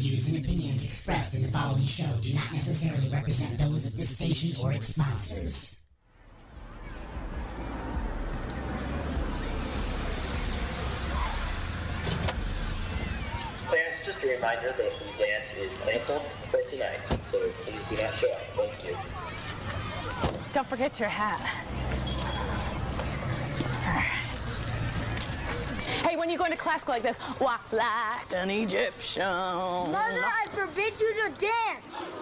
views and opinions expressed in the following show do not necessarily represent those of this station or its sponsors. Parents, just a reminder that the dance is canceled for tonight, so please do not show up. Thank you. Don't forget your hat. Hey, when you go into classical like this, walk like an Egyptian. Mother, I forbid you to dance.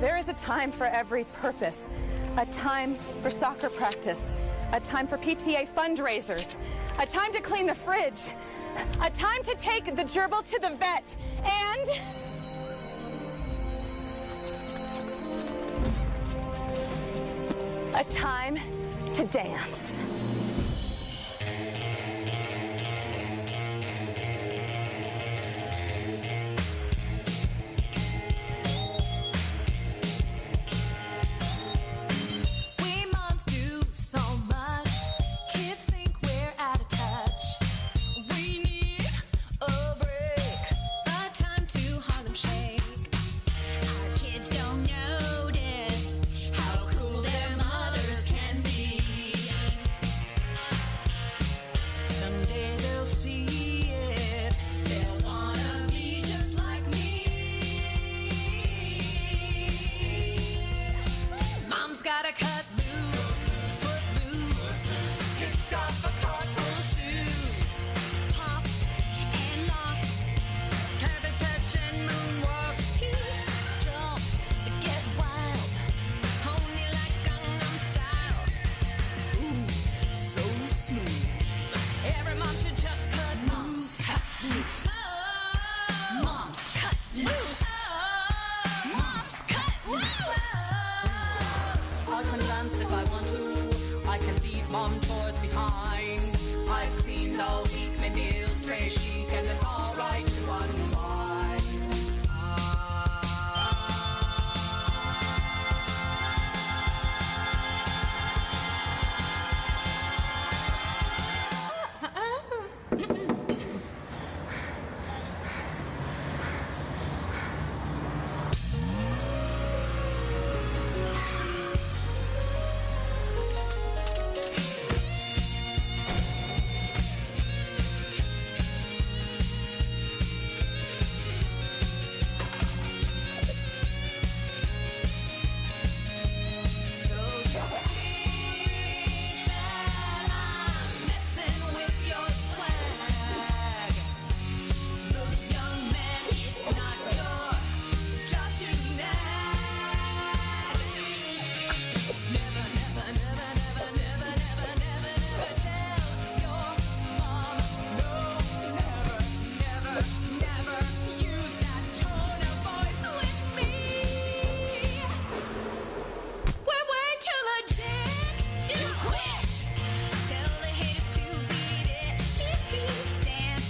There is a time for every purpose. A time for soccer practice. A time for PTA fundraisers. A time to clean the fridge. A time to take the gerbil to the vet. And a time to dance. We moms do so much. Kids think we're out of touch. We need a break. A time to Harlem Shake. Our kids don't notice how cool their mothers can be. Someday they'll see it. They'll wanna be just like me. Mom's gotta cut loose, foot loose, pick off a car full of shoes, pop and lock, carpet touch and moonwalk, jump, get wild, pony like Gangnam Style. Ooh, so smooth. Every mom should just cut loose. Oh, moms cut loose. Oh, moms cut loose. I can dance if I want to. I can leave mom chores behind. I've cleaned all week, my nails stray chic, and it's all right to unwind. So you think that I'm messing with your swag? Look, young man, it's not your job to nag. Never, never, never, never, never, never, never, never tell your mom no. Never, never, never use that tone of voice with me. We're way too legit to quit. Tell the haters to beat it. Dance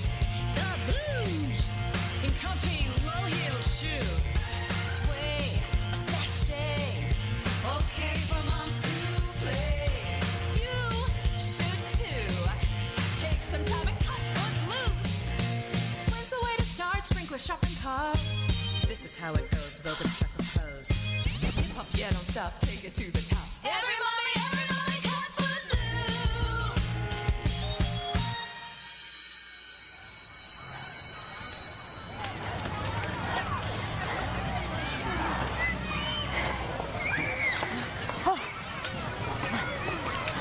the blues in comfy low-heeled shoes. Sway, sashay, okay for moms to play. You should too. Take some time and cut foot loose. Swim's the way to start. Sprinkler, sharpen cars. This is how it goes. Velvet stuck a pose. Hip hop, yeah, don't stop. Take it to the top. Every mommy, cut foot loose.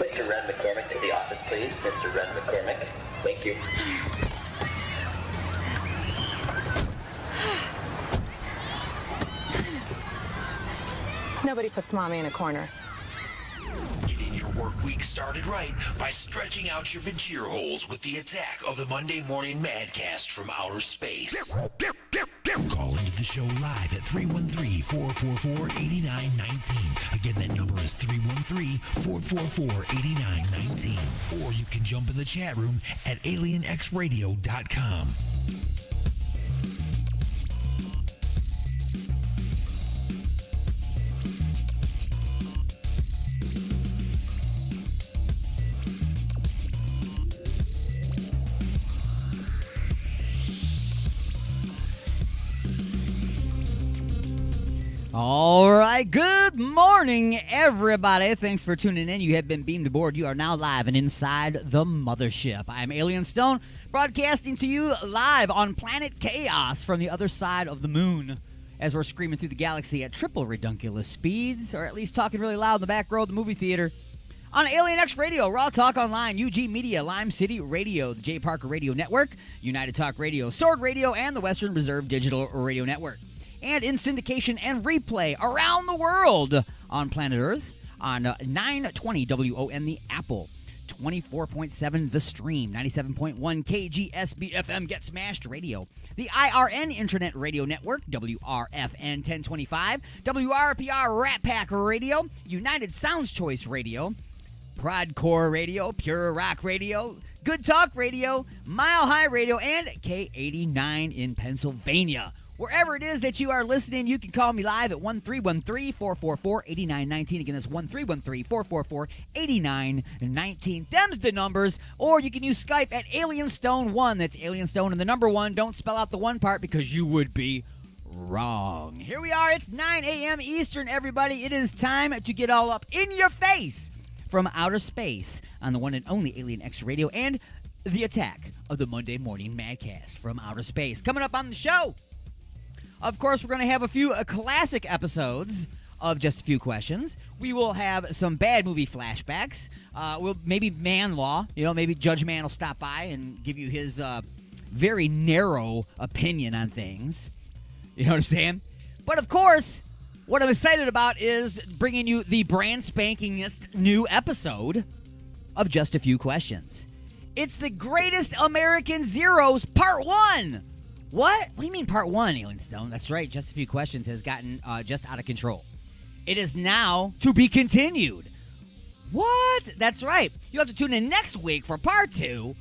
Mr. Ren McCormick to the office, please. Mr. Ren McCormick. Thank you. Nobody puts mommy in a corner. Getting your work week started right by stretching out your vagina holes with the attack of the Monday Morning Madcast from outer space. Call into the show live at 313-444-8919. Again, that number is 313-444-8919. Or you can jump in the chat room at alienxradio.com. All right, good morning, everybody. Thanks for tuning in. You have been beamed aboard. You are now live and inside the mothership. I'm Alien Stone, broadcasting to you live on Planet Chaos from the other side of the moon as we're screaming through the galaxy at triple redunculous speeds, or at least talking really loud in the back row of the movie theater. On Alien X Radio, Raw Talk Online, UG Media, Lime City Radio, the J. Parker Radio Network, United Talk Radio, Sword Radio, and the Western Reserve Digital Radio Network. And in syndication and replay around the world on planet Earth on 920 WON The Apple, 24.7 The Stream, 97.1 KGSB FM Get Smashed Radio, the IRN Internet Radio Network, WRFN 1025, WRPR Rat Pack Radio, United Sounds Choice Radio, Prodcore Radio, Pure Rock Radio, Good Talk Radio, Mile High Radio, and K89 in Pennsylvania. Wherever it is that you are listening, you can call me live at 1-313-444-8919. Again, that's 1-313-444-8919. Them's the numbers. Or you can use Skype at AlienStone1. That's AlienStone and the number 1. Don't spell out the one part because you would be wrong. Here we are. It's 9 a.m. Eastern, everybody. It is time to get all up in your face from outer space on the one and only Alien X Radio and the attack of the Monday Morning Madcast from outer space. Coming up on the show, of course, we're going to have a few classic episodes of Just a Few Questions. We will have some bad movie flashbacks. We'll maybe Man Law. Maybe Judge Man will stop by and give you his very narrow opinion on things. You know what I'm saying? But, of course, what I'm excited about is bringing you the brand spankingest new episode of Just a Few Questions. It's the Greatest American Zeros Part 1. What? What do you mean Part 1, Alien Stone? That's right. Just a Few Questions has gotten just out of control. It is now to be continued. What? That's right. You have to tune in next week for Part 2.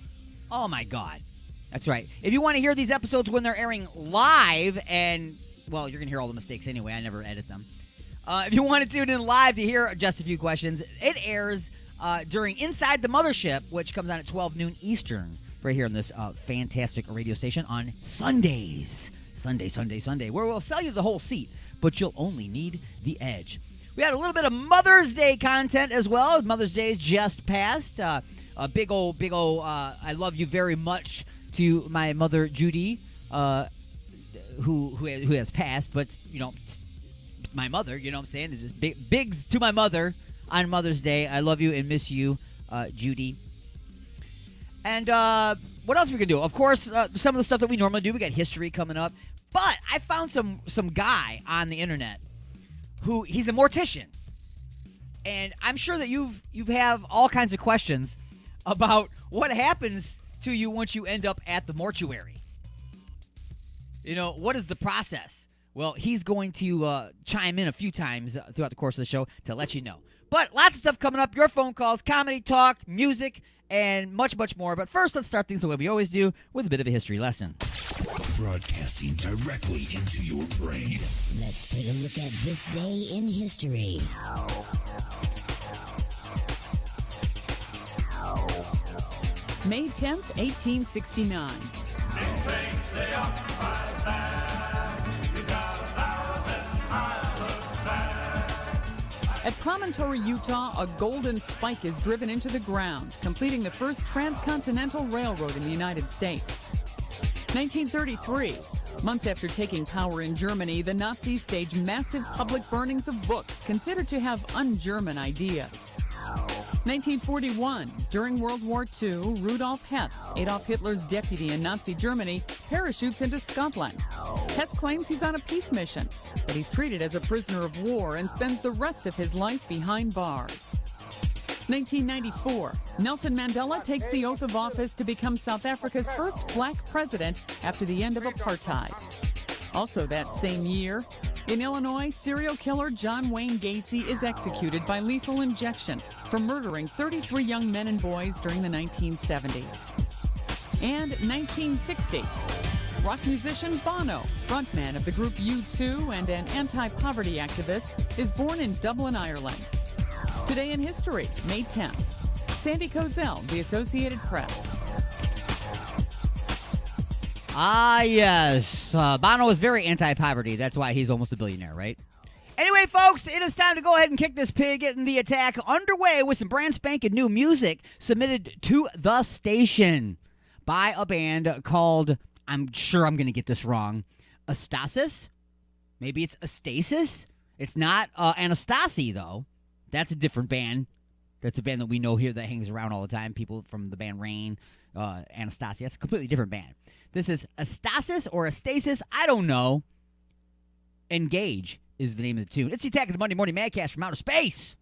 Oh, my God. That's right. If you want to hear these episodes when they're airing live, and, well, you're going to hear all the mistakes anyway. I never edit them. If you want to tune in live to hear Just a Few Questions, it airs during Inside the Mothership, which comes on at 12 noon Eastern. Right here on this fantastic radio station on Sundays. Sunday, where we'll sell you the whole seat, but you'll only need the edge. We had a little bit of Mother's Day content as well. Mother's Day just passed. A big old, I love you very much to my mother, Judy, who has passed, but, my mother, you know what I'm saying? It's just bigs to my mother on Mother's Day. I love you and miss you, Judy. And what else we can do? Of course, some of the stuff that we normally do. We got history coming up. But I found some guy on the internet he's a mortician. And I'm sure that you have all kinds of questions about what happens to you once you end up at the mortuary. What is the process? Well, he's going to chime in a few times throughout the course of the show to let you know. But lots of stuff coming up. Your phone calls, comedy, talk, music, and much, much more. But first, let's start things the way we always do, with a bit of a history lesson. Broadcasting directly into your brain. Let's take a look at this day in history. May 10th, 1869. At Promontory, Utah, a golden spike is driven into the ground, completing the first transcontinental railroad in the United States. 1933. Months after taking power in Germany, the Nazis staged massive public burnings of books considered to have un-German ideas. 1941. During World War II, Rudolf Hess, Adolf Hitler's deputy in Nazi Germany, parachutes into Scotland. Hess claims he's on a peace mission, but he's treated as a prisoner of war and spends the rest of his life behind bars. 1994. Nelson Mandela takes the oath of office to become South Africa's first black president after the end of apartheid. Also that same year, in Illinois, serial killer John Wayne Gacy is executed by lethal injection for murdering 33 young men and boys during the 1970s. And 1960. Rock musician Bono, frontman of the group U2 and an anti-poverty activist, is born in Dublin, Ireland. Today in history, May 10th. Sandy Kozel, The Associated Press. Ah, yes. Bono is very anti-poverty. That's why he's almost a billionaire, right? Anyway, folks, it is time to go ahead and kick this pig, getting the attack underway with some brand spanking new music submitted to the station by a band called, I'm sure I'm going to get this wrong, Astasis? Maybe it's Astasis? It's not Anastasi, though. That's a different band. That's a band that we know here that hangs around all the time. People from the band Rain, Anastasi. That's a completely different band. This is Astasis or Astasis. I don't know. Engage is the name of the tune. It's the Attack of the Monday Morning Madcast from outer space.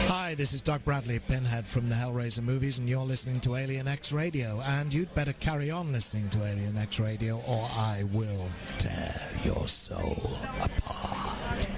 Hi, this is Doug Bradley, Pinhead from the Hellraiser movies, and you're listening to Alien X Radio. And you'd better carry on listening to Alien X Radio, or I will tear your soul apart.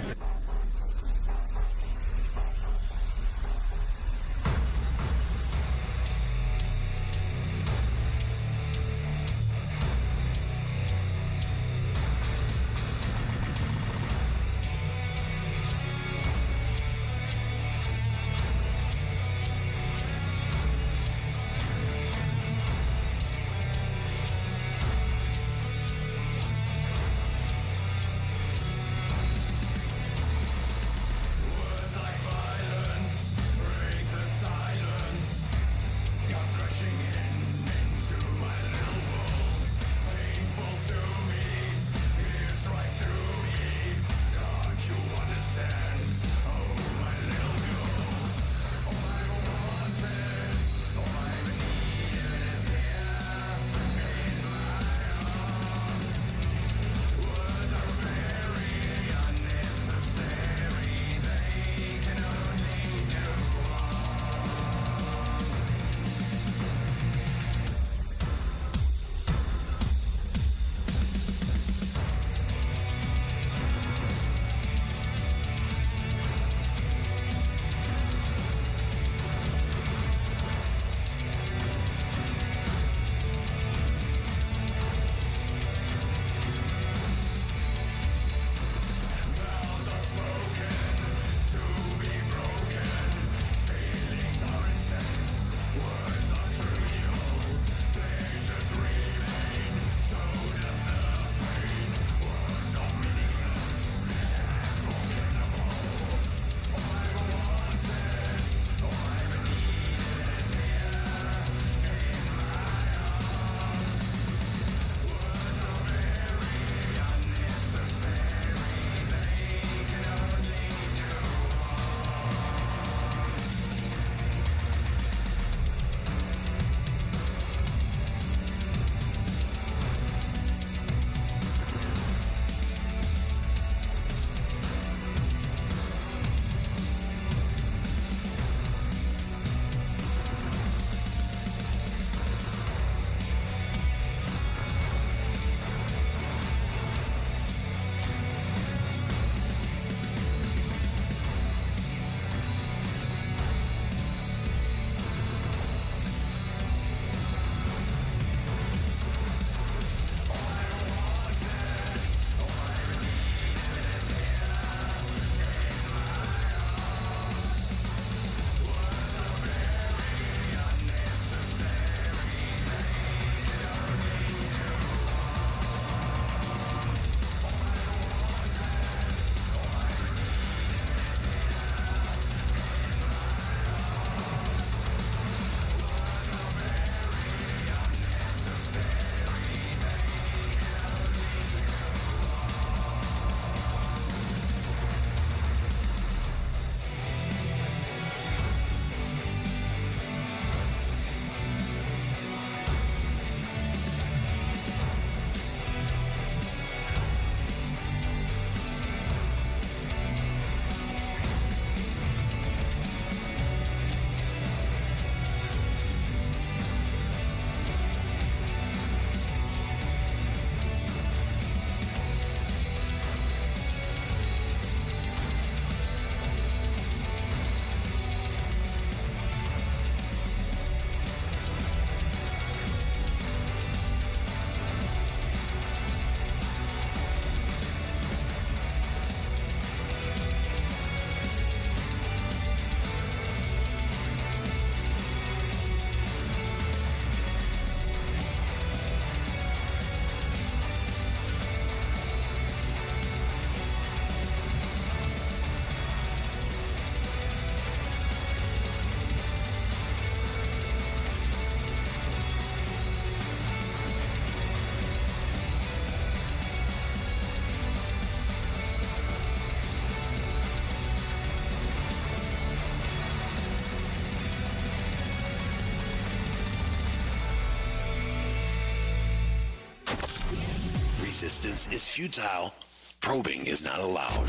assistance is futile. Probing is not allowed.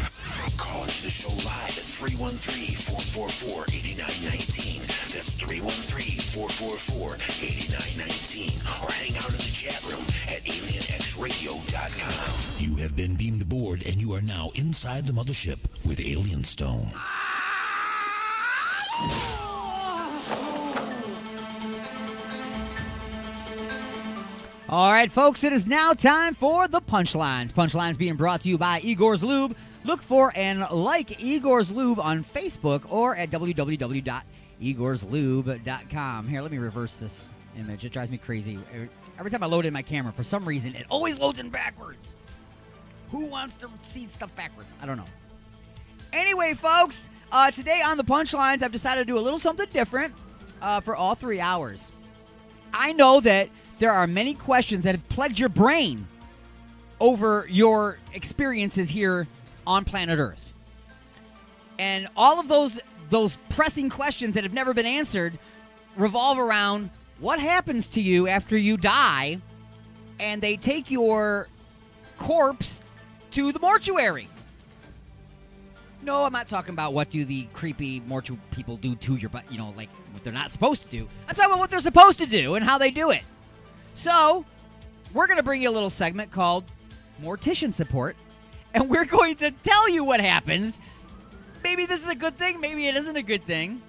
Call into the show live at 313-444-8919. That's 313-444-8919. Or hang out in the chat room at alienxradio.com. You have been beamed aboard, and you are now inside the mothership with Alien Stone. All right, folks, it is now time for the Punchlines. Punchlines being brought to you by Igor's Lube. Look for and like Igor's Lube on Facebook or at www.igorslube.com. Here, let me reverse this image. It drives me crazy. Every time I load in my camera, for some reason, it always loads in backwards. Who wants to see stuff backwards? I don't know. Anyway, folks, today on the Punchlines, I've decided to do a little something different for all 3 hours. I know that there are many questions that have plagued your brain over your experiences here on planet Earth. And all of those pressing questions that have never been answered revolve around what happens to you after you die and they take your corpse to the mortuary. No, I'm not talking about what do the creepy mortuary people do to your butt, like what they're not supposed to do. I'm talking about what they're supposed to do and how they do it. So, we're going to bring you a little segment called Mortician Support, and we're going to tell you what happens. Maybe this is a good thing, maybe it isn't a good thing.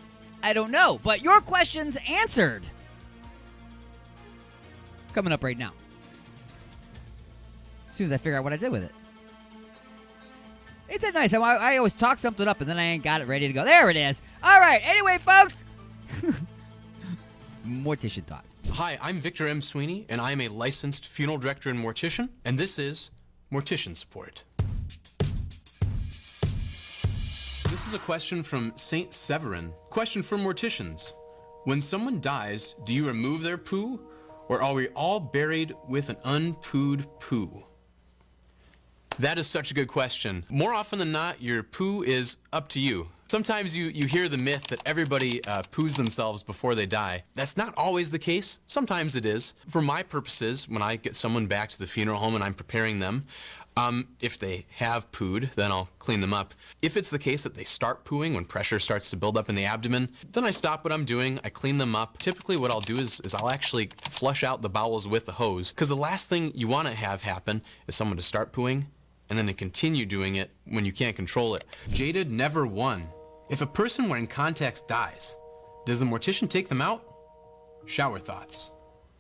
I don't know, but your questions answered. Coming up right now. As soon as I figure out what I did with it. Ain't that nice? I always talk something up, and then I ain't got it ready to go. There it is. All right, anyway, folks. Mortician Talk. Hi, I'm Victor M. Sweeney, and I am a licensed funeral director and mortician, and this is Mortician Support. This is a question from St. Severin. Question for morticians. When someone dies, do you remove their poo, or are we all buried with an unpooed poo? That is such a good question. More often than not, your poo is up to you. Sometimes you hear the myth that everybody poos themselves before they die. That's not always the case. Sometimes it is. For my purposes, when I get someone back to the funeral home and I'm preparing them, if they have pooed, then I'll clean them up. If it's the case that they start pooing when pressure starts to build up in the abdomen, then I stop what I'm doing, I clean them up. Typically what I'll do is I'll actually flush out the bowels with the hose, because the last thing you want to have happen is someone to start pooing and then to continue doing it when you can't control it. Jaded never won. If a person wearing contacts dies, does the mortician take them out? Shower thoughts.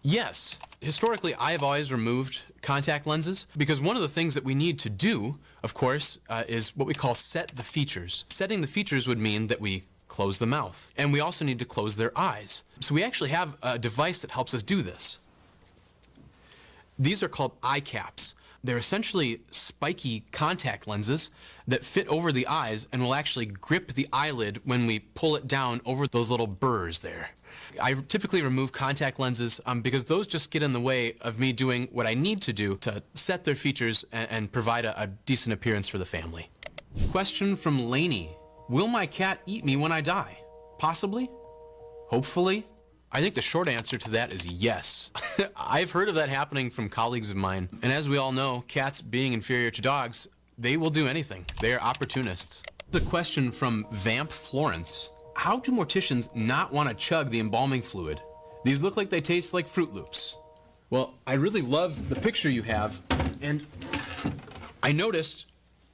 Yes. Historically, I have always removed contact lenses because one of the things that we need to do, of course, is what we call set the features. Setting the features would mean that we close the mouth, and we also need to close their eyes. So we actually have a device that helps us do this. These are called eye caps. They're essentially spiky contact lenses that fit over the eyes and will actually grip the eyelid when we pull it down over those little burrs there. I typically remove contact lenses because those just get in the way of me doing what I need to do to set their features and provide a decent appearance for the family. Question from Lainey. Will my cat eat me when I die? Possibly? Hopefully? I think the short answer to that is yes. I've heard of that happening from colleagues of mine. And as we all know, cats being inferior to dogs, they will do anything. They are opportunists. The question from Vamp Florence. How do morticians not want to chug the embalming fluid? These look like they taste like Fruit Loops. Well, I really love the picture you have, and I noticed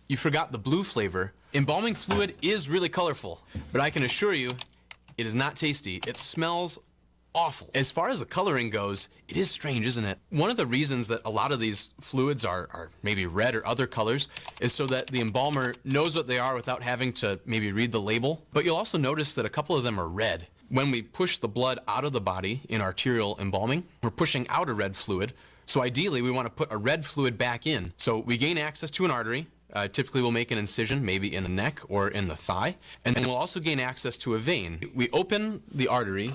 you forgot the blue flavor. Embalming fluid is really colorful, but I can assure you, it is not tasty. It smells awful. As far as the coloring goes, it is strange, isn't it? One of the reasons that a lot of these fluids are maybe red or other colors is so that the embalmer knows what they are without having to maybe read the label. But you'll also notice that a couple of them are red. When we push the blood out of the body in arterial embalming, we're pushing out a red fluid. So ideally, we want to put a red fluid back in. So we gain access to an artery. Typically, we'll make an incision, maybe in the neck or in the thigh. And then we'll also gain access to a vein. We open the artery.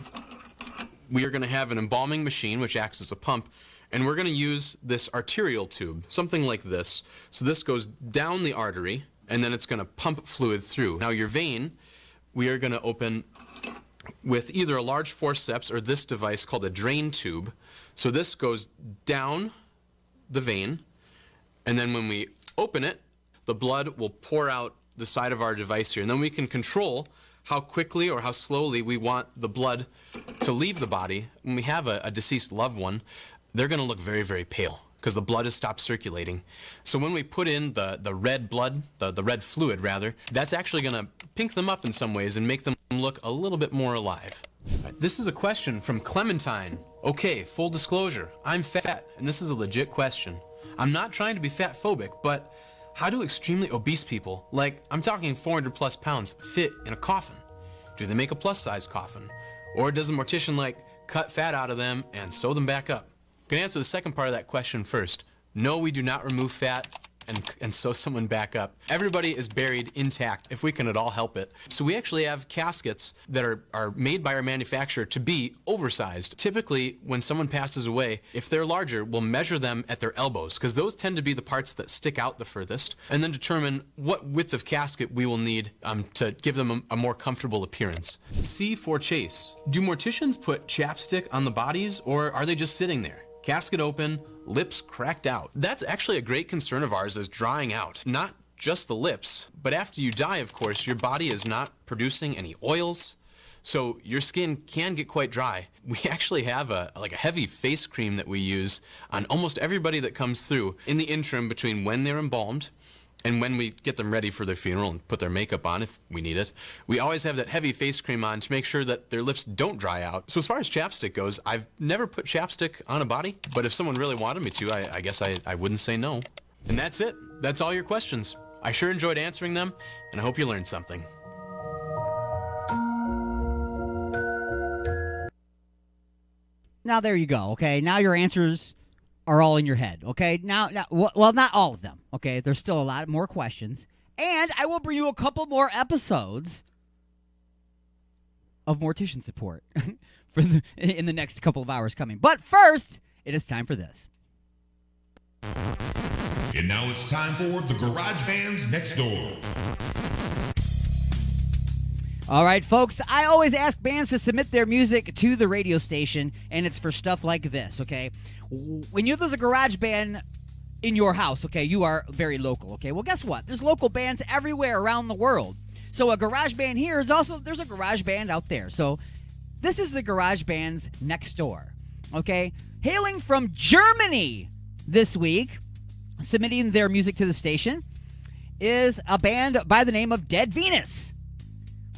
We are going to have an embalming machine, which acts as a pump, and we're going to use this arterial tube, something like this. So this goes down the artery, and then it's going to pump fluid through. Now your vein, we are going to open with either a large forceps or this device called a drain tube. So this goes down the vein, And then when we open it, the blood will pour out the side of our device here. And then we can control how quickly or how slowly we want the blood to leave the body. When we have a deceased loved one, they're going to look very, very pale because the blood has stopped circulating. So when we put in the red blood, the red fluid rather, that's actually going to pink them up in some ways and make them look a little bit more alive. Right, this is a question from Clementine. Okay, full disclosure, I'm fat, and this is a legit question. I'm not trying to be fat phobic, but how do extremely obese people, like I'm talking 400 plus pounds, fit in a coffin? Do they make a plus size coffin? Or does the mortician like cut fat out of them and sew them back up? I'm gonna answer the second part of that question first. No, we do not remove fat and sew someone back up. Everybody is buried intact if we can at all help it. So we actually have caskets that are made by our manufacturer to be oversized. Typically, when someone passes away, if they're larger, we'll measure them at their elbows because those tend to be the parts that stick out the furthest, and then determine what width of casket we will need to give them a more comfortable appearance. C for Chase. Do morticians put chapstick on the bodies, or are they just sitting there? Casket open, lips cracked out. That's actually a great concern of ours, is drying out. Not just the lips, but after you die, of course, your body is not producing any oils, so your skin can get quite dry. We actually have a heavy face cream that we use on almost everybody that comes through in the interim between when they're embalmed and when we get them ready for their funeral and put their makeup on if we need it. We always have that heavy face cream on to make sure that their lips don't dry out. So as far as chapstick goes, I've never put chapstick on a body, but if someone really wanted me to, I guess I wouldn't say no. And that's it. That's all your questions. I sure enjoyed answering them, and I hope you learned something. Now there you go, okay? Now your answers are all in your head, okay? Now, well, not all of them, okay? There's still a lot more questions. And I will bring you a couple more episodes of mortician support in the next couple of hours coming. But first, it is time for this. And now it's time for the Garage Bands Next Door. All right, folks, I always ask bands to submit their music to the radio station, and it's for stuff like this, okay? When there's a garage band in your house, okay, you are very local, okay? Well, guess what? There's local bands everywhere around the world. So a garage band here is also, there's a garage band out there. So this is the Garage Bands Next Door, okay? Hailing from Germany this week, submitting their music to the station, is a band by the name of Dead Venus.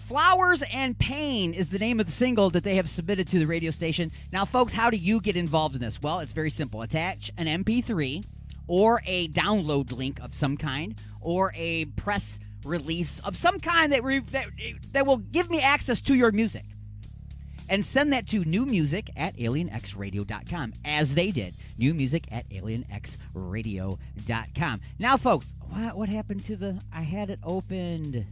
Flowers and Pain is the name of the single that they have submitted to the radio station. Now, folks, how do you get involved in this? Well, it's very simple. Attach an MP3 or a download link of some kind or a press release of some kind that will give me access to your music. And send that to newmusic@alienxradio.com, as they did. newmusic@alienxradio.com. Now, folks, what happened to I had it opened.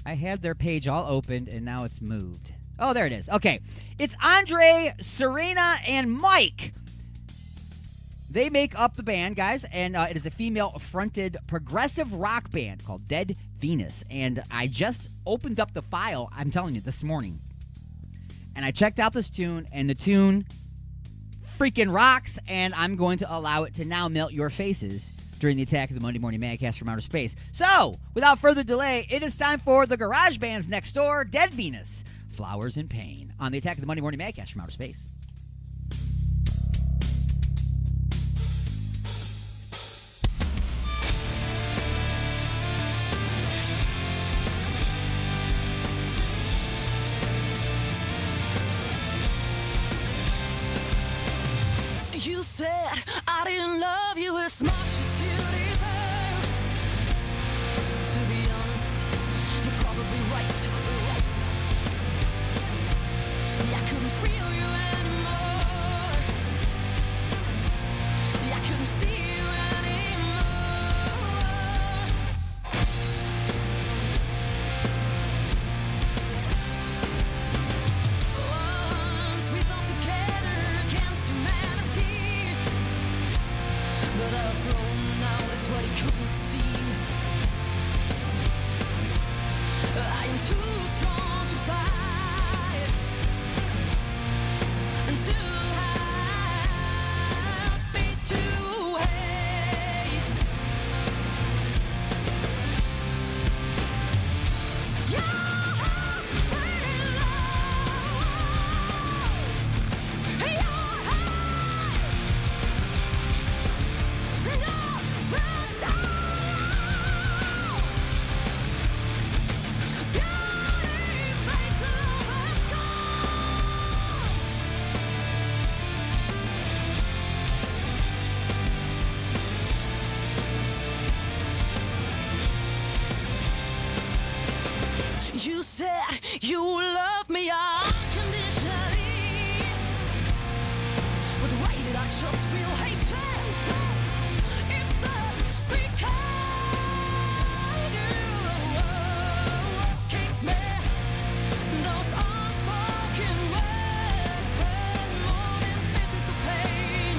I had their page all opened, and now it's moved. Oh, there it is. Okay. It's Andre, Serena, and Mike. They make up the band, guys, and it is a female-fronted progressive rock band called Dead Venus. And I just opened up the file, I'm telling you, this morning. And I checked out this tune, and the tune freaking rocks, and I'm going to allow it to now melt your faces during the attack of the Monday Morning Madcast from outer space. So, without further delay, it is time for the Garage Bands Next Door, Dead Venus, Flowers and Pain, on the attack of the Monday Morning Madcast from outer space. You said I didn't love you as much as you deserve. To be honest, you're probably right. I couldn't feel you anymore. I couldn't see you anymore. Once we fought together against humanity. But I've grown now, it's what he couldn't see. I am too strong to fight and too happy to You love me unconditionally, but the way that I just feel hatred, it's not because you keep me. Those unspoken words hurt more than physical pain.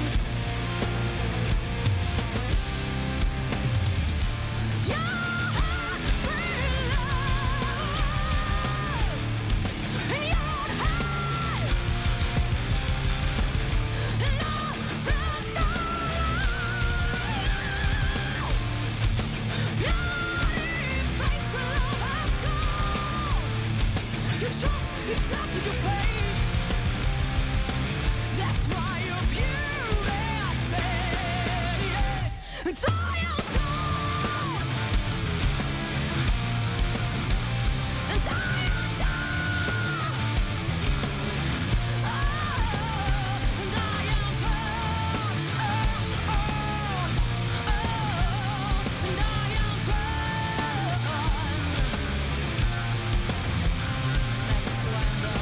Your heart will lost in your head, and I felt so beauty fades when love has gone. You just accepted your fate. That's why your beauty fades. And I am torn. And I am torn. Oh, and I am torn. Oh, oh, oh, and I am torn. That's when the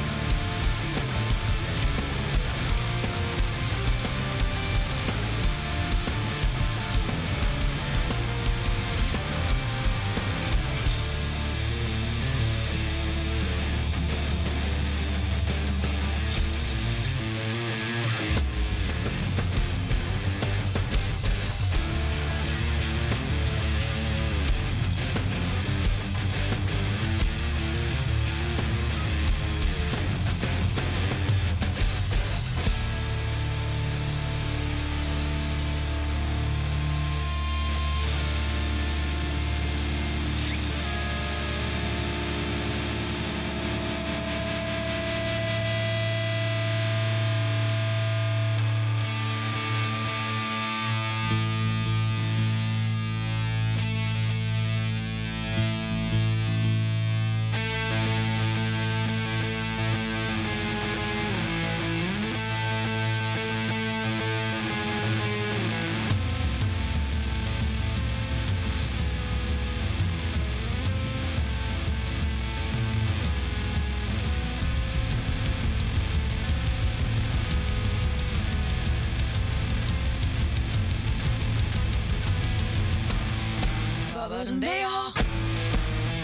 Baba-dun-dee-ah,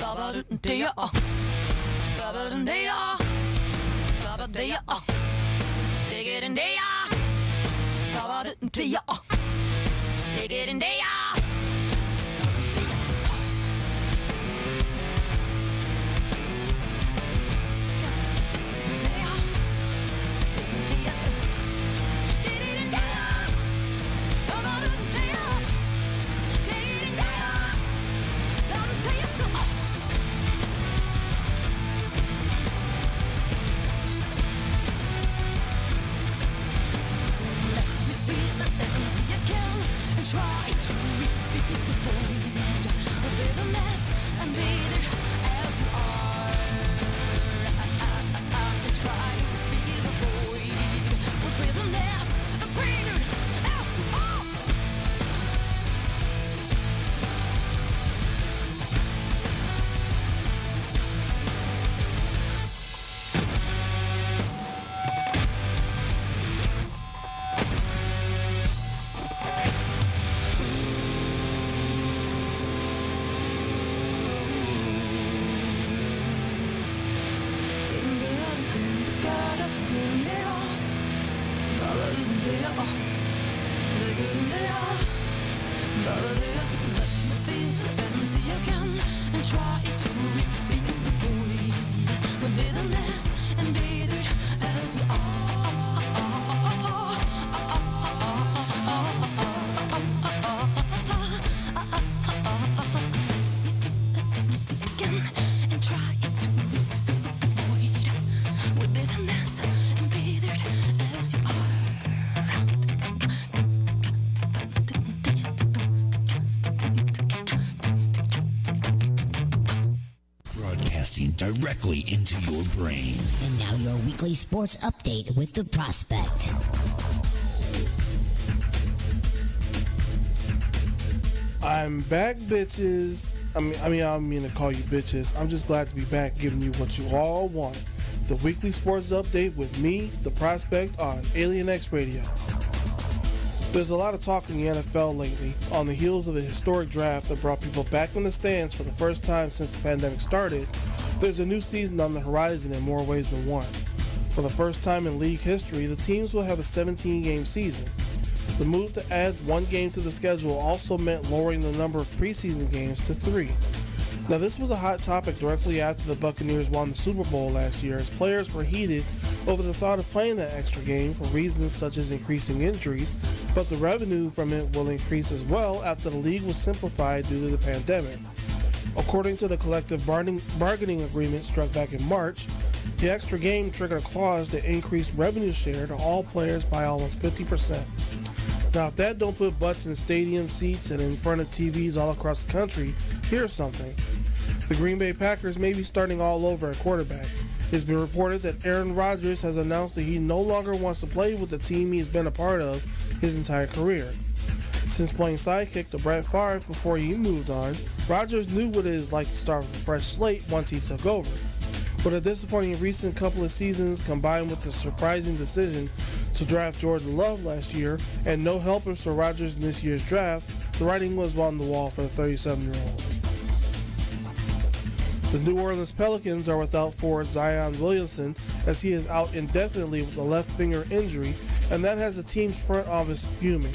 Baba-dun-dee-ah, Baba-dun-dee-ah, Baba-dee-ah, dig it and dee-ah, Baba-dun-dee-ah, dig it and dee-ah. Try to refill the void with bitterness and bitter as you are. Try to refill the void with bitterness and bitter as you are. And try to refill the void with bitterness and bitter as you again and try to refill the void with bitterness and bitter as you are. Broadcasting directly into your brain. And now your weekly sports update with the Prospect. I'm back, bitches. I don't mean to call you bitches. I'm just glad to be back giving you what you all want. The weekly sports update with me, The Prospect, on Alien X Radio. There's a lot of talk in the NFL lately on the heels of a historic draft that brought people back in the stands for the first time since the pandemic started. There's a new season on the horizon in more ways than one. For the first time in league history, the teams will have a 17-game season. The move to add one game to the schedule also meant lowering the number of preseason games to 3. Now, this was a hot topic directly after the Buccaneers won the Super Bowl last year, as players were heated over the thought of playing that extra game for reasons such as increasing injuries, but the revenue from it will increase as well after the league was simplified due to the pandemic. According to the collective bargaining agreement struck back in March, the extra game triggered a clause that increased revenue share to all players by almost 50%. Now, if that don't put butts in stadium seats and in front of TVs all across the country, here's something. The Green Bay Packers may be starting all over at quarterback. It's been reported that Aaron Rodgers has announced that he no longer wants to play with the team he's been a part of his entire career. Since playing sidekick to Brett Favre before he moved on, Rodgers knew what it is like to start with a fresh slate once he took over. But a disappointing recent couple of seasons combined with the surprising decision to draft Jordan Love last year and no helpers for Rodgers in this year's draft, the writing was on the wall for the 37-year-old. The New Orleans Pelicans are without forward Zion Williamson as he is out indefinitely with a left finger injury, and that has the team's front office fuming.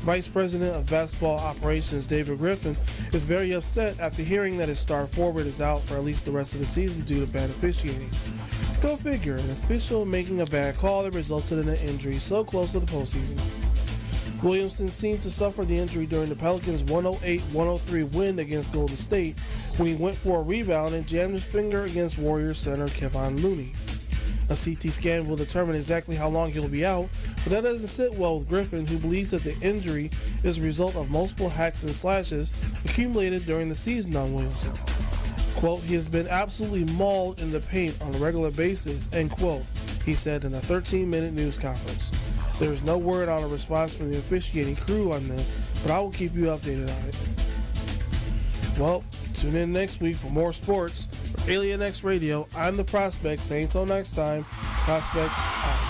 Vice President of Basketball Operations David Griffin is very upset after hearing that his star forward is out for at least the rest of the season due to bad officiating. Go figure, an official making a bad call that resulted in an injury so close to the postseason. Williamson seemed to suffer the injury during the Pelicans' 108-103 win against Golden State when he went for a rebound and jammed his finger against Warriors center Kevon Looney. A CT scan will determine exactly how long he'll be out, but that doesn't sit well with Griffin, who believes that the injury is a result of multiple hacks and slashes accumulated during the season on Williamson. Quote, he has been absolutely mauled in the paint on a regular basis, end quote, he said in a 13-minute news conference. There is no word on a response from the officiating crew on this, but I will keep you updated on it. Well, tune in next week for more sports. For Alien X Radio, I'm The Prospect, saying until next time, Prospect out.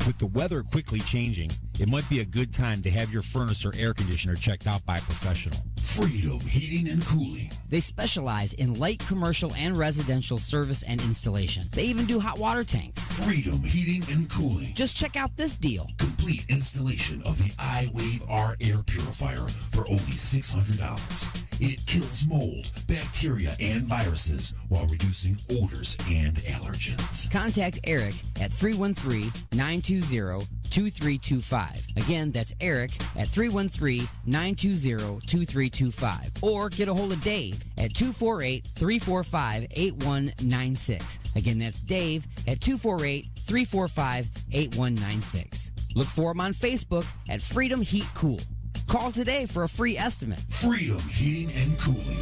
With the weather quickly changing, it might be a good time to have your furnace or air conditioner checked out by a professional. Freedom Heating and Cooling. They specialize in light commercial and residential service and installation. They even do hot water tanks. Freedom Heating and Cooling. Just check out this deal. Complete installation of the iWave R air purifier for only $600. It kills mold, bacteria, and viruses while reducing odors and allergens. Contact Eric at 313-920-2325. Again, that's Eric at 313-920-2325. Or get a hold of Dave at 248-345-8196. Again, that's Dave at 248-345-8196. Look for him on Facebook at Freedom Heat Cool. Call today for a free estimate. Freedom Heating and Cooling.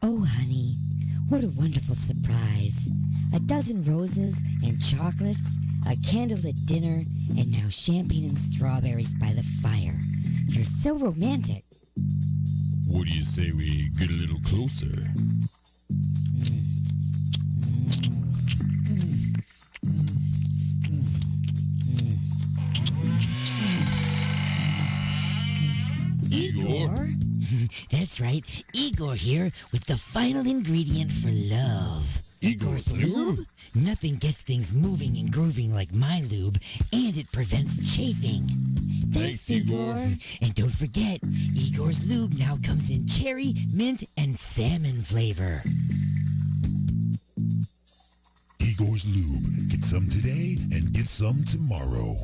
Oh, honey, what a wonderful surprise. A dozen roses and chocolates, a candlelit dinner, and now champagne and strawberries by the fire. You're so romantic. What do you say we get a little closer? Igor? That's right, Igor here with the final ingredient for love. Igor's lube? Nothing gets things moving and grooving like my lube, and it prevents chafing. Thanks, Igor. And don't forget, Igor's lube now comes in cherry, mint, and salmon flavor. Igor's Lube. Get some today and get some tomorrow.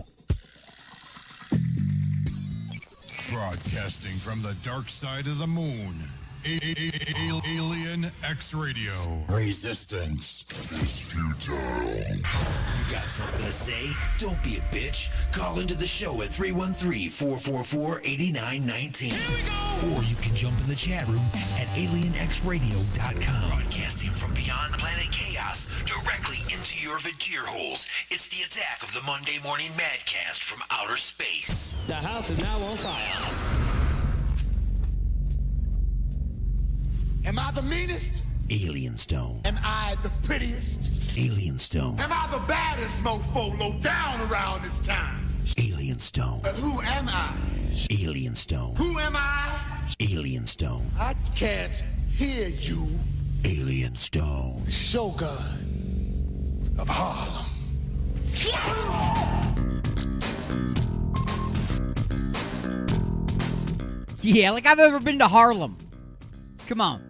Broadcasting from the dark side of the moon, Alien X Radio. Resistance is futile. You got something to say? Don't be a bitch. Call into the show at 313-444-8919. Or you can jump in the chat room at alienxradio.com. Broadcasting from beyond planet chaos directly into your vagir holes. It's the attack of the Monday Morning Madcast from outer space. The house is now on fire. Am I the meanest? Alien Stone. Am I the prettiest? Alien Stone. Am I the baddest mofo low down around this time? Alien Stone. But who am I? Alien Stone. Who am I? Alien Stone. I can't hear you. Alien Stone. Shogun of Harlem. Yeah, like I've ever been to Harlem. Come on.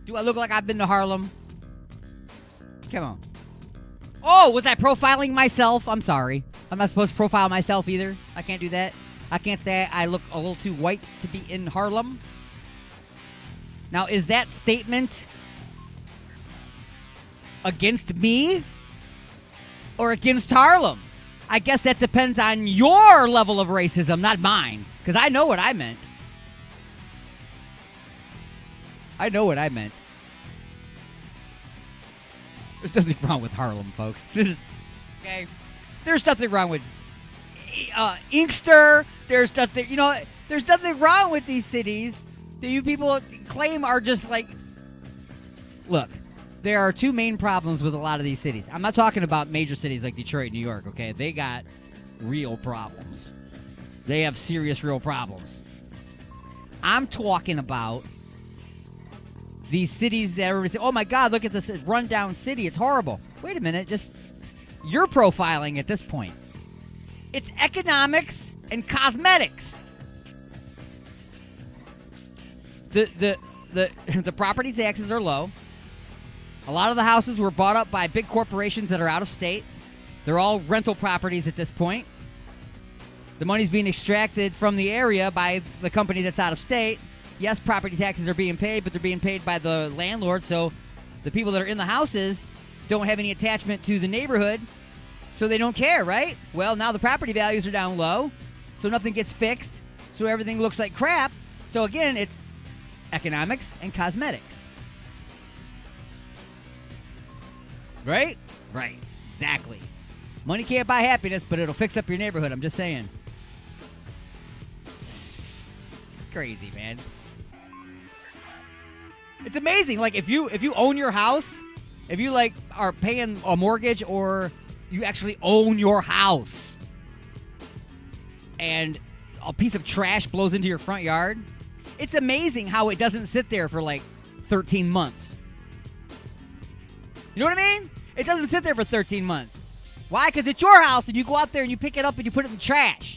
Do I look like I've been to Harlem? Come on. Oh, was I profiling myself? I'm sorry. I'm not supposed to profile myself either. I can't do that. I can't say I look a little too white to be in Harlem. Now, is that statement against me or against Harlem? I guess that depends on your level of racism, not mine, because I know what I meant. I know what I meant. There's nothing wrong with Harlem, folks. Okay? There's nothing wrong with Inkster. There's nothing, there's nothing wrong with these cities that you people claim are just like... Look, there are two main problems with a lot of these cities. I'm not talking about major cities like Detroit and New York, okay? They got real problems. They have serious, real problems. I'm talking about these cities that everybody say, oh my God, look at this rundown city. It's horrible. Wait a minute. You're profiling at this point. It's economics and cosmetics. The property taxes are low. A lot of the houses were bought up by big corporations that are out of state. They're all rental properties at this point. The money's being extracted from the area by the company that's out of state. Yes, property taxes are being paid, but they're being paid by the landlord, so the people that are in the houses don't have any attachment to the neighborhood, so they don't care, right? Well, now the property values are down low, so nothing gets fixed, so everything looks like crap. So again, it's economics and cosmetics. Right? Right. Exactly. Money can't buy happiness, but it'll fix up your neighborhood. I'm just saying. It's crazy, man. It's amazing. Like if you own your house, if you like are paying a mortgage or you actually own your house and a piece of trash blows into your front yard, it's amazing how it doesn't sit there for like 13 months. You know what I mean? It doesn't sit there for 13 months. Why? Because it's your house and you go out there and you pick it up and you put it in the trash.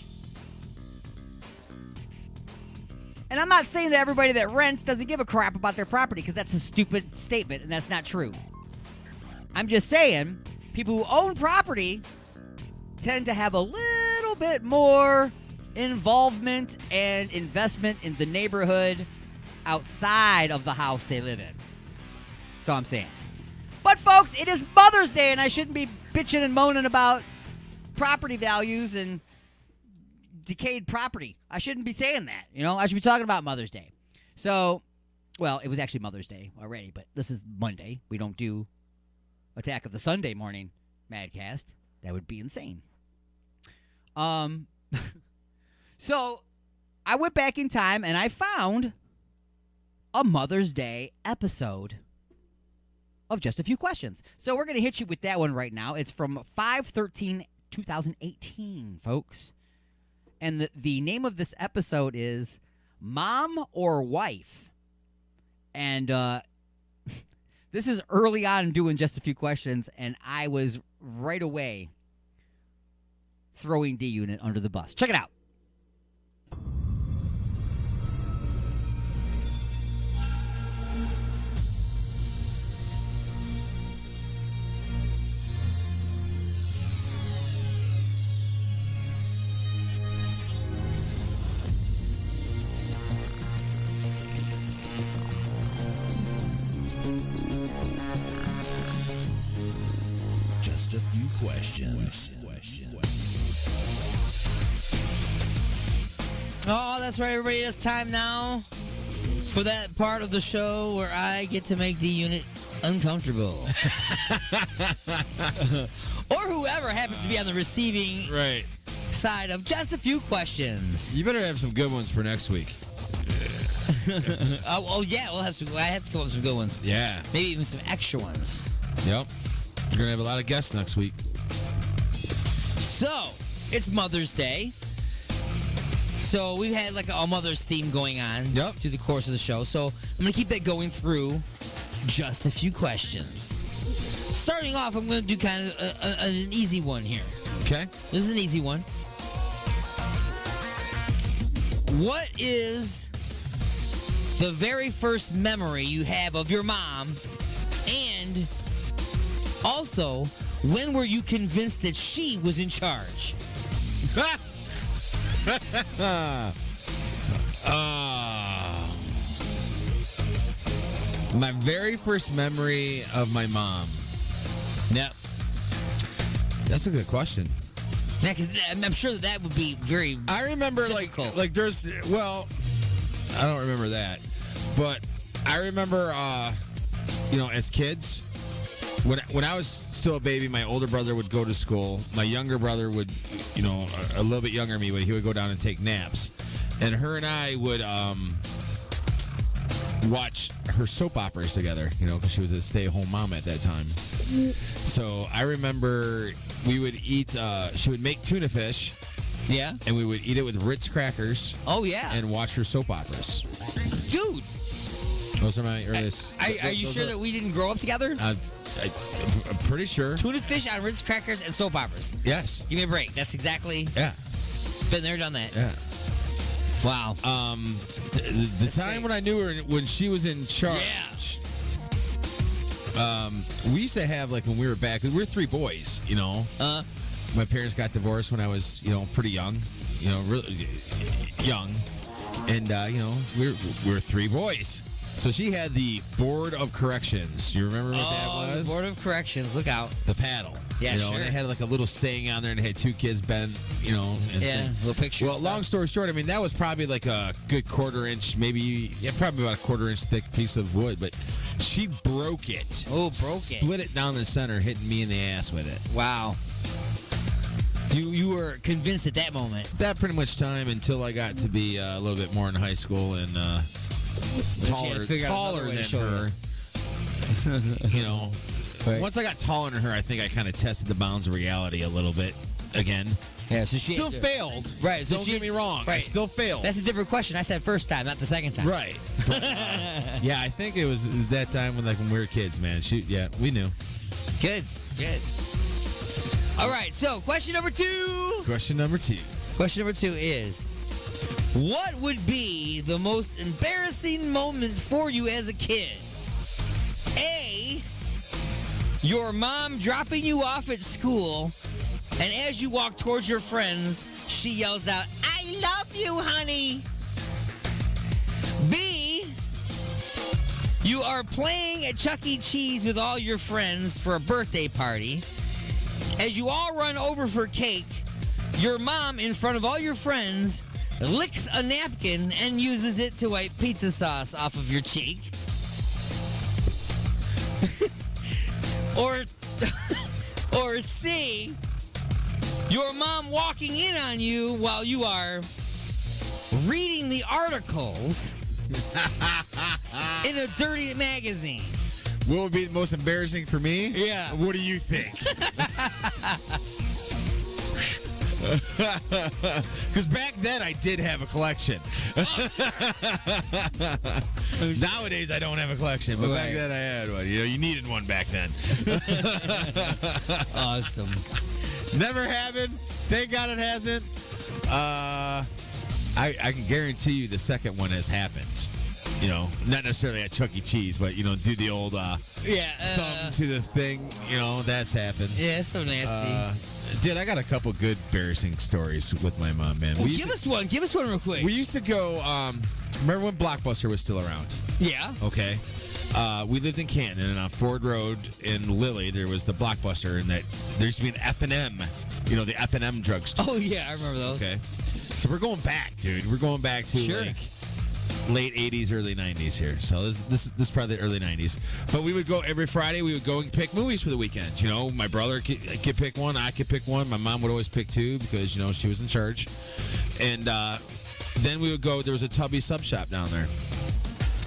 And I'm not saying that everybody that rents doesn't give a crap about their property, because that's a stupid statement and that's not true. I'm just saying people who own property tend to have a little bit more involvement and investment in the neighborhood outside of the house they live in. That's all I'm saying. But folks, it is Mother's Day and I shouldn't be bitching and moaning about property values and decayed property. I shouldn't be saying that. I should be talking about Mother's Day. So, well, it was actually Mother's Day already, but this is Monday. We don't do Attack of the Sunday Morning Madcast. That would be insane. So, I went back in time and I found a Mother's Day episode of Just a Few Questions. So, we're going to hit you with that one right now. It's from 5/13/2018, folks. And the name of this episode is Mom or Wife. And this is early on doing Just a Few Questions, and I was right away throwing D-Unit under the bus. Check it out. Just a few questions. Oh, that's right, everybody. It's time now for that part of the show where I get to make the unit uncomfortable. Or whoever happens to be on the receiving side of just a few questions. You better have some good ones for next week. Yeah, we'll have some. I have to come up with some good ones. Yeah. Maybe even some extra ones. Yep. We're going to have a lot of guests next week. So, it's Mother's Day. So, we've had like a Mother's theme going on through the course of the show. So, I'm going to keep that going through just a few questions. Starting off, I'm going to do kind of an easy one here. Okay. This is an easy one. What is the very first memory you have of your mom? And also, when were you convinced that she was in charge? My very first memory of my mom. Yep. That's a good question. Yeah, because I'm sure that would be very. I remember difficult. like there's I don't remember that, but I remember as kids when I was still a baby, my older brother would go to school. My younger brother would a little bit younger than me, but he would go down and take naps, and her and I would watch her soap operas together, because she was a stay-at-home mom at that time. So I remember we would eat, she would make tuna fish. Yeah. And we would eat it with Ritz crackers. Oh, yeah. And watch her soap operas. Dude. Those are my earliest. Are you sure that we didn't grow up together? I'm pretty sure. Tuna fish on Ritz crackers and soap operas. Yes. Give me a break. That's exactly. Yeah. Been there, done that. Yeah. Wow. The time when I knew her, when she was in charge. Yeah. We used to have, like, when we were back, we're three boys, My parents got divorced when I was, pretty young, really young. And, we were three boys. So she had the Board of Corrections. You remember what that was? The Board of Corrections. Look out. The paddle. Yeah, sure. And it had like a little saying on there, and it had two kids bent, little pictures. Well, long story short, I mean, that was probably like a good quarter-inch, probably about a quarter-inch thick piece of wood, but she broke it. Oh, Split it down the center, hitting me in the ass with it. Wow. You were convinced at that moment. That pretty much time until I got to be a little bit more in high school and taller than her. Right. Once I got taller than her, I think I kind of tested the bounds of reality a little bit again. Yeah, so she still failed. Right. So don't get me wrong. Right. I still failed. That's a different question. I said first time, not the second time. Right. But, yeah, I think it was that time when we were kids, man. We knew. Good. All right. So question number two. Question number two is, what would be the most embarrassing moment for you as a kid? A, your mom dropping you off at school, and as you walk towards your friends, she yells out, "I love you, honey." B, you are playing at Chuck E. Cheese with all your friends for a birthday party. As you all run over for cake, your mom, in front of all your friends, licks a napkin and uses it to wipe pizza sauce off of your cheek. Or C, your mom walking in on you while you are reading the articles in a dirty magazine. What would be the most embarrassing for me? Yeah. What do you think? Because back then I did have a collection. Nowadays I don't have a collection, but back then I had one. You needed one back then. Awesome. Never happened. Thank God it hasn't. I can guarantee you the second one has happened. Not necessarily at Chuck E. Cheese, but do the old thumb to the thing. That's happened. Yeah, it's so nasty. Dude, I got a couple good embarrassing stories with my mom, man. Well, give us one. Give us one real quick. We used to go. Remember when Blockbuster was still around? Yeah. Okay. we lived in Canton, and on Ford Road in Lilly, there was the Blockbuster, and that there used to be an F&M, you know, the F&M drugstore. Oh, yeah, I remember those. Okay. So we're going back, dude. We're going back to like late 80s, early 90s here. So this is probably the early 90s. But we would go every Friday. We would go and pick movies for the weekend. You know, my brother could pick one. I could pick one. My mom would always pick two because, you know, she was in charge. And then we would go. There was a Tubby sub shop down there.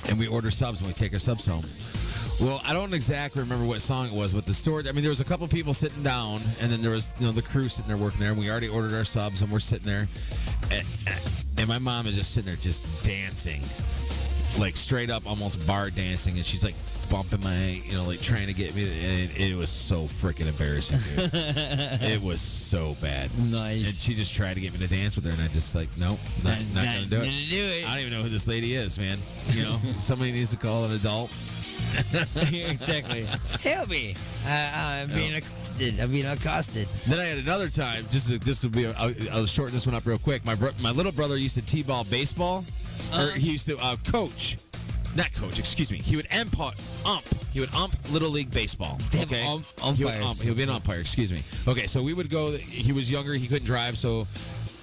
And we order subs and we take our subs home. Well, I don't exactly remember what song it was, but the store, I mean, there was a couple people sitting down, and then there was, you know, the crew sitting there working there, and we already ordered our subs, and we're sitting there, and my mom is just sitting there just dancing, like straight up almost bar dancing, and she's like bumping my, you know, like trying to get me, and it was so freaking embarrassing, dude. It was so bad. Nice. And she just tried to get me to dance with her, and I just like, nope, not gonna do it. I don't even know who this lady is, man. You know, somebody needs to call an adult. Exactly. Help me. I'm being accosted. Then I had another time. This will be. I'll shorten this one up real quick. My little brother used to t-ball baseball, or he used to coach. Not coach. Excuse me. He would ump. He would ump Little League baseball. Okay. Umpires. He would be an umpire. Excuse me. Okay. So we would go. He was younger. He couldn't drive. So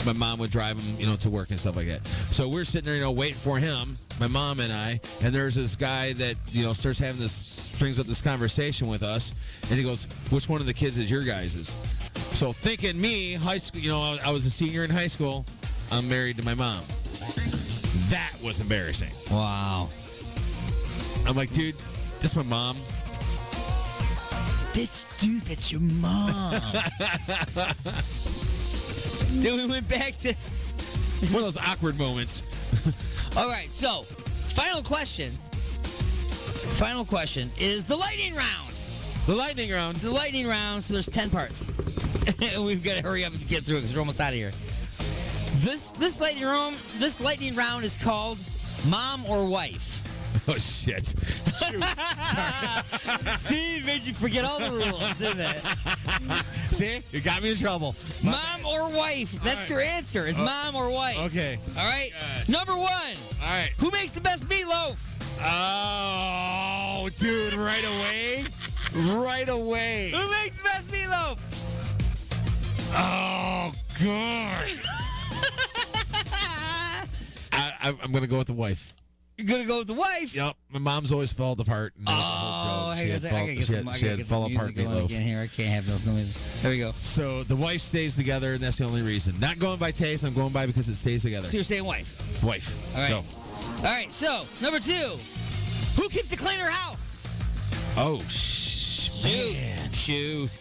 my mom would drive him, you know, to work and stuff like that. So we're sitting there, you know, waiting for him, my mom and I, and there's this guy that, you know, brings up this conversation with us, and he goes, which one of the kids is your guys's? So thinking me, high school, you know, I was a senior in high school, I'm married to my mom. That was embarrassing. Wow. I'm like, dude, this is my mom. That's your mom. Then we went back to one of those awkward moments. All right, so final question is the lightning round. The lightning round. It's the lightning round, so there's 10 parts. And we've got to hurry up and get through it because we're almost out of here. This lightning round is called Mom or Wife. Oh, shit. See, it made you forget all the rules, didn't it? See? You got me in trouble. Mom or wife. That's your answer. Is mom or wife. Okay. All right. Number one. All right. Who makes the best meatloaf? Oh, dude, right away? Right away. Who makes the best meatloaf? Oh, God. I'm going to go with the wife. You're going to go with the wife? Yep. My mom's always fallen apart. And I gotta get some fall apart meatloaf. Again here. I can't have those noises. There we go. So the wife stays together, and that's the only reason. Not going by taste. I'm going by because it stays together. So you're saying wife? Wife. All right. Go. All right. So number two, who keeps a cleaner house? Oh, man. Shoot.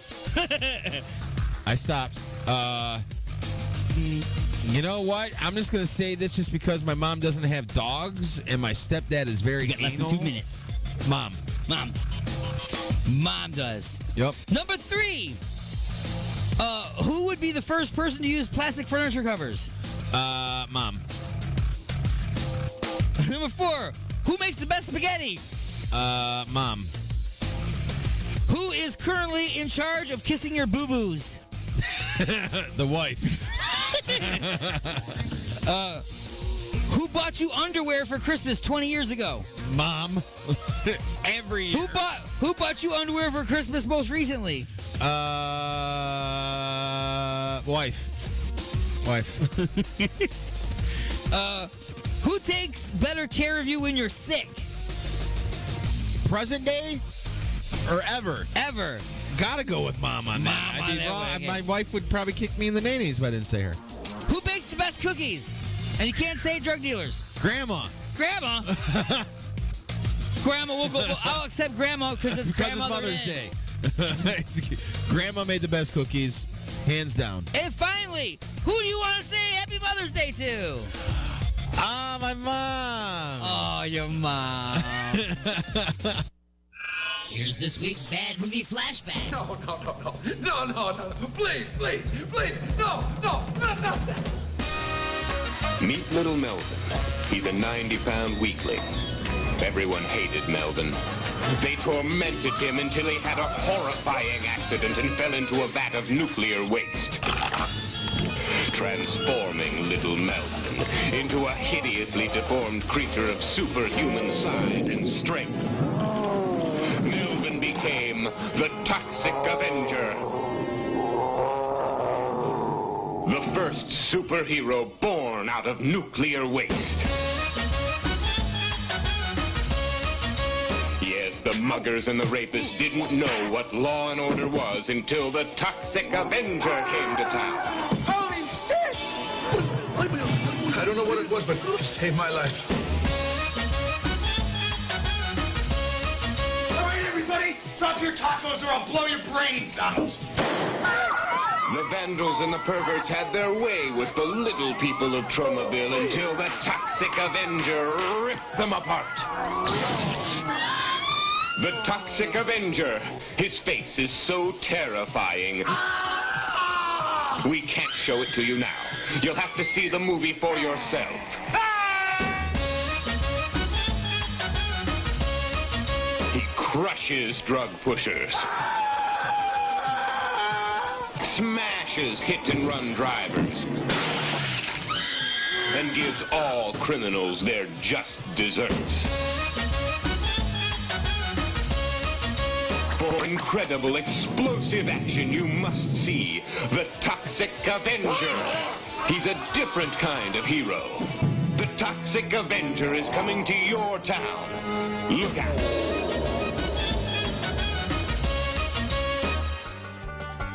I stopped. You know what? I'm just going to say this just because my mom doesn't have dogs and my stepdad is very You got less than 2 minutes. Mom. Mom does. Yep. Number three. Who would be the first person to use plastic furniture covers? Mom. Number four. Who makes the best spaghetti? Mom. Who is currently in charge of kissing your boo-boos? The wife. Who bought you underwear for Christmas 20 years ago? Mom. Every year. Who bought you underwear for Christmas most recently? Wife. Who takes better care of you when you're sick? Present day or ever? Ever. Gotta go with mom on that. I'd be wrong. My wife would probably kick me in the nannies if I didn't say her. Who bakes the best cookies? And you can't say drug dealers. Grandma. Grandma, I'll accept Grandma because it's Mother's Day. Grandma made the best cookies, hands down. And finally, who do you want to say Happy Mother's Day to? My mom. Oh, your mom. Here's this week's bad movie flashback. No. Please, no. Meet little Melvin. He's a 90-pound weakling. Everyone hated Melvin. They tormented him until he had a horrifying accident and fell into a vat of nuclear waste. Transforming little Melvin into a hideously deformed creature of superhuman size and strength. the Toxic Avenger. The first superhero born out of nuclear waste. Yes, the muggers and the rapists didn't know what law and order was until the Toxic Avenger came to town. Holy shit! I don't know what it was, but it saved my life. All right, everybody, drop your tacos or I'll blow your brains out. The vandals and the perverts had their way with the little people of Tromaville until the Toxic Avenger ripped them apart. The Toxic Avenger. His face is so terrifying. We can't show it to you now. You'll have to see the movie for yourself. He crushes drug pushers. Smashes hit-and-run drivers. And gives all criminals their just desserts. For incredible explosive action, you must see the Toxic Avenger. He's a different kind of hero. The Toxic Avenger is coming to your town. Look out.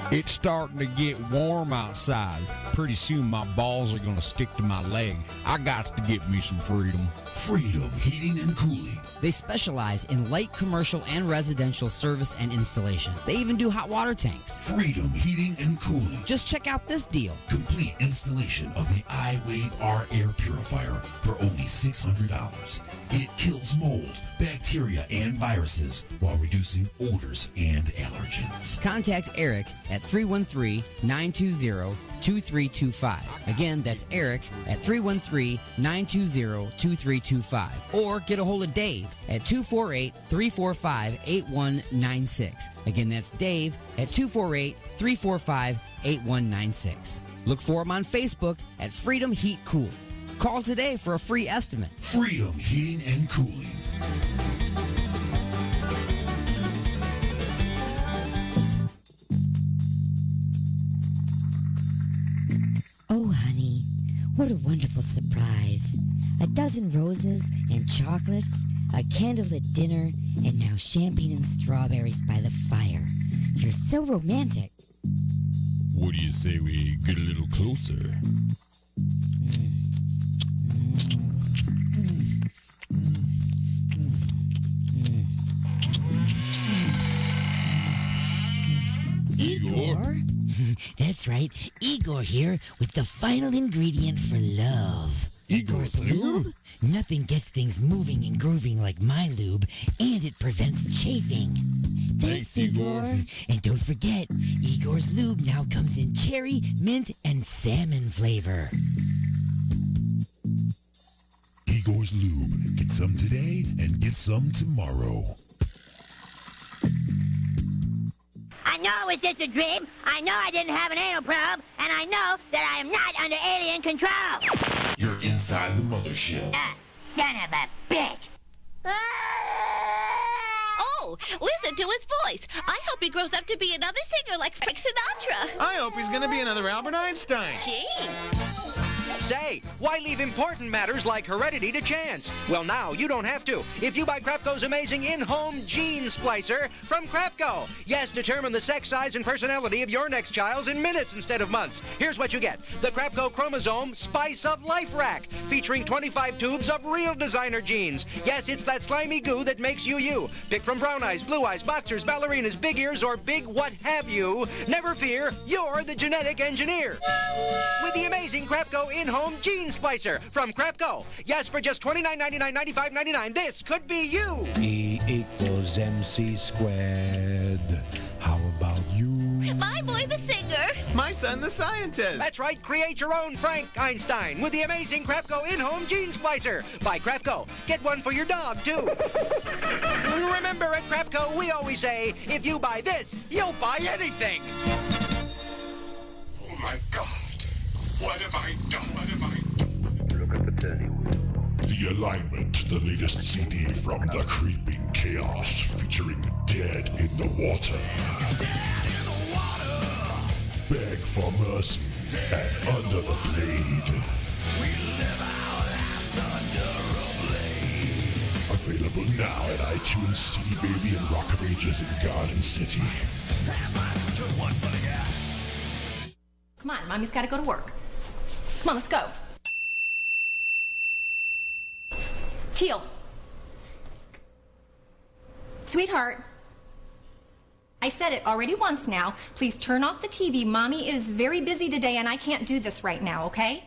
It's starting to get warm outside. Pretty soon my balls are going to stick to my leg. I got to get me some Freedom. Freedom Heating and Cooling. They specialize in light commercial and residential service and installation. They even do hot water tanks. Freedom Heating and Cooling. Just check out this deal. Complete installation of the iWave R air purifier for only $600. It kills mold, bacteria, and viruses while reducing odors and allergens. Contact Eric at 313-920-2325. Again, that's Eric at 313-920-2325. Or get a hold of Dave at 248-345-8196. Again, that's Dave at 248-345-8196. Look for him on Facebook at Freedom Heat Cooling. Call today for a free estimate. Freedom Heating and Cooling. Oh, honey, what a wonderful surprise. A dozen roses and chocolates, a candlelit dinner, and now champagne and strawberries by the fire. You're so romantic. What do you say we get a little closer? Igor? That's right, Igor here with the final ingredient for love. Igor's lube? Nothing gets things moving and grooving like my lube, and it prevents chafing. Thanks, Igor. And don't forget, Igor's lube now comes in cherry, mint, and salmon flavor. Igor's Lube. Get some today and get some tomorrow. I know it was just a dream. I know I didn't have an anal probe. And I know that I am not under alien control. You're inside the mothership. Son of a bitch. Oh, listen to his voice. I hope he grows up to be another singer like Frank Sinatra. I hope he's gonna be another Albert Einstein. Gee. Say, why leave important matters like heredity to chance? Well, now you don't have to. If you buy Crapco's amazing in-home gene splicer from Crapco. Yes, determine the sex size and personality of your next child in minutes instead of months. Here's what you get. The Crapco Chromosome Spice of Life Rack, featuring 25 tubes of real designer genes. Yes, it's that slimy goo that makes you you. Pick from brown eyes, blue eyes, boxers, ballerinas, big ears, or big what have you. Never fear, you're the genetic engineer. With the amazing Crapco in-home gene splicer from Crapco. Yes, for just $29.99, $95.99, this could be you. E equals MC squared. How about you? My boy the singer. My son the scientist. That's right, create your own Frank Einstein with the amazing Crapco in-home gene splicer. Buy Crapco. Get one for your dog, too. Remember, at Crapco, we always say, if you buy this, you'll buy anything. Oh, my God. What have I done? What have I done? The alignment, the latest CD from The Creeping Chaos featuring Dead in the Water. Beg for mercy and Under the Blade. Available now at iTunes, CD Baby, and Rock of Ages in Garden City. Come on, Mommy's got to go to work. Come on, let's go. Teal. Sweetheart. I said it already once now. Please turn off the TV. Mommy is very busy today and I can't do this right now, okay?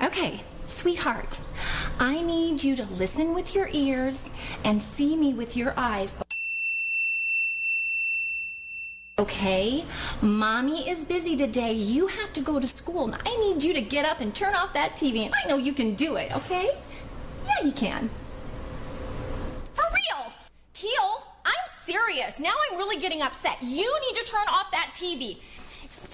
Okay, sweetheart. I need you to listen with your ears and see me with your eyes. Okay, Mommy is busy today. You have to go to school, and I need you to get up and turn off that TV, and I know you can do it, okay? Yeah, you can. For real! Teal, I'm serious. Now I'm really getting upset. You need to turn off that TV.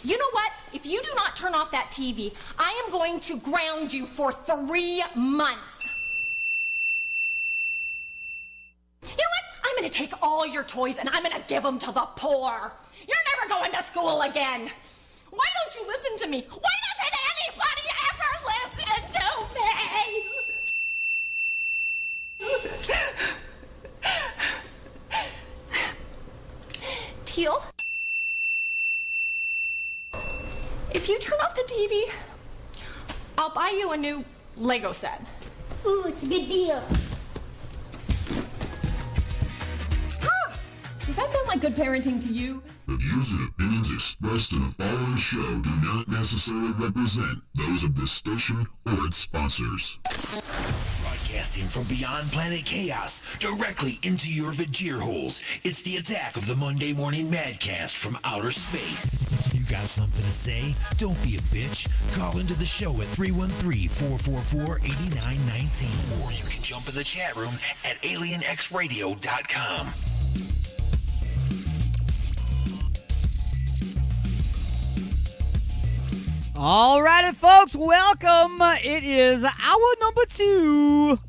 You know what? If you do not turn off that TV, I am going to ground you for 3 months. You know what? I'm going to take all your toys and I'm going to give them to the poor. You're never going to school again. Why don't you listen to me? Why doesn't anybody ever listen to me? Teal? If you turn off the TV, I'll buy you a new Lego set. Ooh, it's a good deal. Does that sound like good parenting to you? The views and opinions expressed in the following show do not necessarily represent those of this station or its sponsors. Broadcasting from beyond planet chaos, directly into your Vajir holes, it's the attack of the Monday Morning Madcast from outer space. You got something to say? Don't be a bitch. Call into the show at 313-444-8919. Or you can jump in the chat room at alienxradio.com. All righty, folks, welcome. It is hour number 2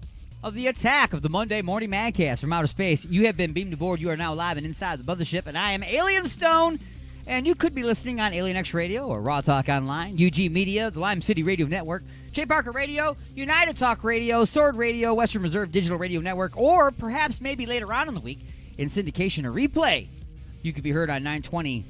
of the attack of the Monday Morning Madcast from outer space. You have been beamed aboard. You are now live and inside the mothership, and I am Alien Stone. And you could be listening on Alien X Radio or Raw Talk Online, UG Media, the Lime City Radio Network, Jay Parker Radio, United Talk Radio, Sword Radio, Western Reserve Digital Radio Network, or perhaps maybe later on in the week in syndication or replay. You could be heard on 920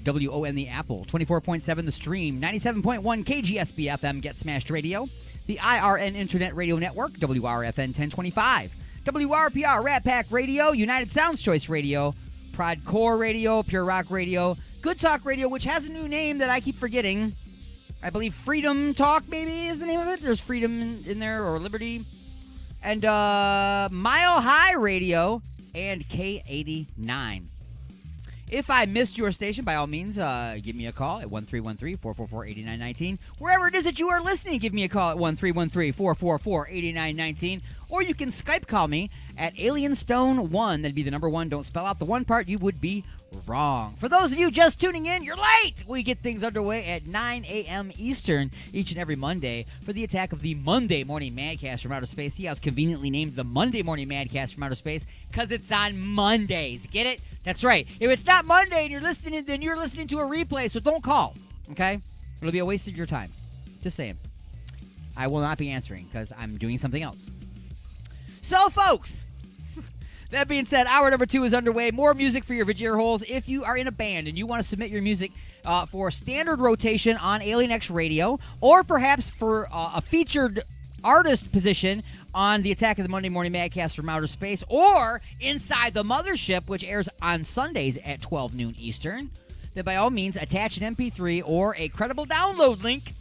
WON The Apple, 24.7 The Stream, 97.1 KGSB FM Get Smashed Radio, the IRN Internet Radio Network, WRFN 1025, WRPR Rat Pack Radio, United Sounds Choice Radio, Prod Core Radio, Pure Rock Radio, Good Talk Radio, which has a new name that I keep forgetting. I believe Freedom Talk, maybe, is the name of it. There's freedom in there, or liberty. And Mile High Radio and K89. If I missed your station, by all means, give me a call at 1313-444-8919. Wherever it is that you are listening, give me a call at 1313-444-8919. Or you can Skype call me at AlienStone1. That'd be the number 1. Don't spell out the one part. You would be wrong. For those of you just tuning in, you're late! We get things underway at 9 a.m. Eastern each and every Monday for the attack of the Monday Morning Madcast from outer space. See how it's conveniently named the Monday Morning Madcast from outer space? Because it's on Mondays. Get it? That's right. If it's not Monday and you're listening, then you're listening to a replay, so don't call, okay? It'll be a waste of your time. Just saying. I will not be answering because I'm doing something else. So, folks, that being said, hour number 2 is underway. More music for your Vajir holes. If you are in a band and you want to submit your music for standard rotation on Alien X Radio, or perhaps for a featured artist position on the Attack of the Monday Morning Madcast from outer space, or Inside the Mothership, which airs on Sundays at 12 noon Eastern, then by all means attach an MP3 or a credible download link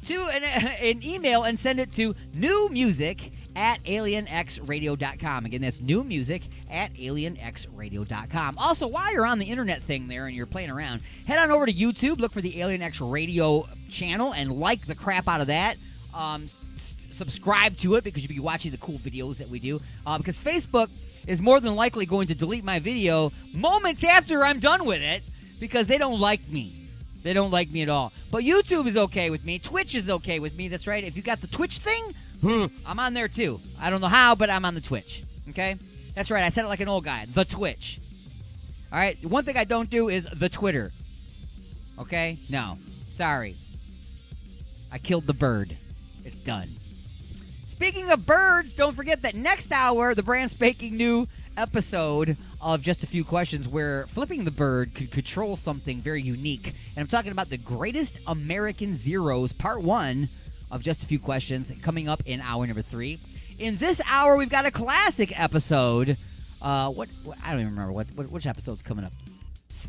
to an email and send it to newmusic@alienxradio.com. Again, that's newmusic@alienxradio.com. Also, while you're on the internet thing there and you're playing around, head on over to YouTube, look for the Alien X Radio channel, and like the crap out of that. Subscribe to it because you'll be watching the cool videos that we do. Because Facebook is more than likely going to delete my video moments after I'm done with it because they don't like me. They don't like me at all. But YouTube is okay with me. Twitch is okay with me. That's right. If you got the Twitch thing, I'm on there too. I don't know how, but I'm on the Twitch. Okay? That's right. I said it like an old guy. The Twitch. All right? One thing I don't do is the Twitter. Okay? No. Sorry. I killed the bird. It's done. Speaking of birds, don't forget that next hour, the brand spanking new episode of Just a Few Questions where flipping the bird could control something very unique. And I'm talking about the Greatest American Zeros, part 1 of Just a Few Questions, coming up in hour number 3. In this hour, we've got a classic episode. I don't even remember which episode's coming up.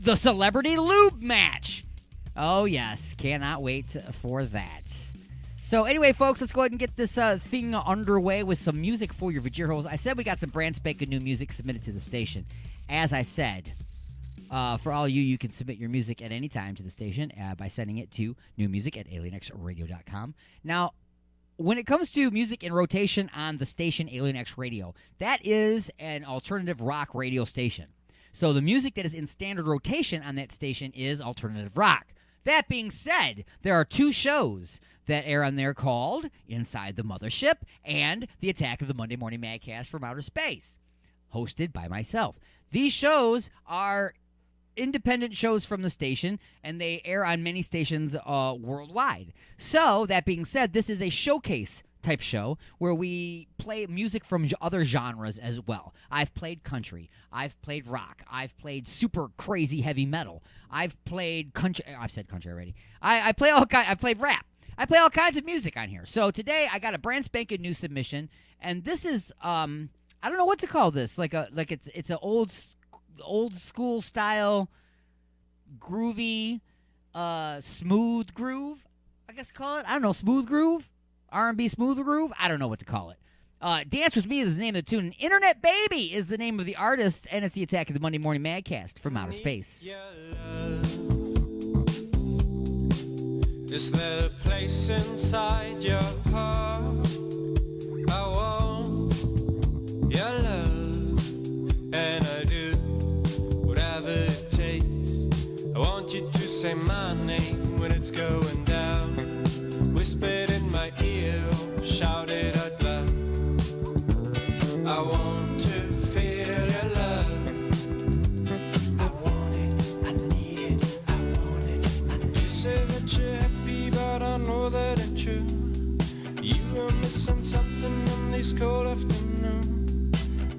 The Celebrity Lube Match. Oh, yes. Cannot wait for that. So anyway, folks, let's go ahead and get this thing underway with some music for your Vajir holes. I said we got some brand spanking new music submitted to the station. As I said, for all you can submit your music at any time to the station by sending it to newmusic@alienxradio.com. Now, when it comes to music in rotation on the station Alien X Radio, that is an alternative rock radio station. So the music that is in standard rotation on that station is alternative rock. That being said, there are 2 shows that air on there called Inside the Mothership and The Attack of the Monday Morning Madcast from Outer Space, hosted by myself. These shows are independent shows from the station, and they air on many stations worldwide. So, that being said, this is a showcase type show where we play music from other genres as well. I've played country. I've played rock. I've played super crazy heavy metal. I've played country. I've said country already. I play all kind. I've played rap. I play all kinds of music on here. So today I got a brand spanking new submission, and this is I don't know what to call this. It's an old school style groovy smooth groove. I guess call it. I don't know, smooth groove. R&B smooth groove? I don't know what to call it. Dance With Me is the name of the tune. Internet Baby is the name of the artist, and it's the Attack of the Monday Morning Madcast from Outer Space. Is there a place inside your heart? I want your love, and I do whatever it takes. I want you to say my name when it's going down. Whisper it in my ear, shout it out loud. I want to feel your love. I want it, I need it, I want it, I need it. You say that you're happy, but I know that ain't true. You are missing something on this cold afternoon.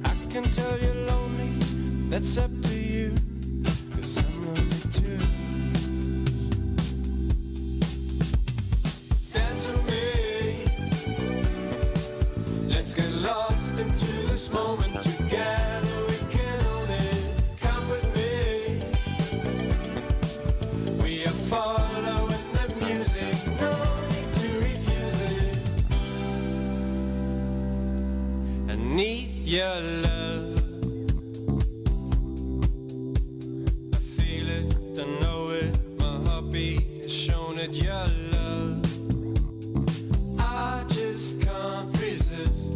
I can tell you're lonely, that's up to you. 'Cause I'm lonely too. Dance with me. Let's get lost into this moment together. We can own it. Come with me. We are following the music. No need to refuse it. I need your love. I feel it, I know it. My heartbeat has shown it. Your love. I just can't resist.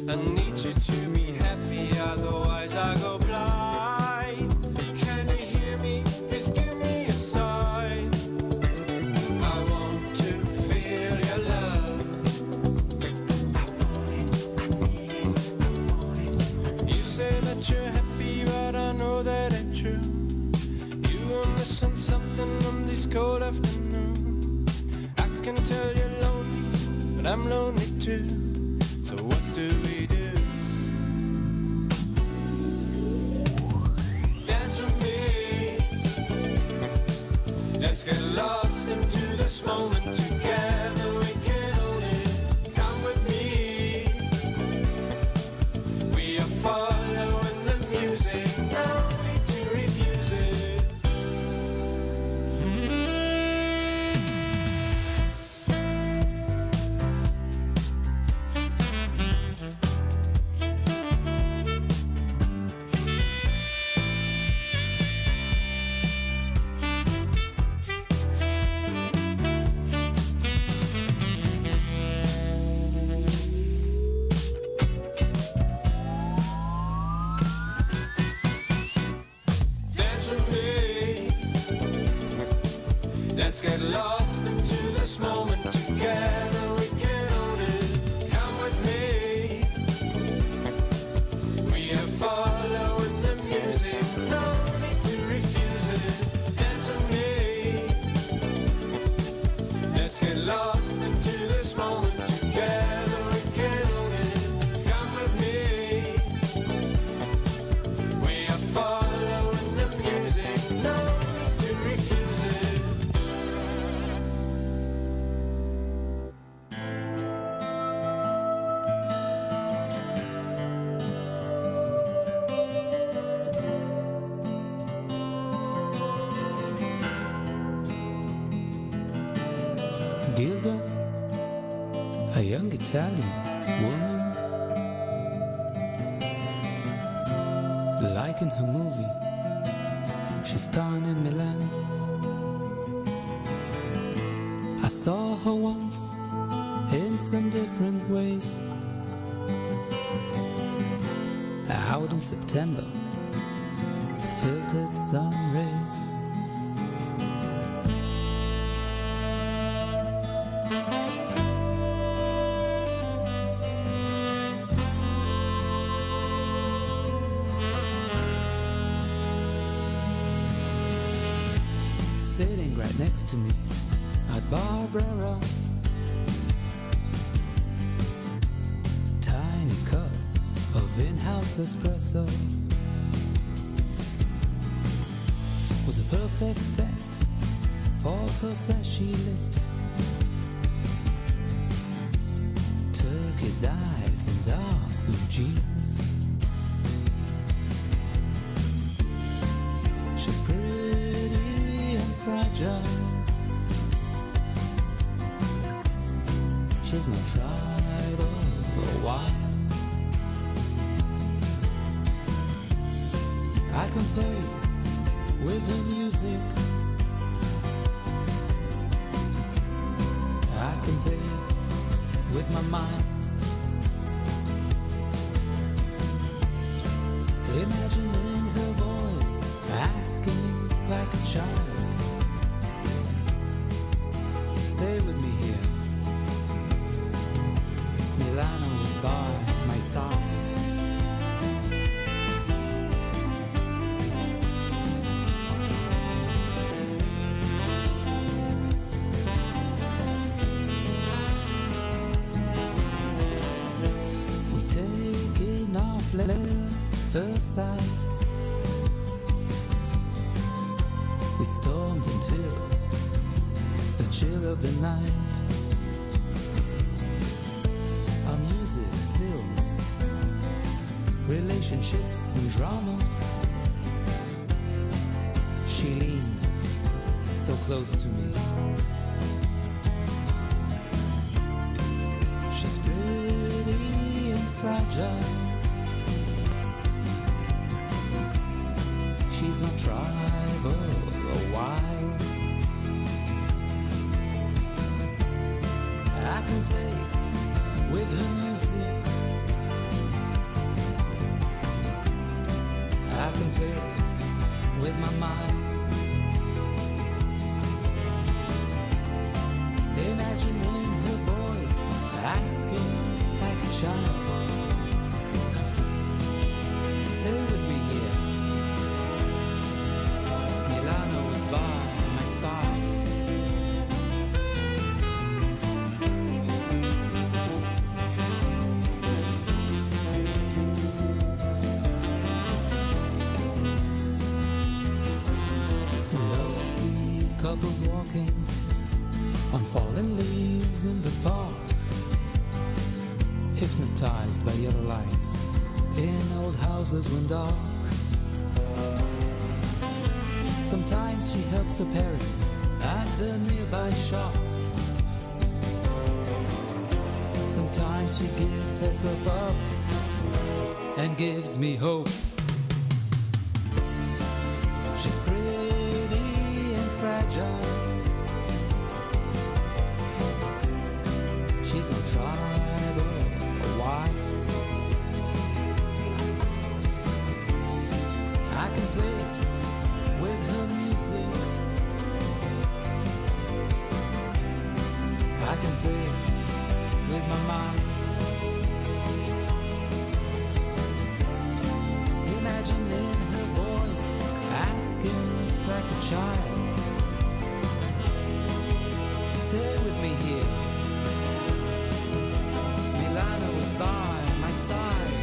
I need you to be happy, otherwise I go blind. Can you hear me? Please give me a sign. I want to feel your love. I want it, I need it, I want it. You say that you're happy, but I know that ain't true. You are missing something on this cold afternoon. I can tell you're lonely, but I'm lonely too. So what do we do? Dance with me. Let's get lost into this moment together. We can own it. Come with me. We are following the music. No need to refuse it. Gilda, a young Italian woman, like in her movie, she's starring in Milan. I saw her once in some different ways, out in September, filtered sun rays. Sitting right next to me at Barbera, tiny cup of in-house espresso, was a perfect set for her fleshy lips, turquoise eyes and dark blue jeans. She's pretty and fragile. She's not tried for a while. I can play with her music. I can play with my mind. Imagining her voice asking like a child. Stay with me here. Milano is by my side. We taking off first sight. We stormed into the chill of the night. Our music, films, relationships and drama. She leaned so close to me. She's pretty and fragile. She's not tribal or wild. I can play with her music. I can play with my mind. Imagining her voice asking like a child. Stay with me here. Milano is by my side. Love, see couples walking on fallen leaves in the park, hypnotized by yellow lights in old houses when dark. Sometimes she helps her parents at the nearby shop. Sometimes she gives herself up and gives me hope. She's pretty and fragile. She's no tribal or wild. I can play with her music. I can play with my mind. Imagining her voice asking like a child. Stay with me here. Milano is by my side.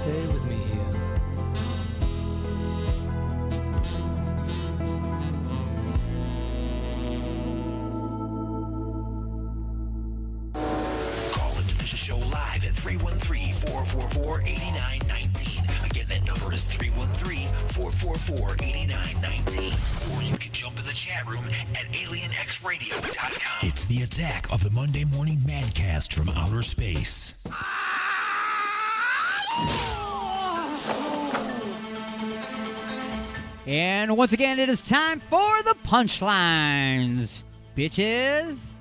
stay with me here. Call into the show live at 313-444-8919. Again, that number is 313-444-8919. Or you can jump in the chat room at alienxradio.com. It's the attack of the Monday Morning Madcast from outer space. And once again, it is time for the punchlines, bitches.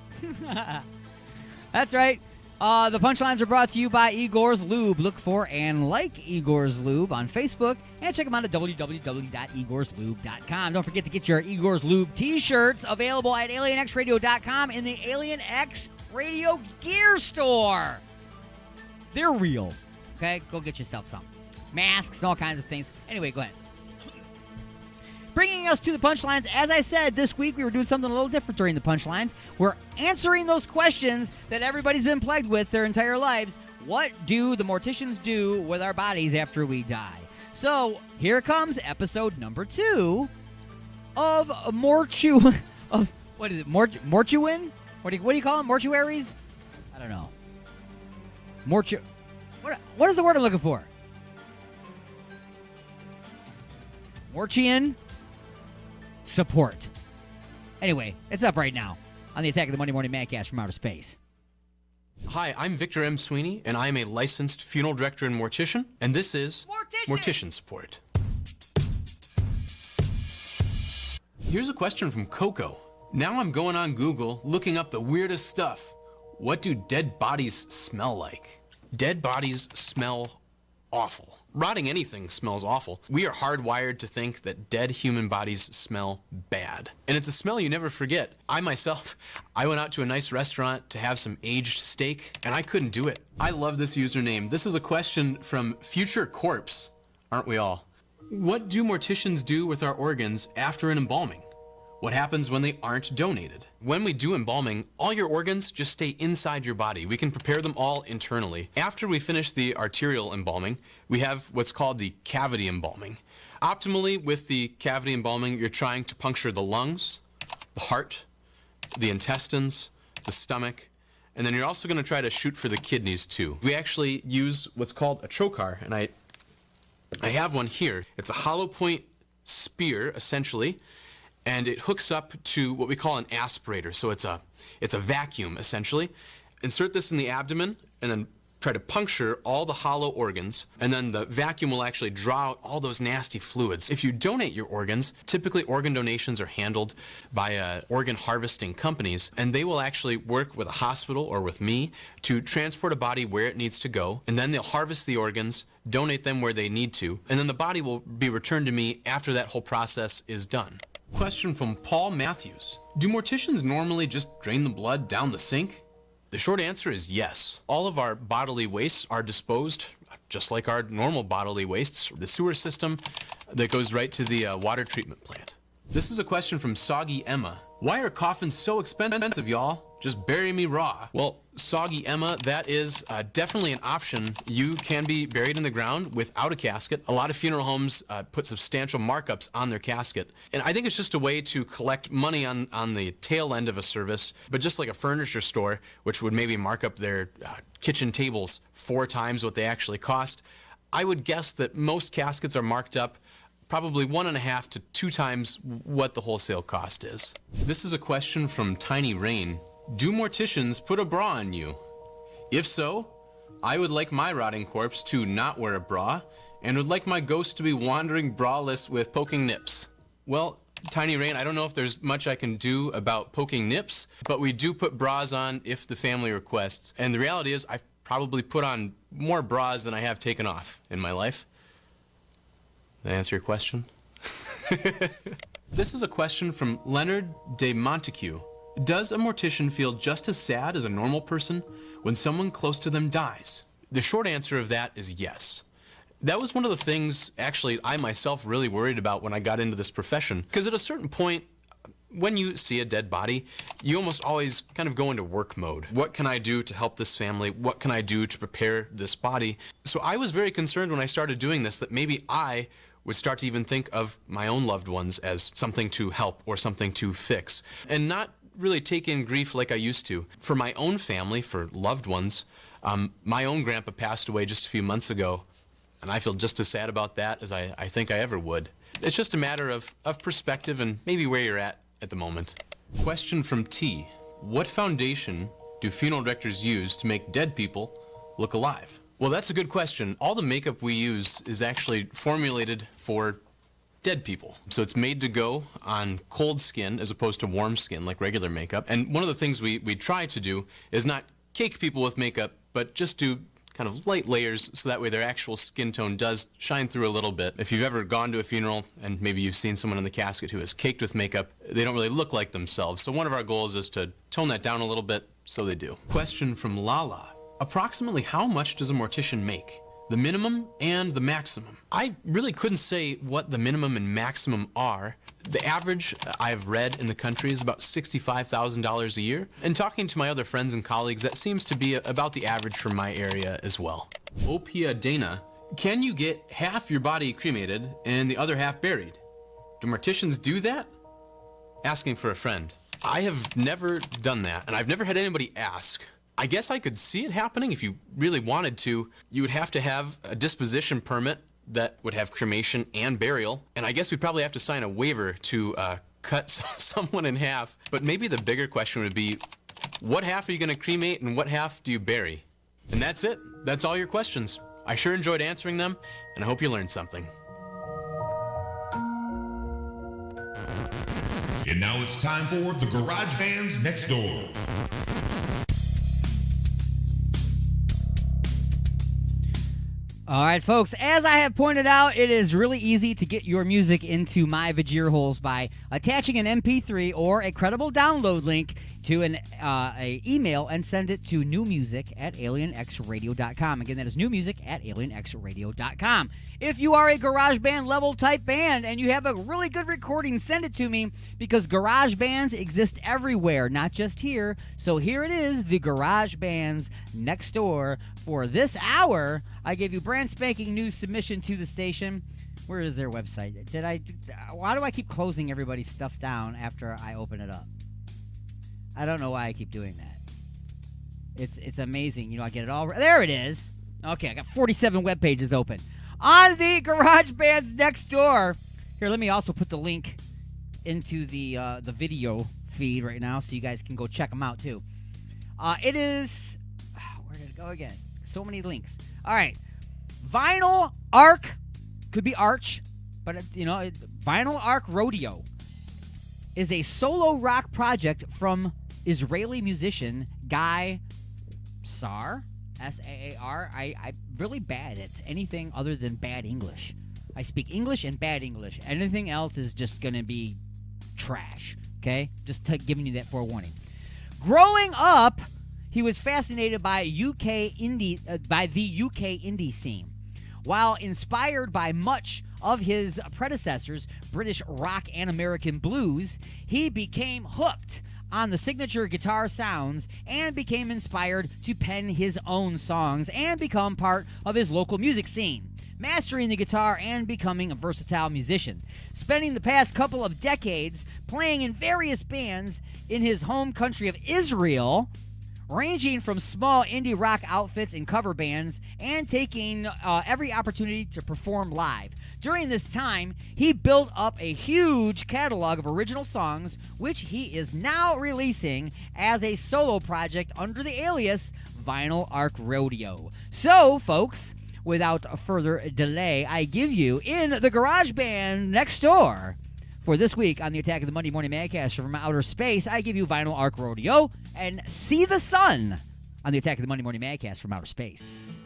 That's right. The punchlines are brought to you by Igor's Lube. Look for and like Igor's Lube on Facebook and check them out at www.igorslube.com. Don't forget to get your Igor's Lube t-shirts available at alienxradio.com in the Alien X Radio Gear Store. They're real. Okay? Go get yourself some. Masks and all kinds of things. Anyway, go ahead. Bringing us to the punchlines, as I said, this week we were doing something a little different during the punchlines. We're answering those questions that everybody's been plagued with their entire lives. What do the morticians do with our bodies after we die? So here comes episode number 2 of Mortuin. What do you call them? Mortuaries? I don't know. What is the word I'm looking for? Mortian support. Anyway, it's up right now on the Attack of the Monday Morning Madcast from outer space. Hi, I'm Victor M. Sweeney, and I am a licensed funeral director and mortician, and this is Mortician Support. Here's a question from Coco. Now I'm going on Google looking up the weirdest stuff. What do dead bodies smell like? Dead bodies smell awful. Rotting anything smells awful. We are hardwired to think that dead human bodies smell bad. And it's a smell you never forget. I went out to a nice restaurant to have some aged steak, and I couldn't do it. I love this username. This is a question from Future Corpse, aren't we all? What do morticians do with our organs after an embalming? What happens when they aren't donated? When we do embalming, all your organs just stay inside your body. We can prepare them all internally. After we finish the arterial embalming, we have what's called the cavity embalming. Optimally, with the cavity embalming, you're trying to puncture the lungs, the heart, the intestines, the stomach, and then you're also going to try to shoot for the kidneys too. We actually use what's called a trocar, and I have one here. It's a hollow point spear, essentially, and it hooks up to what we call an aspirator. So it's a vacuum, essentially. Insert this in the abdomen and then try to puncture all the hollow organs, and then the vacuum will actually draw out all those nasty fluids. If you donate your organs, typically organ donations are handled by organ harvesting companies, and they will actually work with a hospital or with me to transport a body where it needs to go, and then they'll harvest the organs, donate them where they need to, and then the body will be returned to me after that whole process is done. Question from Paul Matthews. Do morticians normally just drain the blood down the sink? The short answer is yes. All of our bodily wastes are disposed just like our normal bodily wastes, the sewer system that goes right to the water treatment plant. This is a question from Soggy Emma. Why are coffins so expensive, y'all? Just bury me raw. Well, Soggy Emma, that is definitely an option. You can be buried in the ground without a casket. A lot of funeral homes put substantial markups on their casket. And I think it's just a way to collect money on the tail end of a service, but just like a furniture store, which would maybe mark up their kitchen tables 4 times what they actually cost, I would guess that most caskets are marked up probably 1.5 to 2 times what the wholesale cost is. This is a question from Tiny Rain. Do morticians put a bra on you? If so, I would like my rotting corpse to not wear a bra, and would like my ghost to be wandering braless with poking nips. Well, Tiny Rain, I don't know if there's much I can do about poking nips, but we do put bras on if the family requests. And the reality is I've probably put on more bras than I have taken off in my life. Did that answer your question? This is a question from Leonard de Montague. Does a mortician feel just as sad as a normal person when someone close to them dies? The short answer of that is yes. That was one of the things, actually, I myself really worried about when I got into this profession. Because at a certain point, When you see a dead body, you almost always kind of go into work mode. What can I do to help this family? What can I do to prepare this body? So I was very concerned when I started doing this that maybe I would start to even think of my own loved ones as something to help or something to fix, and not really take in grief like I used to. For my own family, for loved ones, my own grandpa passed away just a few months ago, and I feel just as sad about that as I think I ever would. It's just a matter of perspective and maybe where you're at the moment. Question from T. What foundation do funeral directors use to make dead people look alive? Well, that's a good question. All the makeup we use is actually formulated for dead people. So it's made to go on cold skin as opposed to warm skin like regular makeup. And one of the things we try to do is not cake people with makeup, but just do kind of light layers so that way their actual skin tone does shine through a little bit. If you've ever gone to a funeral and maybe you've seen someone in the casket who is caked with makeup, they don't really look like themselves. So one of our goals is to tone that down a little bit, so they do. Question from Lala. Approximately how much does a mortician make? The minimum and the maximum. I really couldn't say what the minimum and maximum are. The average I've read in the country is about $65,000 a year. And talking to my other friends and colleagues, that seems to be about the average for my area as well. Opia Dana, can you get half your body cremated and the other half buried? Do morticians do that? Asking for a friend. I have never done that, and I've never had anybody ask. I guess I could see it happening if you really wanted to. You would have to have a disposition permit that would have cremation and burial, and I guess we'd probably have to sign a waiver to cut someone in half. But maybe the bigger question would be, what half are you going to cremate and what half do you bury? And that's it. That's all your questions. I sure enjoyed answering them, and I hope you learned something. And now it's time for the Garage Band's Next Door. All right, folks, as I have pointed out, it is really easy to get your music into my Vajir holes by attaching an MP3 or a credible download link to an email and send it to newmusic@alienxradio.com. Again, that is newmusic@alienxradio.com. If you are a GarageBand level type band and you have a really good recording, send it to me, because garage bands exist everywhere, not just here. So here it is, the Garage Band's Next Door. For this hour, I gave you brand spanking new submission to the station. Where is their website? Why do I keep closing everybody's stuff down after I open it up? I don't know why I keep doing that. It's amazing. You know, I get it all. There it is. Okay, I got 47 web pages open. On the Garage Band's Next Door. Here, let me also put the link into the video feed right now so you guys can go check them out too. It is... where did it go again? So many links. All right. Vinyl Arc. Could be Arch, but, Vinyl Arc Rodeo is a solo rock project from Israeli musician Guy Saar, S-A-A-R. I'm really bad at anything other than bad English. I speak English and bad English. Anything else is just going to be trash, okay? Just giving you that forewarning. Growing up, he was fascinated by the UK indie scene. While inspired by much of his predecessors, British rock and American blues, he became hooked on the signature guitar sounds and became inspired to pen his own songs and become part of his local music scene, mastering the guitar and becoming a versatile musician. Spending the past couple of decades playing in various bands in his home country of Israel, ranging from small indie rock outfits and cover bands, and taking every opportunity to perform live. During this time, he built up a huge catalog of original songs, which he is now releasing as a solo project under the alias Vinyl Arc Rodeo. So, folks, without further delay, I give you, in the Garage Band Next Door, for this week on the Attack of the Monday Morning Madcast from outer space, I give you Vinyl Arc Rodeo and See the Sun on the Attack of the Monday Morning Madcast from outer space.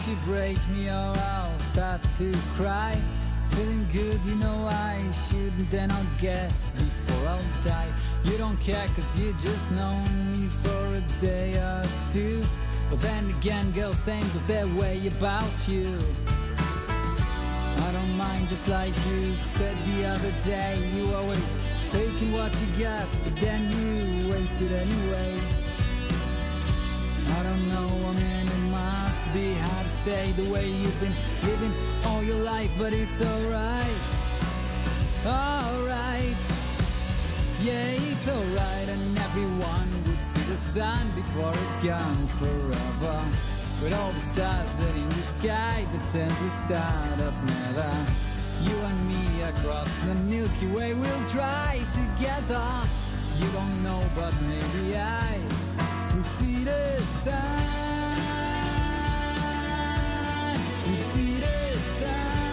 you break me or I'll start to cry. Feeling good, you know I shouldn't, then I'll guess before I'll die. You don't care cause you just know me for a day or two. But then again, girls saying was their way about you. I don't mind, just like you said the other day. You always taking what you got, but then you waste it anyway. I don't know, I mean it must be hard to stay the way you've been living all your life, but it's alright, alright. Yeah, it's alright, and everyone would see the sun before it's gone forever. With all the stars that in the sky that turns to stardust never. You and me across the Milky Way we'll try together. You don't know, but maybe I would see the sun. Would see the sun.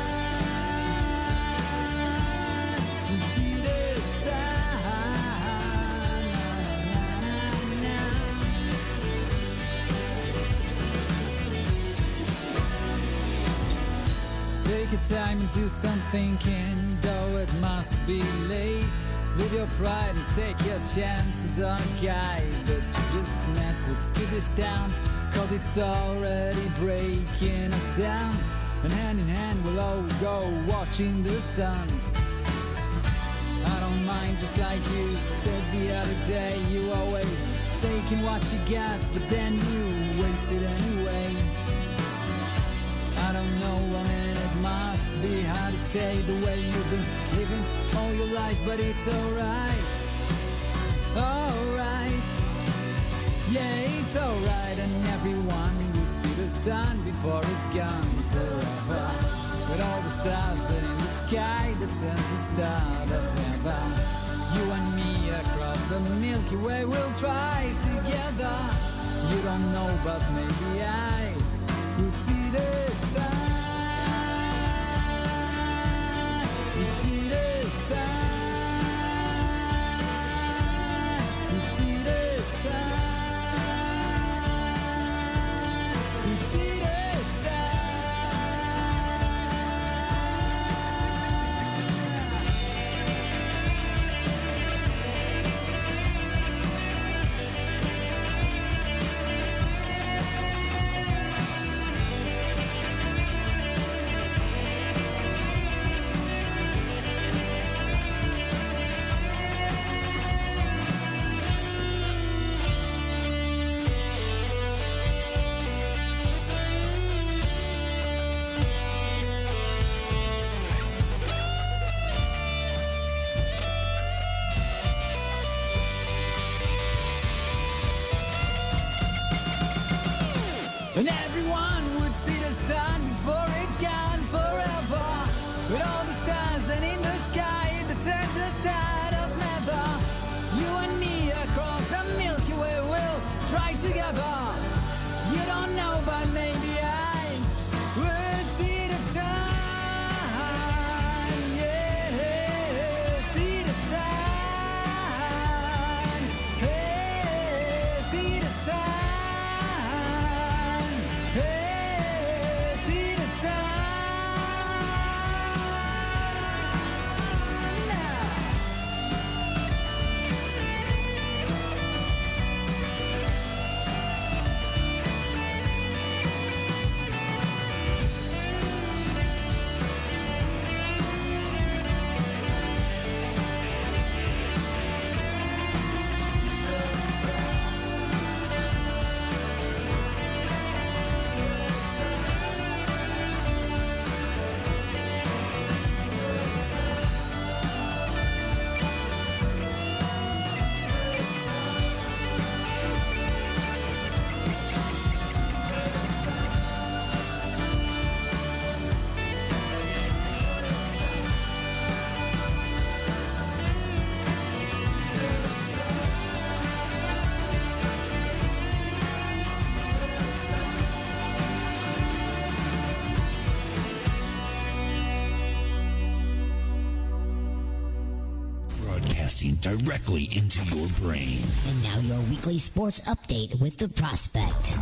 Would see the sun. Take your time and do some thinking, though it must be late. With your pride and take your chances on a guy that you just met will skip us down, cause it's already breaking us down. And hand in hand we'll all go watching the sun. I don't mind, just like you said the other day. You always taking what you got, but then you waste it anyway. I don't know, I mean it must be hard to stay the way you've been living all your life, but it's alright, alright. Yeah, it's alright, and everyone would see the sun before it's gone forever. With all the stars that in the sky that turns to stardust never. You and me across the Milky Way we'll try together. You don't know, but maybe I would see the sun. Would see the sun. Would see the sun. Would see the and everyone would see the sun before it's gone forever. With all the stars that in the sky that turns the stardust never. You and me across the Milky Way will try together. You don't know, but maybe I will see the sun. Yeah, see the sun. Hey, see the sun. Directly into your brain. And now your weekly sports update with the Prospect.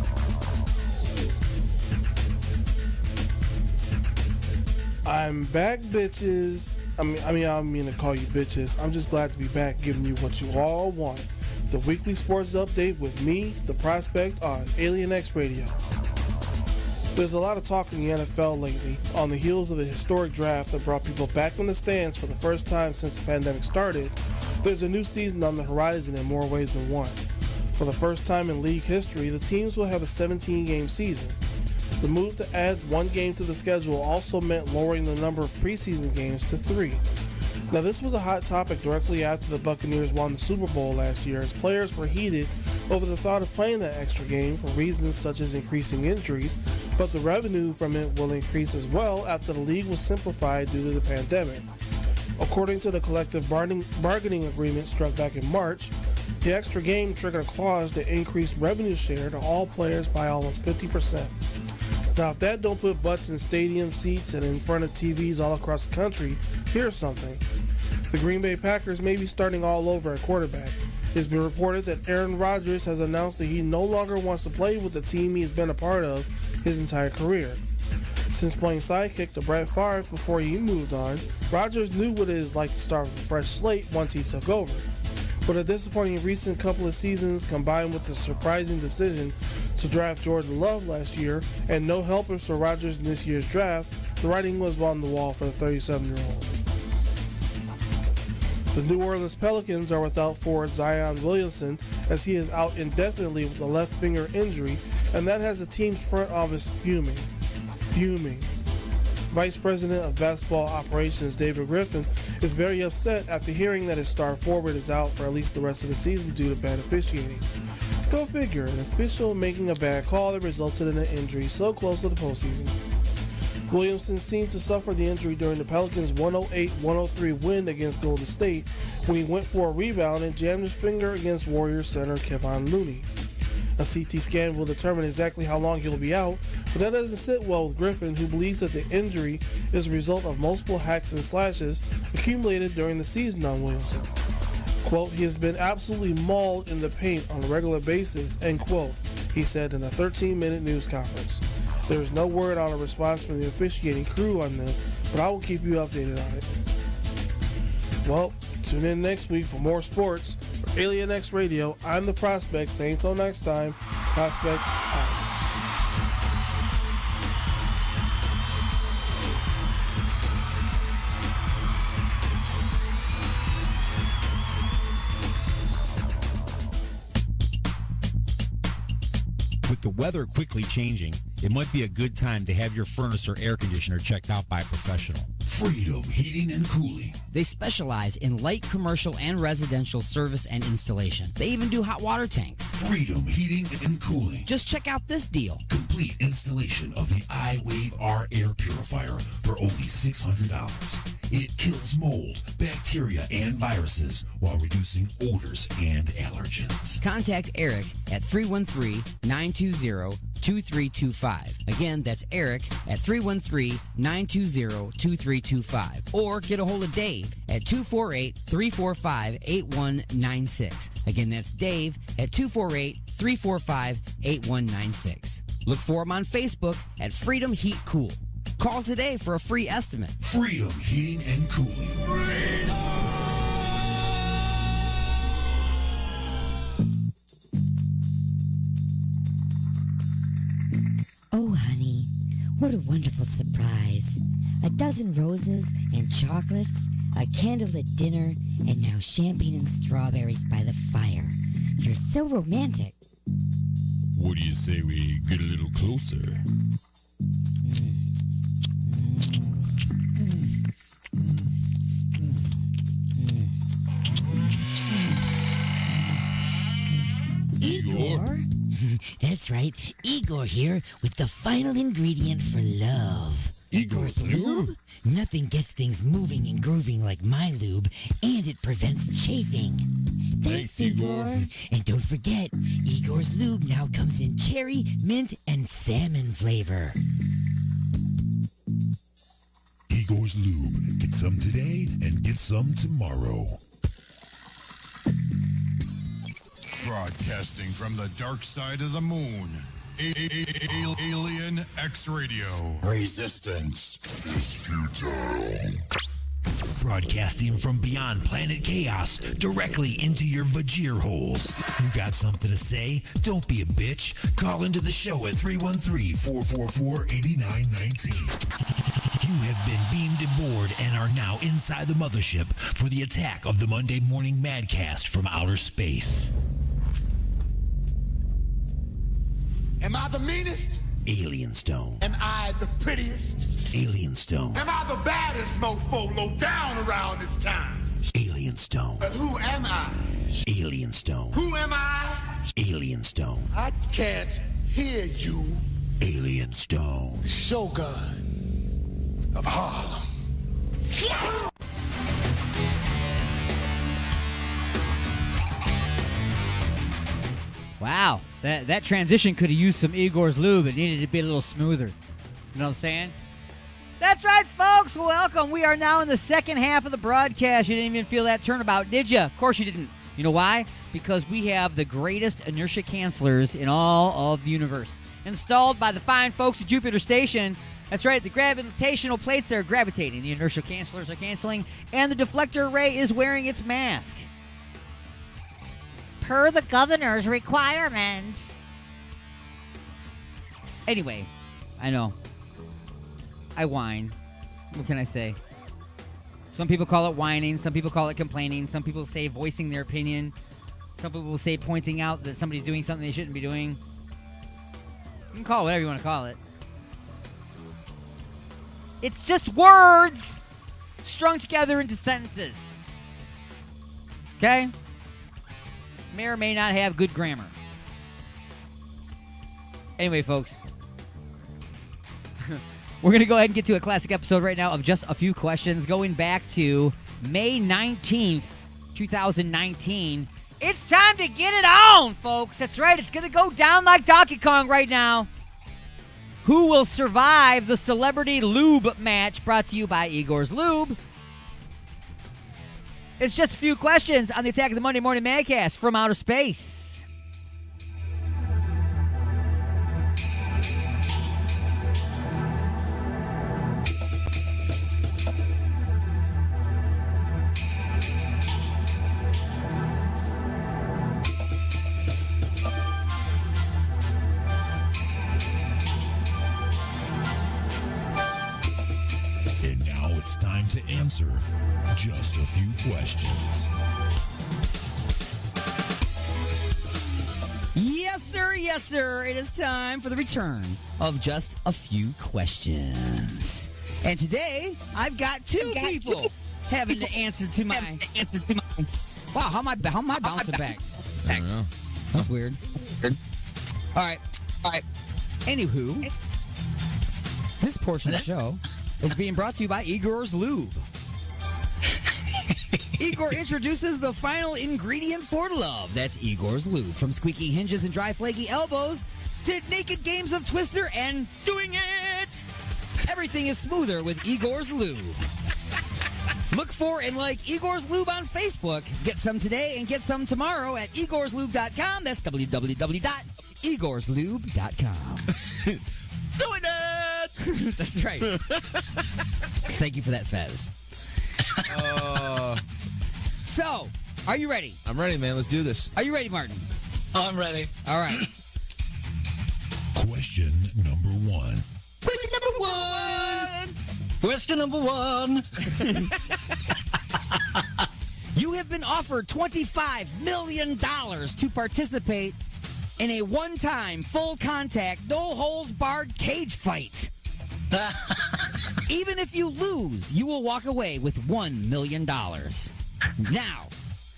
I'm back, bitches. I don't mean to call you bitches. I'm just glad to be back giving you what you all want. The weekly sports update with me, The Prospect, on Alien X Radio. There's a lot of talk in the NFL lately on the heels of a historic draft that brought people back in the stands for the first time since the pandemic started. There's a new season on the horizon in more ways than one. For the first time in league history, the teams will have a 17-game season. The move to add one game to the schedule also meant lowering the number of preseason games to 3. Now, this was a hot topic directly after the Buccaneers won the Super Bowl last year, as players were heated over the thought of playing that extra game for reasons such as increasing injuries, but the revenue from it will increase as well after the league was simplified due to the pandemic. According to the collective bargaining agreement struck back in March, the extra game triggered a clause to increase revenue share to all players by almost 50%. Now, if that don't put butts in stadium seats and in front of TVs all across the country, here's something. The Green Bay Packers may be starting all over at quarterback. It's been reported that Aaron Rodgers has announced that he no longer wants to play with the team he's been a part of his entire career. Since playing sidekick to Brett Favre before he moved on, Rodgers knew what it is like to start with a fresh slate once he took over. But a disappointing recent couple of seasons combined with the surprising decision to draft Jordan Love last year and no helpers for Rodgers in this year's draft, the writing was on the wall for the 37-year-old. The New Orleans Pelicans are without forward Zion Williamson as he is out indefinitely with a left finger injury, and that has the team's front office fuming. Vice President of Basketball Operations David Griffin is very upset after hearing that his star forward is out for at least the rest of the season due to bad officiating. Go figure, an official making a bad call that resulted in an injury so close to the postseason. Williamson seemed to suffer the injury during the Pelicans' 108-103 win against Golden State when he went for a rebound and jammed his finger against Warriors center Kevon Looney. A CT scan will determine exactly how long he'll be out, but that doesn't sit well with Griffin, who believes that the injury is a result of multiple hacks and slashes accumulated during the season on Williamson. Quote, he has been absolutely mauled in the paint on a regular basis, end quote, he said in a 13-minute news conference. There is no word on a response from the officiating crew on this, but I will keep you updated on it. Well, tune in next week for more sports. For Alien X Radio, I'm The Prospect, saying until next time, Prospect out. With the weather quickly changing, it might be a good time to have your furnace or air conditioner checked out by a professional. Freedom Heating and Cooling. They specialize in light commercial and residential service and installation. They even do hot water tanks. Freedom Heating and Cooling. Just check out this deal. Complete installation of the iWave R air purifier for only $600. It kills mold, bacteria, and viruses while reducing odors and allergens. Contact Eric at 313-920-2325. Again, that's Eric at 313-920-2325. Or get a hold of Dave at 248-345-8196. Again, that's Dave at 248-345-8196. Look for him on Facebook at Freedom Heat Cool. Call today for a free estimate. Freedom Heating and Cooling. Oh, honey, what a wonderful surprise. A dozen roses and chocolates, a candlelit dinner, and now champagne and strawberries by the fire. You're so romantic. What do you say we get a little closer? Igor? That's right. Igor here with the final ingredient for love. Igor's lube? Nothing gets things moving and grooving like my lube, and it prevents chafing. Thanks, Igor. And don't forget, Igor's lube now comes in cherry, mint, and salmon flavor. Igor's Lube. Get some today and get some tomorrow. Broadcasting from the dark side of the moon, Alien X Radio. Resistance is futile. Broadcasting from beyond planet chaos directly into your Vajir holes. You got something to say? Don't be a bitch. Call into the show at 313-444-8919. You have been beamed aboard and are now inside the mothership for the attack of the Monday Morning Madcast from outer space. Am I the meanest? Alien Stone. Am I the prettiest? Alien Stone. Am I the baddest mofo low down around this time? Alien Stone. But who am I? Alien Stone. Who am I? Alien Stone. I can't hear you. Alien Stone. The Shogun of Harlem. Wow, that transition could have used some Igor's Lube. It needed to be a little smoother. You know what I'm saying? That's right, folks. Welcome. We are now in the second half of the broadcast. You didn't even feel that turnabout, did you? Of course you didn't. You know why? Because we have the greatest inertia cancelers in all of the universe. Installed by the fine folks at Jupiter Station. That's right, the gravitational plates are gravitating. The inertia cancelers are canceling. And the deflector array is wearing its mask. Per the governor's requirements. Anyway, I know. I whine. What can I say? Some people call it whining. Some people call it complaining. Some people say voicing their opinion. Some people will say pointing out that somebody's doing something they shouldn't be doing. You can call it whatever you want to call it. It's just words strung together into sentences. Okay? May or may not have good grammar. Anyway, folks. We're going to go ahead and get to a classic episode right now of Just a Few Questions going back to May 19th, 2019. It's time to get it on, folks. That's right. It's going to go down like Donkey Kong right now. Who will survive the Celebrity Lube match brought to you by Igor's Lube? It's just a few questions on the Attack of the Monday Morning Madcast from outer space. And now it's time to answer just a few questions. Yes, sir. Yes, sir. It is time for the return of Just a Few Questions. And today, I've got two people having to answer to my... Wow, how am I bouncing back? I don't know. That's weird. All right. Anywho, this portion of the show is being brought to you by Igor's Lube. Igor introduces the final ingredient for love. That's Igor's Lube. From squeaky hinges and dry flaky elbows to naked games of Twister and doing it. Everything is smoother with Igor's Lube. Look for and like Igor's Lube on Facebook. Get some today and get some tomorrow at igorslube.com. That's www.igorslube.com. Doing it! That's right. Thank you for that, Fez. So, are you ready? I'm ready, man. Let's do this. Are you ready, Martin? I'm ready. All right. Question number one. Question number one. You have been offered $25 million to participate in a one-time, full-contact, no-holds-barred cage fight. Even if you lose, you will walk away with $1 million. Now,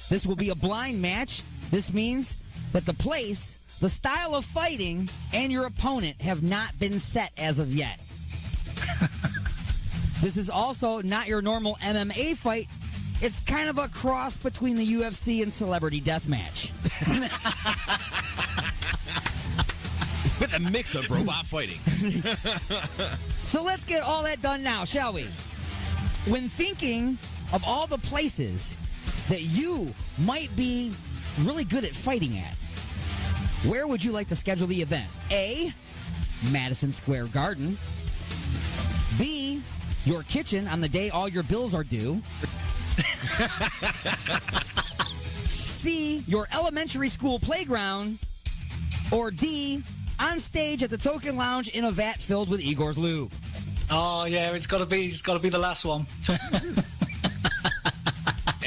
this will be a blind match. This means that the place, the style of fighting, and your opponent have not been set as of yet. This is also not your normal MMA fight. It's kind of a cross between the UFC and Celebrity Deathmatch. With a mix of robot fighting. So let's get all that done now, shall we? When thinking of all the places that you might be really good at fighting at, Where would you like to schedule the event? A, Madison Square Garden. B, your kitchen on the day all your bills are due. C, your elementary school playground. Or D, on stage at the Token Lounge in a vat filled with Igor's lube. Oh yeah, it's got to be the last one.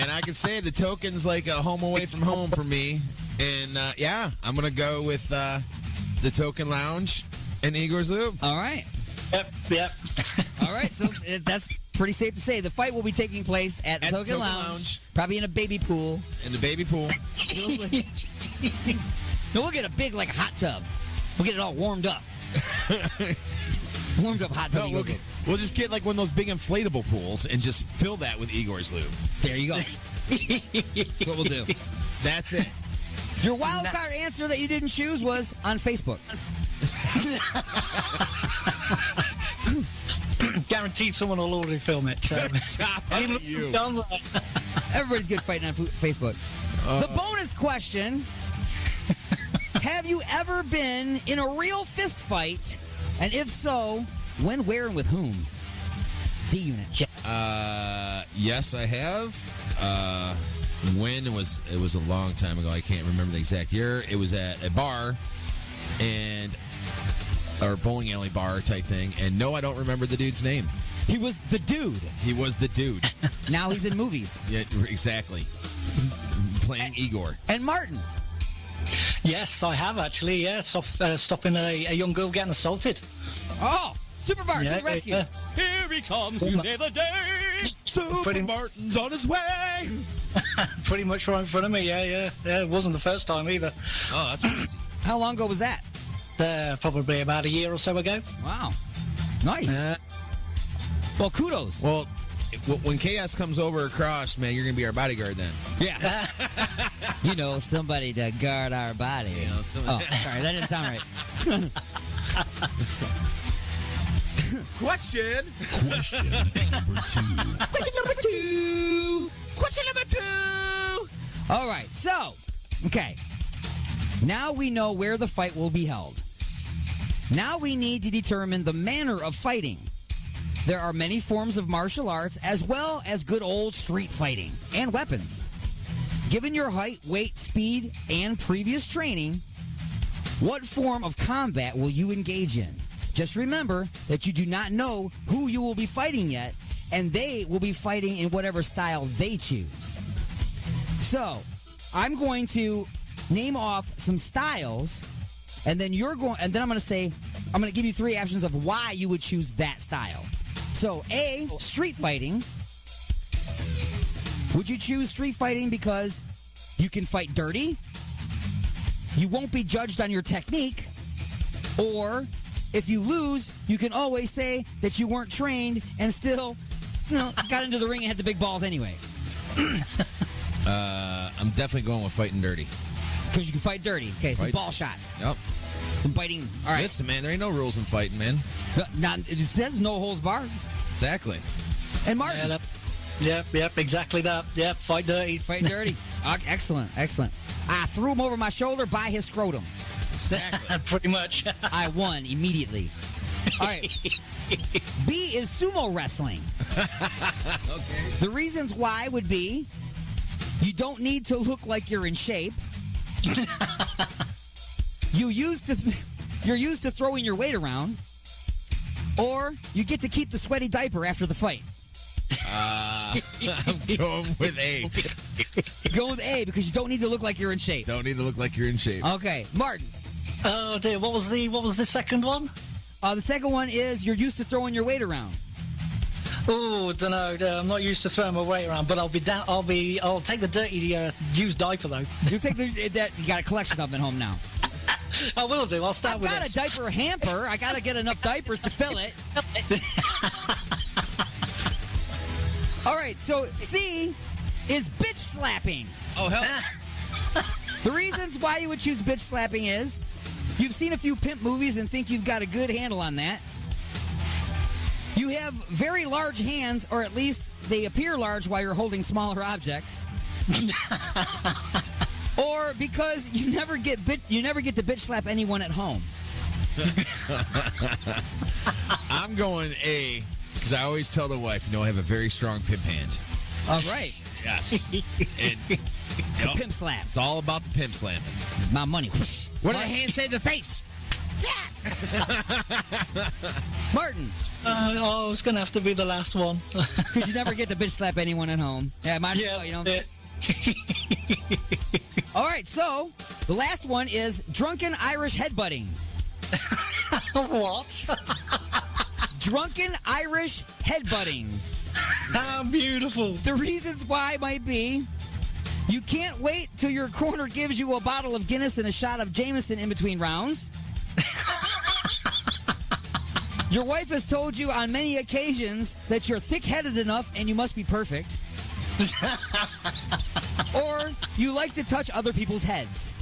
And I can say the Token's like a home away from home for me. And yeah, I'm gonna go with the Token Lounge and Igor's lube. All right. Yep. All right, so that's pretty safe to say. The fight will be taking place at Token Lounge, probably in a baby pool. In the baby pool. No, we'll get a big, like, hot tub. We'll get it all warmed up. Warmed up hot tub. No, we'll just get, like, one of those big inflatable pools and just fill that with Igor's lube. There you go. That's what we'll do. That's it. Your wild card answer that you didn't choose was on Facebook. Guaranteed someone will already film it. So. Everybody's good fighting on Facebook. The bonus question: have you ever been in a real fist fight? And if so, when, where, and with whom? D-Unit. Yes, I have. When it was a long time ago. I can't remember the exact year. It was at a bar or bowling alley bar type thing. And no, I don't remember the dude's name. He was the dude. He was the dude. Now he's in movies. Yeah, exactly. Playing Igor. And Martin. Yes, I have actually. Yeah, stopping a young girl getting assaulted. Oh, Super Martin to the rescue. Yeah. Here he comes to save the day. Super Martin's on his way. Pretty much right in front of me. Yeah. It wasn't the first time either. Oh, that's crazy. How long ago was that? Probably about a year or so ago. Wow. Nice. Well, kudos. Well, when Chaos comes over across, man, you're going to be our bodyguard then. Yeah. You know, somebody to guard our body. You know, sorry, that didn't sound right. Question number two. All right, so, okay. Now we know where the fight will be held. Now we need to determine the manner of fighting. There are many forms of martial arts as well as good old street fighting and weapons. Given your height, weight, speed, and previous training, what form of combat will you engage in? Just remember that you do not know who you will be fighting yet, and they will be fighting in whatever style they choose. So, I'm going to name off some styles, and then I'm going to give you three options of why you would choose that style. So, A, street fighting. Would you choose street fighting because you can fight dirty? You won't be judged on your technique? Or if you lose, you can always say that you weren't trained and still, got into the ring and had the big balls anyway? I'm definitely going with fighting dirty. Because you can fight dirty. Okay, some ball shots. Yep. Some biting. All right. Listen, man, there ain't no rules in fighting, man. It says no holds barred. Exactly. And Martin. Yep, exactly that. Yep, fight dirty. Fight dirty. Excellent. I threw him over my shoulder by his scrotum. Exactly. Pretty much. I won immediately. All right. B is sumo wrestling. Okay. The reasons why would be you don't need to look like you're in shape. You're used to throwing your weight around, or you get to keep the sweaty diaper after the fight. I'm going with A. Go with A because you don't need to look like you're in shape. Don't need to look like you're in shape. Okay, Martin. Oh dear, what was the second one? The second one is you're used to throwing your weight around. Oh, don't know. I'm not used to throwing my weight around, but I'll take the dirty used diaper though. You take that? You got a collection of them at home now. I will do. I'll start with it. I've got a diaper hamper. I got to get enough diapers to fill it. All right, so C is bitch slapping. Oh, hell. The reasons why you would choose bitch slapping is you've seen a few pimp movies and think you've got a good handle on that. You have very large hands, or at least they appear large while you're holding smaller objects. Or because you never get to bitch slap anyone at home. I'm going A, because I always tell the wife, I have a very strong pimp hand. All right. Yes. And, pimp slap. It's all about the pimp slamming. It's my money. What did the hand say to the face? Martin. I was going to have to be the last one. Because you never get to bitch slap anyone at home. Yeah, might as well, All right, so the last one is drunken Irish headbutting. What? Drunken Irish headbutting. How beautiful. The reasons why might be you can't wait till your corner gives you a bottle of Guinness and a shot of Jameson in between rounds. Your wife has told you on many occasions that you're thick-headed enough and you must be perfect. Or you like to touch other people's heads.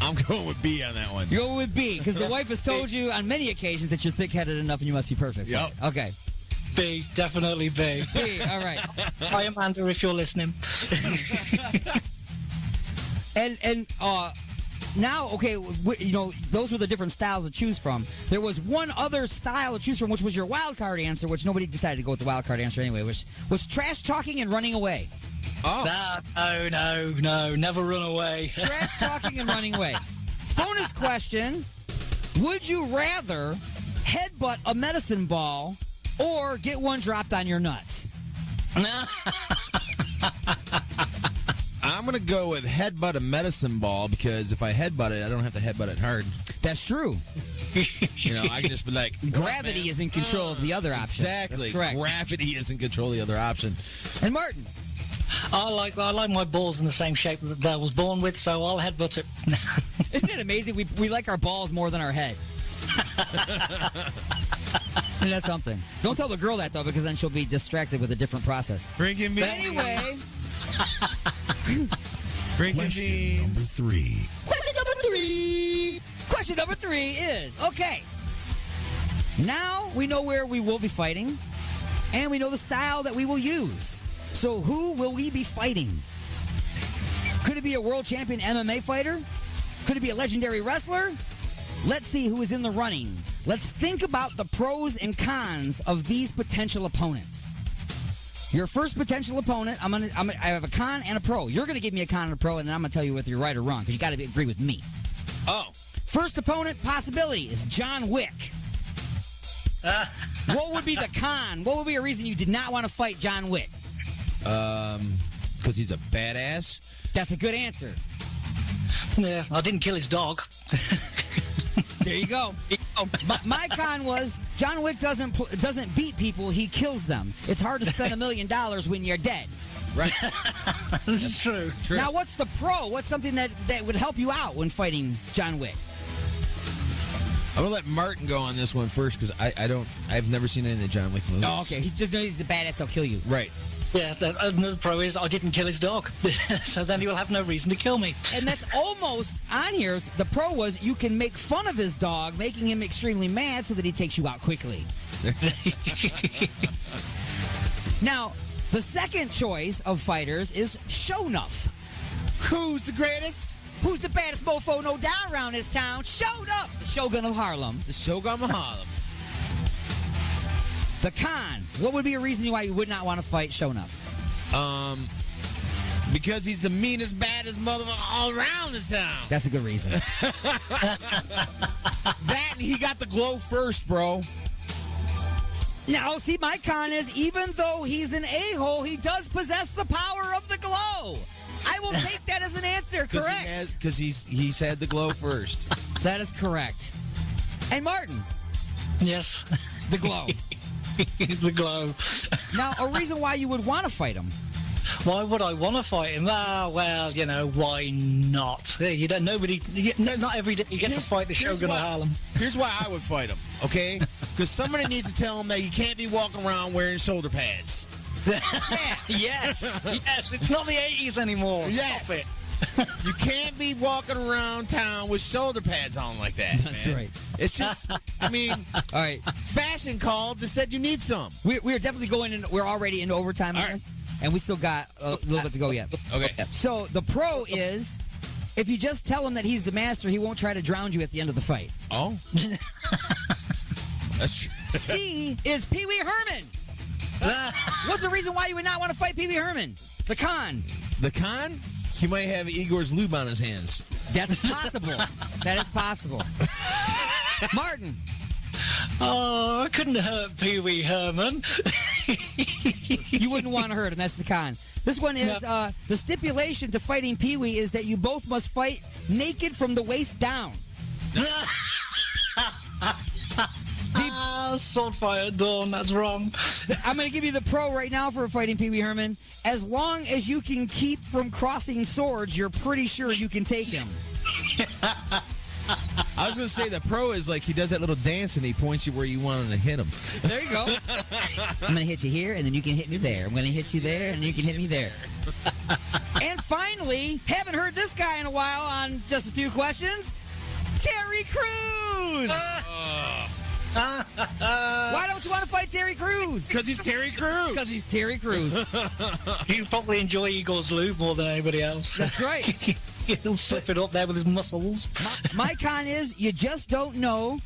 I'm going with B on that one. You're going with B, because the wife has told you on many occasions that you're thick-headed enough and you must be perfect. Yep. Okay. B, definitely B. B, all right. Hi, Amanda, if you're listening. And now, okay, those were the different styles to choose from. There was one other style to choose from, which was your wild card answer, which nobody decided to go with the wild card answer anyway, which was trash talking and running away. Oh. No, never run away. Trash talking and running away. Bonus question, would you rather headbutt a medicine ball or get one dropped on your nuts? I'm going to go with headbutt a medicine ball, because if I headbutt it, I don't have to headbutt it hard. That's true. I can just be like... Gravity is in control of the other option. Exactly. That's correct. Gravity is in control of the other option. And Martin? I like my balls in the same shape that I was born with, so I'll headbutt it. Isn't it amazing? We like our balls more than our head. And that's something. Don't tell the girl that, though, because then she'll be distracted with a different process. Drinking beans. But anyway... Drinking beans. Question number three. Question number three is, okay, now we know where we will be fighting, and we know the style that we will use. So who will we be fighting? Could it be a world champion MMA fighter? Could it be a legendary wrestler? Let's see who is in the running. Let's think about the pros and cons of these potential opponents. Your first potential opponent, I have a con and a pro. You're going to give me a con and a pro, and then I'm going to tell you whether you're right or wrong, because you got to agree with me. Oh. First opponent possibility is John Wick. What would be the con? What would be a reason you did not want to fight John Wick? Because he's a badass. That's a good answer. Yeah, I didn't kill his dog. There you go. My con was John Wick doesn't beat people, he kills them. It's hard to spend $1 million when you're dead. Right. This is true. Now, what's the pro? What's something that would help you out when fighting John Wick? I'm gonna let Martin go on this one first, because I've never seen any of the John Wick movies. Oh, okay. He's a badass. He'll kill you. Right. Yeah, the pro is I didn't kill his dog, so then he will have no reason to kill me. And that's almost on here. The pro was you can make fun of his dog, making him extremely mad so that he takes you out quickly. Now, the second choice of fighters is Sho'nuff. Who's the greatest? Who's the baddest mofo no down around this town? Sho'nuff, the Shogun of Harlem. The Shogun of Harlem. The con. What would be a reason why you would not want to fight Sho'nuff? Because he's the meanest, baddest motherfucker all around this town. That's a good reason. That and he got the glow first, bro. Now, see, my con is even though he's an a-hole, he does possess the power of the glow. I will take that as an answer. Correct. Because he's had the glow first. That is correct. And Martin. Yes. The glow. The glow. Now, a reason why you would want to fight him. Why would I want to fight him? Ah, well, why not? Not every day you get to fight the Shogun of Harlem. Here's why I would fight him, okay? Because somebody needs to tell him that you can't be walking around wearing shoulder pads. Yes, it's not the 80s anymore. Yes. Stop it. You can't be walking around town with shoulder pads on like that. That's man. right. It's just, all right. Fashion called that said you need some. We're definitely going in. We're already into overtime on this. And we still got a little bit to go yet. Okay. So the pro is, if you just tell him that he's the master, he won't try to drown you at the end of the fight. Oh. C is Pee Wee Herman. What's the reason why you would not want to fight Pee Wee Herman? The con. The con? He might have Igor's lube on his hands. That's possible. That is possible. Martin. Oh, I couldn't hurt Pee Wee Herman. You wouldn't want to hurt him. That's the con. This one is the stipulation to fighting Pee Wee is that you both must fight naked from the waist down. Sword fight at dawn, that's wrong. I'm going to give you the pro right now for fighting Pee Wee Herman. As long as you can keep from crossing swords, you're pretty sure you can take him. I was going to say the pro is like he does that little dance and he points you where you want him to hit him. There you go. I'm going to hit you here and then you can hit me there. I'm going to hit you there and you can hit me there. And finally, haven't heard this guy in a while on Just a Few Questions, Terry Crews. Why don't you want to fight Terry Crews? Because he's Terry Crews. Because he's Terry Crews. You probably enjoy Igor's lube more than anybody else. That's right. He'll slip it up there with his muscles. My con is you just don't know.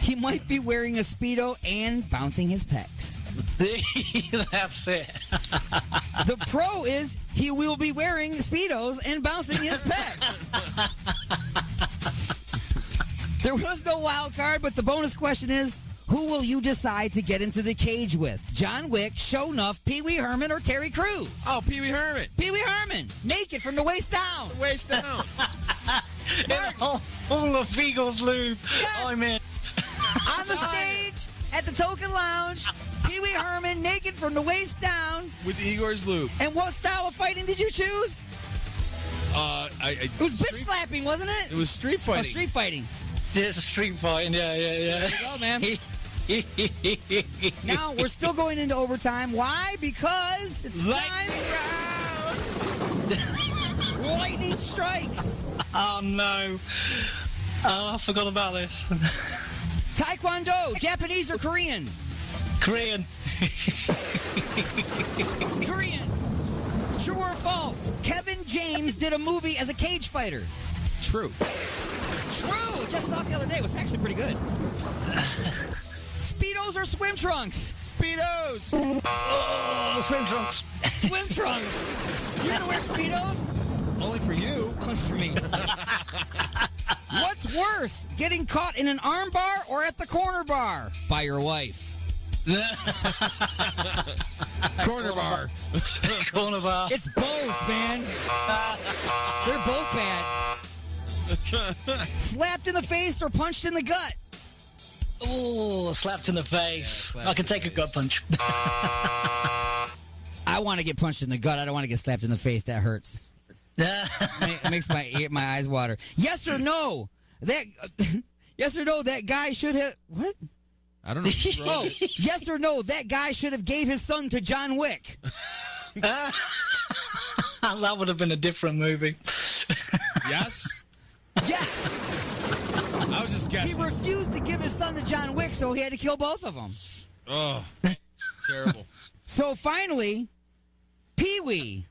He might be wearing a Speedo and bouncing his pecs. That's it. The pro is he will be wearing Speedos and bouncing his pecs. There was no wild card, but the bonus question is, who will you decide to get into the cage with? John Wick, Sho'nuff, Pee Wee Herman, or Terry Crews? Oh, Pee Wee Herman. Pee Wee Herman, naked from the waist down. The waist down. All of Igor's lube. Yes. I'm in. On the stage, at the Token Lounge, Pee Wee Herman, naked from the waist down. With Igor's lube. And what style of fighting did you choose? It was bitch slapping, wasn't it? It was street fighting. Oh, street fighting. It's a street fighting, yeah. There you go, man. Now, we're still going into overtime. Why? Because it's time. Lightning strikes. Oh, no. Oh, I forgot about this. Taekwondo, Japanese or Korean? Korean. Korean. True or false? Kevin James did a movie as a cage fighter. True. True. Just saw it the other day. It was actually pretty good. Speedos or swim trunks? Speedos. Oh, swim trunks. Swim trunks. You're gonna wear Speedos? Only for you. Only for me. What's worse, getting caught in an arm bar or at the corner bar? By your wife. Corner bar. Corner bar. It's both, man. They're both bad. Slapped in the face or punched in the gut? Oh, slapped in the face. I can take a gut punch. I want to get punched in the gut. I don't want to get slapped in the face. That hurts. It makes my eyes water. Yes or no? Yes or no? That guy should have what? I don't know. Oh, yes or no? That guy should have gave his son to John Wick. That would have been a different movie. Yes. Yes. I was just guessing. He refused to give his son to John Wick, so he had to kill both of them. Oh, terrible. So finally, Pee Wee,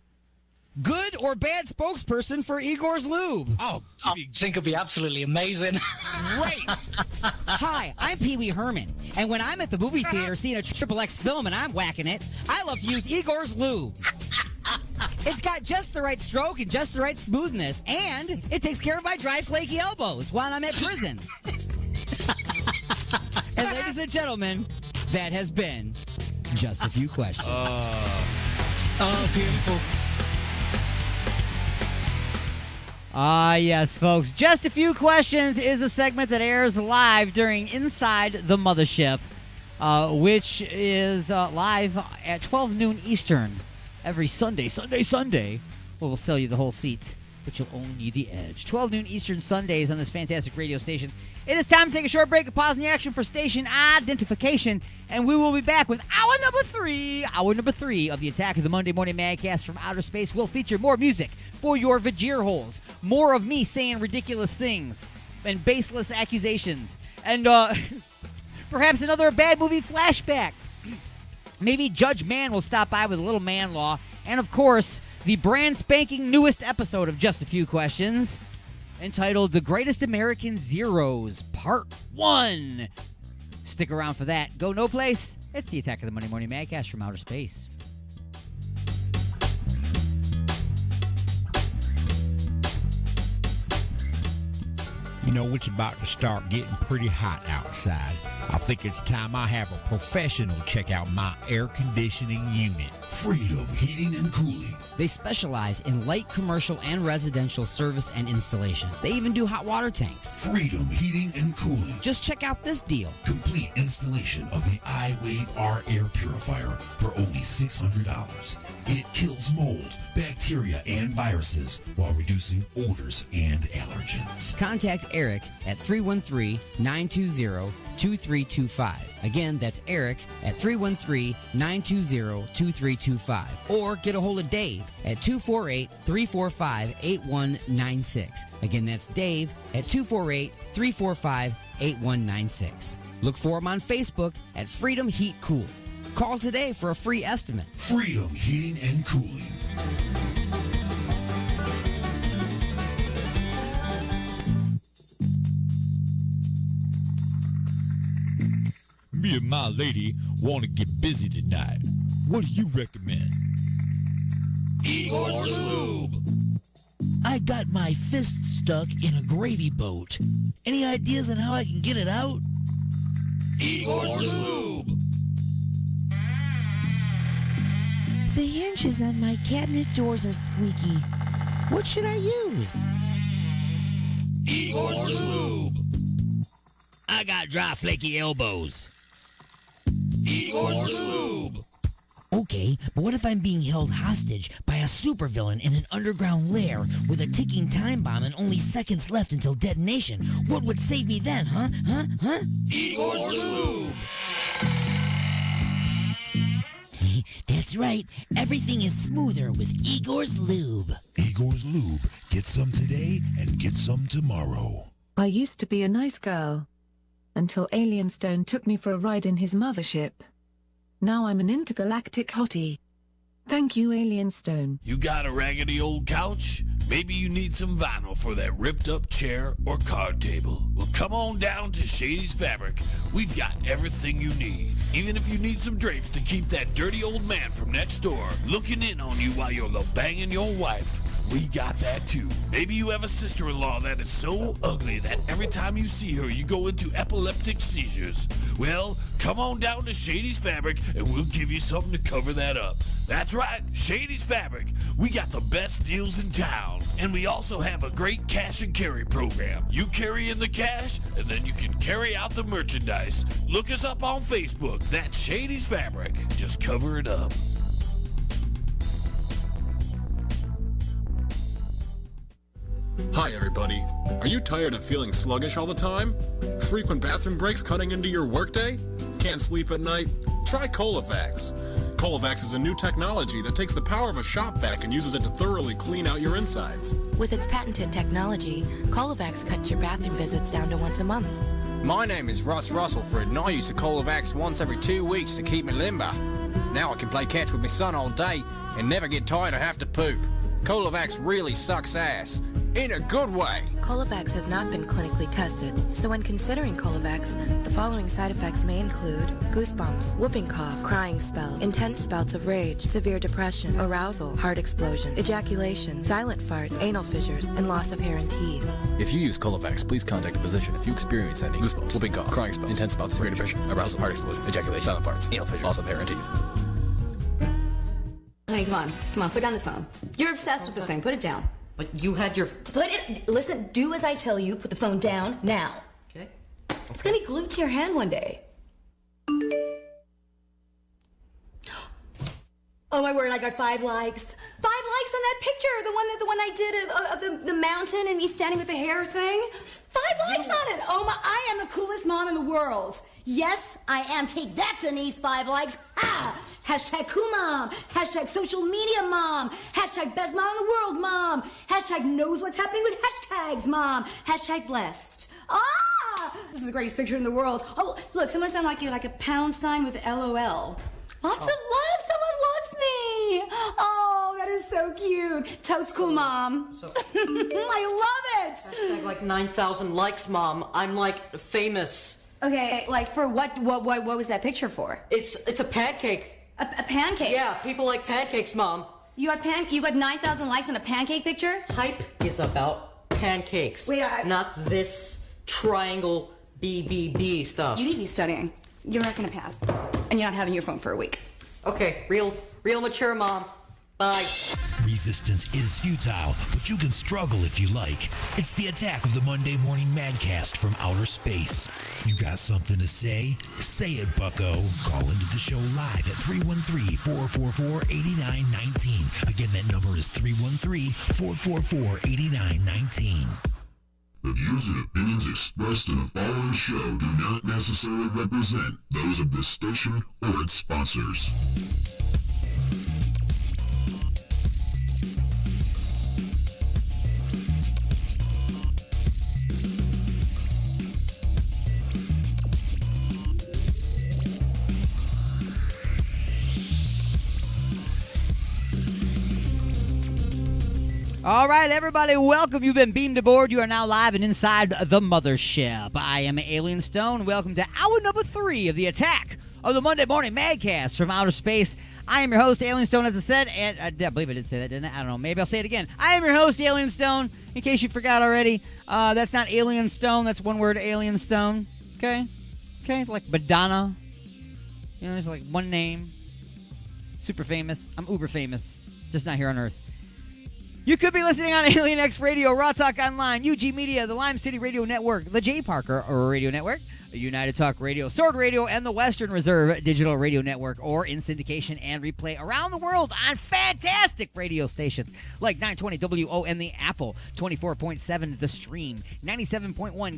good or bad spokesperson for Igor's Lube? Oh, I think it'd be absolutely amazing. Great. Hi, I'm Pee Wee Herman, and when I'm at the movie theater seeing a XXX film and I'm whacking it, I love to use Igor's Lube. It's got just the right stroke and just the right smoothness, and it takes care of my dry, flaky elbows while I'm at prison. And ladies and gentlemen, that has been Just a Few Questions. Oh, beautiful. Yes, folks. Just a Few Questions is a segment that airs live during Inside the Mothership, which is live at 12 noon Eastern every Sunday. We'll sell you the whole seat, but you'll only need the edge. 12 noon Eastern Sundays on this fantastic radio station. It is time to take a short break and pause in the action for station identification, and we will be back with hour number three. Hour number 3 of the Attack of the Monday Morning Madcast from Outer Space will feature more music for your Vajir holes, more of me saying ridiculous things and baseless accusations, and perhaps another bad movie flashback. Maybe Judge Man will stop by with a little man law. And, of course, the brand spanking newest episode of Just a Few Questions, entitled The Greatest American Zeros, Part 1. Stick around for that. Go no place. It's the Attack of the Monday Morning Madcast from outer space. You know, it's about to start getting pretty hot outside. I think it's time I have a professional check out my air conditioning unit. Freedom Heating and Cooling. They specialize in light commercial and residential service and installation. They even do hot water tanks. Freedom Heating and Cooling. Just check out this deal. Complete installation of the iWave R air purifier for only $600. It kills mold, bacteria, and viruses while reducing odors and allergens. Contact Eric at 313-920-2325. Again, that's Eric at 313-920-2325. Or get a hold of Dave at 248-345-8196. Again, that's Dave at 248-345-8196. Look for him on Facebook at Freedom Heat Cool. Call today for a free estimate. Freedom Heating and Cooling. Me and my lady want to get busy tonight. What do you recommend? Igor's Lube. I got my fist stuck in a gravy boat. Any ideas on how I can get it out? Igor's Lube. The hinges on my cabinet doors are squeaky. What should I use? Igor's Lube. I got dry, flaky elbows. Igor's Lube. Okay, but what if I'm being held hostage by a supervillain in an underground lair with a ticking time bomb and only seconds left until detonation? What would save me then, huh? Igor's Lube. That's right. Everything is smoother with Igor's Lube. Igor's Lube. Get some today and get some tomorrow. I used to be a nice girl. Until Alien Stone took me for a ride in his mothership. Now I'm an intergalactic hottie. Thank you, Alien Stone. You got a raggedy old couch? Maybe you need some vinyl for that ripped up chair or card table. Well, come on down to Shady's Fabric. We've got everything you need. Even if you need some drapes to keep that dirty old man from next door looking in on you while you're banging your wife, we got that too. Maybe you have a sister-in-law that is so ugly that every time you see her you go into epileptic seizures. Well, come on down to Shady's Fabric and we'll give you something to cover that up. That's right, Shady's Fabric. We got the best deals in town. And we also have a great cash and carry program. You carry in the cash and then you can carry out the merchandise. Look us up on Facebook. That's Shady's Fabric. Just cover it up. Hi everybody. Are you tired of feeling sluggish all the time? Frequent bathroom breaks cutting into your workday? Can't sleep at night? Try Colovax. Colovax is a new technology that takes the power of a shop vac and uses it to thoroughly clean out your insides. With its patented technology, Colovax cuts your bathroom visits down to once a month. My name is Russ Russellford and I use a Colovax once every 2 weeks to keep me limber. Now I can play catch with my son all day and never get tired or have to poop. Colovax really sucks ass. In a good way. Colovax has not been clinically tested, so when considering Colovax, the following side effects may include goosebumps, whooping cough, crying spell, intense spouts of rage, severe depression, arousal, heart explosion, ejaculation, silent fart, anal fissures, and loss of hair and teeth. If you use Colovax, please contact a physician if you experience any goosebumps, whooping cough, crying spells, intense spouts of severe depression, arousal, heart explosion, ejaculation, silent farts, anal fissures, loss of hair and teeth. Honey, come on, put down the phone. You're obsessed with the thing, put it down. But you had your... Listen, do as I tell you, put the phone down, now. Okay. It's gonna be glued to your hand one day. Oh my word, I got 5 likes. 5 likes on that picture, the one I did of the mountain and me standing with the hair thing. 5 likes on it. Oh my, I am the coolest mom in the world. Yes, I am. Take that, Denise, 5 likes. Ha! Hashtag cool mom. Hashtag social media mom. Hashtag best mom in the world mom. Hashtag knows what's happening with hashtags mom. Hashtag blessed. Ah! This is the greatest picture in the world. Oh, look, someone's done like a pound sign with LOL. Lots of love. Someone loves me. Oh, that is so cute. Totes cool, Mom. I love it. Like 9,000 likes, Mom. I'm like famous. Okay, like for what was that picture for? It's a pancake. A pancake? Yeah, people like pancakes, Mom. You got 9,000 likes on a pancake picture? Hype is about pancakes. Wait, not this triangle BBB stuff. You need to be studying. You're not gonna pass. And you're not having your phone for a week. Okay, real mature, Mom. Bye. Resistance is futile, but you can struggle if you like. It's the attack of the Monday Morning Madcast from outer space. You got something to say? Say it, bucko. Call into the show live at 313-444-8919. Again, that number is 313-444-8919. The views and opinions expressed in the following show do not necessarily represent those of this station or its sponsors. All right, everybody, welcome. You've been beamed aboard. You are now live and inside the mothership. I am Alien Stone. Welcome to hour number 3 of the attack of the Monday Morning Madcast from outer space. I am your host, Alien Stone, as I said, and I believe I did say that, didn't I? I don't know. Maybe I'll say it again. I am your host, Alien Stone. In case you forgot already, that's not Alien Stone. That's one word, Alien Stone. Okay? Okay? Like Madonna. You know, there's like one name. Super famous. I'm uber famous. Just not here on Earth. You could be listening on Alien X Radio, Raw Talk Online, UG Media, the Lime City Radio Network, the J. Parker Radio Network, United Talk Radio, Sword Radio, and the Western Reserve Digital Radio Network, or in syndication and replay around the world on fantastic radio stations like 920 WON The Apple, 24.7 The Stream, 97.1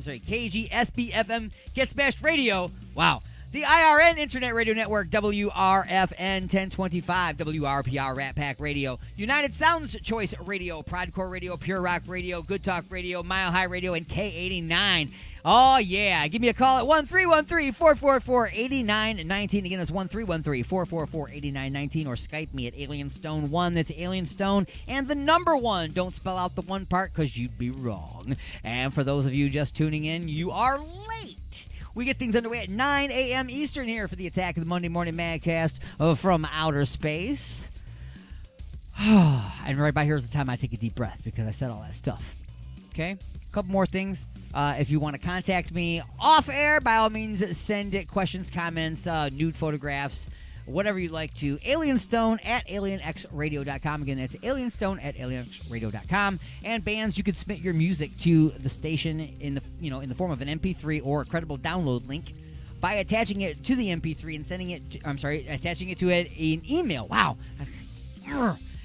KGSB-FM Get Smashed Radio. Wow. The IRN Internet Radio Network, WRFN 1025, WRPR Rat Pack Radio, United Sounds Choice Radio, Prodcore Radio, Pure Rock Radio, Good Talk Radio, Mile High Radio, and K89. Oh, yeah. Give me a call at 1-313-444-8919. Again, that's 1-313-444-8919, or Skype me at AlienStone1. That's AlienStone and the number 1. Don't spell out the one part because you'd be wrong. And for those of you just tuning in, you are late. We get things underway at 9 a.m. Eastern here for the attack of the Monday Morning Madcast from outer space. And right by here is the time I take a deep breath because I said all that stuff. Okay? A couple more things. If you want to contact me off air, by all means, send it questions, comments, nude photographs, whatever you'd like to. Alienstone at alienxradio.com. Again, that's alienstone at alienxradio.com. And bands, you could submit your music to the station in the form of an MP3 or a credible download link by attaching it to the MP3 and sending it to, attaching it to an email. Wow.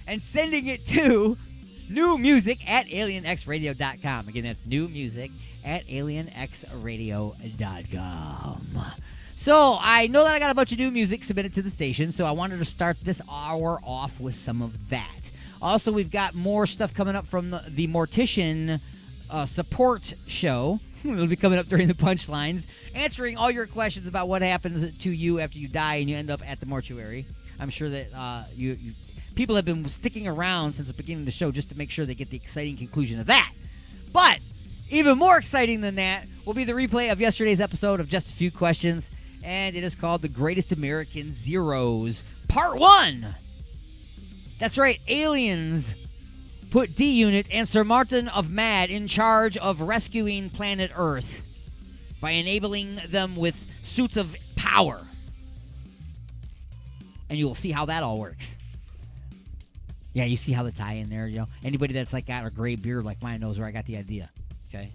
And sending it to newmusic at alienxradio.com. Again, that's newmusic at alienxradio.com. So, I know that I got a bunch of new music submitted to the station, so I wanted to start this hour off with some of that. Also, we've got more stuff coming up from the Mortician support show. It'll be coming up during the punchlines, answering all your questions about what happens to you after you die and you end up at the mortuary. I'm sure that you people have been sticking around since the beginning of the show just to make sure they get the exciting conclusion of that. But even more exciting than that will be the replay of yesterday's episode of Just a Few Questions. And it is called The Greatest American Zeros, Part 1. That's right, aliens put D-Unit and Sir Martin of Mad in charge of rescuing planet Earth by enabling them with suits of power. And you will see how that all works. Yeah, you see how the tie in there, you know. Anybody that's like got a gray beard like mine knows where I got the idea. Okay.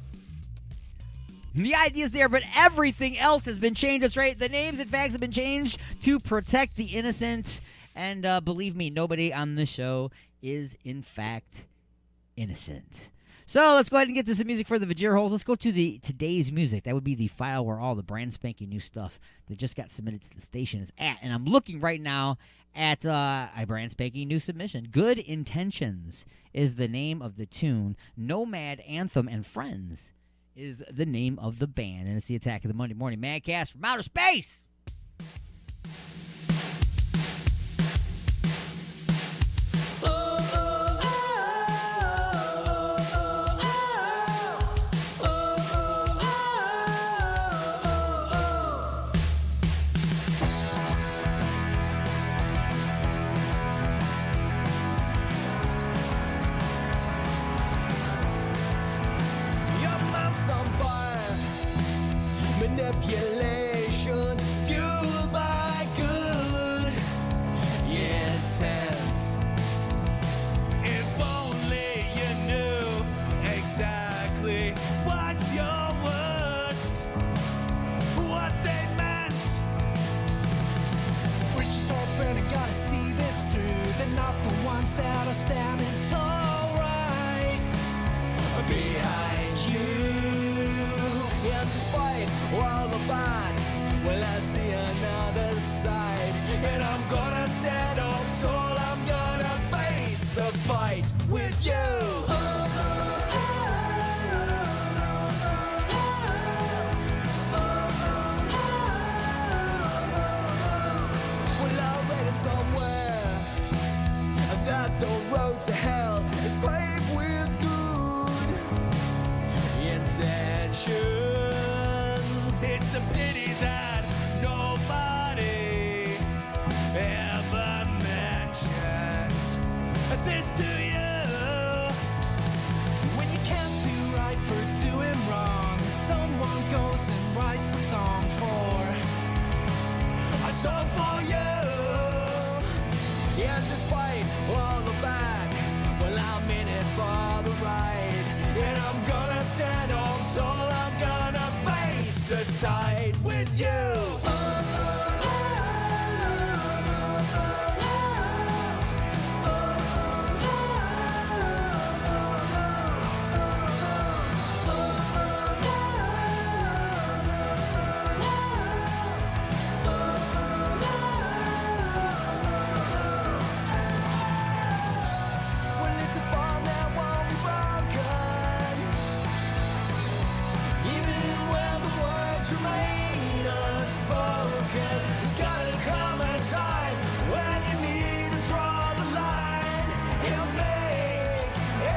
The idea's there, but everything else has been changed. That's right. The names and facts have been changed to protect the innocent. And believe me, nobody on this show is, in fact, innocent. So let's go ahead and get to some music for the Vajir holes. Let's go to the today's music. That would be the file where all the brand spanking new stuff that just got submitted to the station is at. And I'm looking right now at a brand spanking new submission. Good Intentions is the name of the tune. Nomad, Anthem, and Friends is the name of the band. And it's the attack of the Monday Morning Madcast from outer space. friend, I gotta see this through. They're not the ones that are standing tall right behind you. And despite all the bad, well, I see another side. And I'm gonna stand up tall, I'm gonna face the fight with you. Somewhere that the road to hell is paved with good intentions. It's a pity that nobody ever mentioned this to you. When you can't do right for doing wrong, someone goes and writes a song for you. And despite all the bad, well, I'm in it for the ride. And I'm gonna stand on tall, I'm gonna face the tide with you. There's gotta come a time when you need to draw the line and make a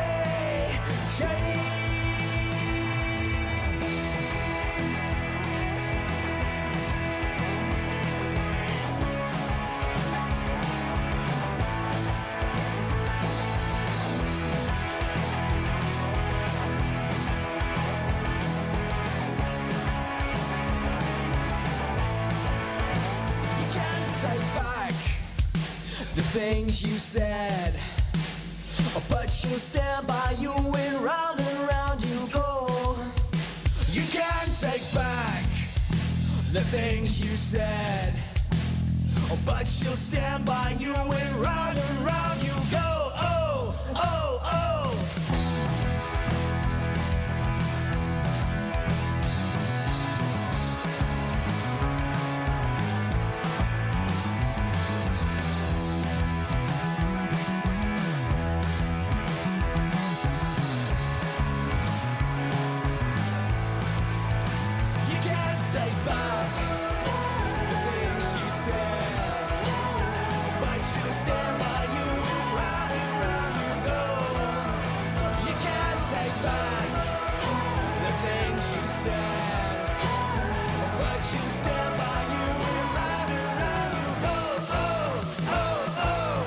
change. The things you said, but she'll stand by you and round you go. You can't take back the things you said, but she'll stand by you and round you go. Oh, oh, oh. Take back the things you said, but she'll stand by you and round you go. You can't take back the things you said, but she'll stand by you and round you go. Oh, oh, oh.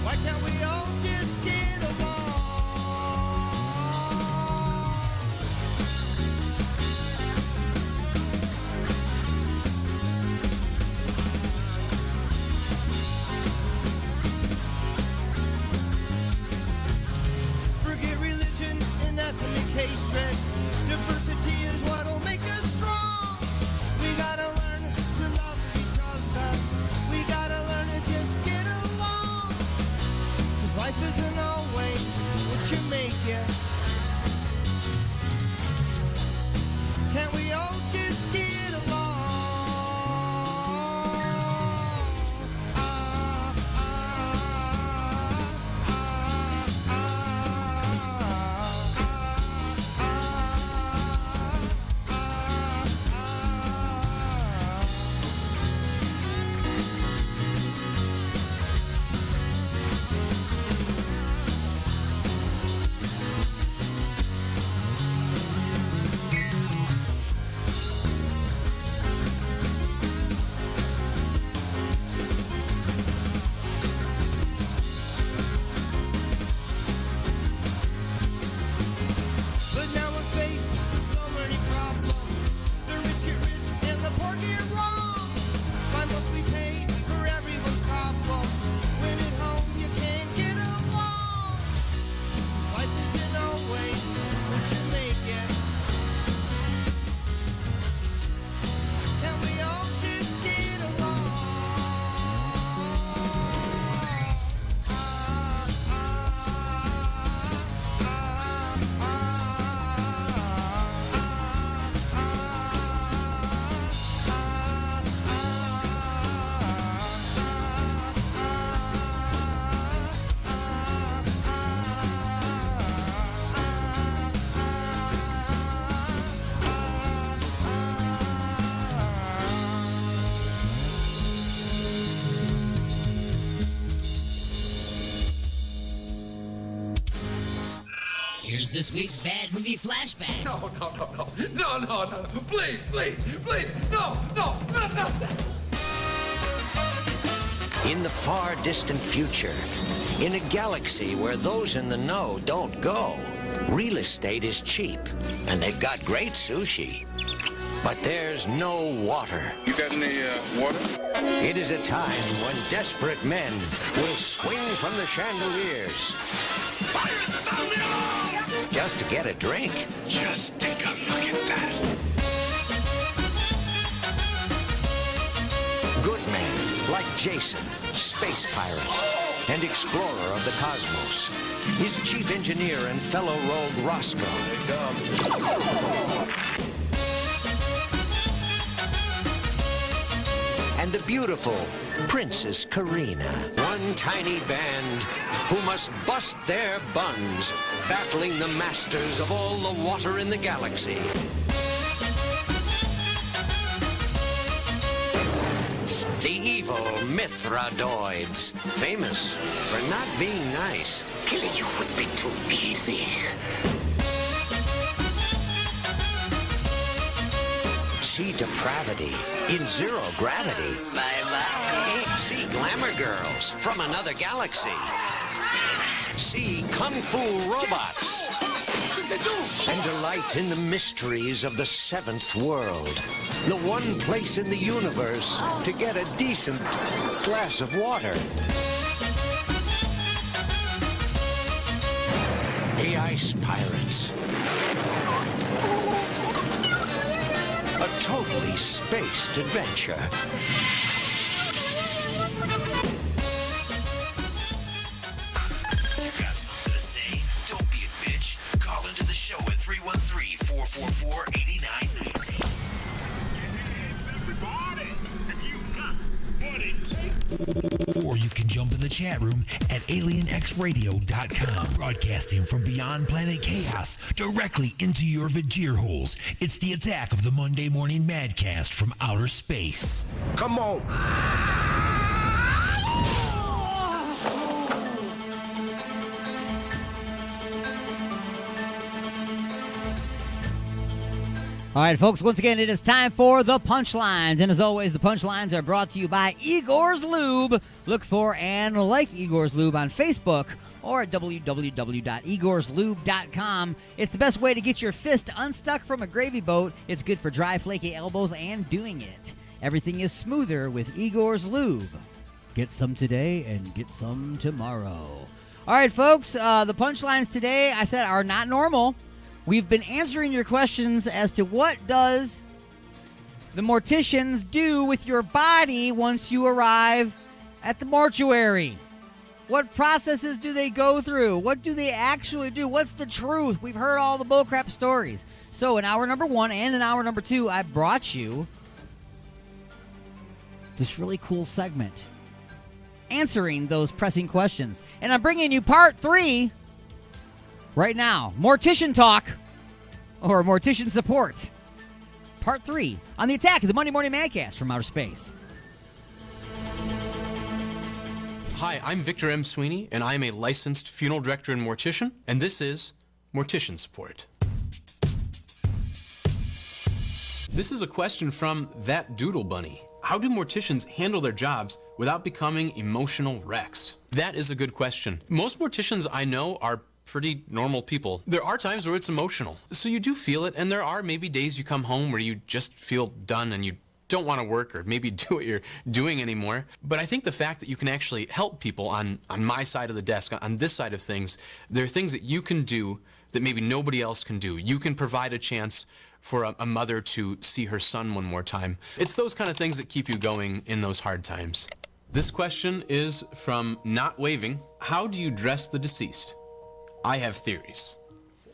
Why can't we all just get along? Forget religion and ethnic hatred. Diversity is what'll make us strong. We gotta learn to love each other. We gotta learn to just get along. Cause life isn't always what you make it. Can't we all just get along? this week's bad movie flashback. No. Please. No. In the far distant future, in a galaxy where those in the know don't go, real estate is cheap, and they've got great sushi. But there's no water. You got any water? It is a time when desperate men will swing from the chandeliers. Pirates, sound the alarm! Just to get a drink. Just take a look at that. Good men like Jason, space pirate, and explorer of the cosmos. His chief engineer and fellow rogue Roscoe. And the beautiful Princess Karina. One tiny band who must bust their buns, battling the masters of all the water in the galaxy. The evil Mithradoids, famous for not being nice. Killing you would be too easy. See depravity in zero gravity. Bye-bye. See glamour girls from another galaxy. See kung fu robots. And delight in the mysteries of the seventh world. The one place in the universe to get a decent glass of water. The Ice Pirates. A totally spaced adventure. You got something to say? Don't be a bitch. Call into the show at 313-444-8990. Or you can jump in the chat room at alienxradio.com. Broadcasting from beyond planet chaos directly into your Vajir holes. It's the attack of the Monday Morning Madcast from outer space. Come on. All right, folks, once again, it is time for the punchlines. And as always, the punchlines are brought to you by Igor's Lube. Look for and like Igor's Lube on Facebook or at www.igorslube.com. It's the best way to get your fist unstuck from a gravy boat. It's good for dry, flaky elbows and doing it. Everything is smoother with Igor's Lube. Get some today and get some tomorrow. All right, folks, the punchlines today, I said, are not normal. We've been answering your questions as to what does the morticians do with your body once you arrive at the mortuary. What processes do they go through? What do they actually do? What's the truth? We've heard all the bullcrap stories. So in hour number 1 and in hour number 2, I brought you this really cool segment answering those pressing questions. And I'm bringing you part 3 right now. Mortician talk or mortician support. Part 3 on the attack of the Monday Morning Madcast from outer space. Hi, I'm Victor M. Sweeney, and I am a licensed funeral director and mortician, and this is Mortician Support. This is a question from That Doodle Bunny. How do morticians handle their jobs without becoming emotional wrecks? That is a good question. Most morticians I know are pretty normal people. There are times where it's emotional, so you do feel it, and there are maybe days you come home where you just feel done and you don't want to work or maybe do what you're doing anymore. But I think the fact that you can actually help people on my side of the desk, on this side of things, there are things that you can do that maybe nobody else can do. You can provide a chance for a mother to see her son one more time. It's those kind of things that keep you going in those hard times. This question is from Not Waving. How do you dress the deceased? I have theories.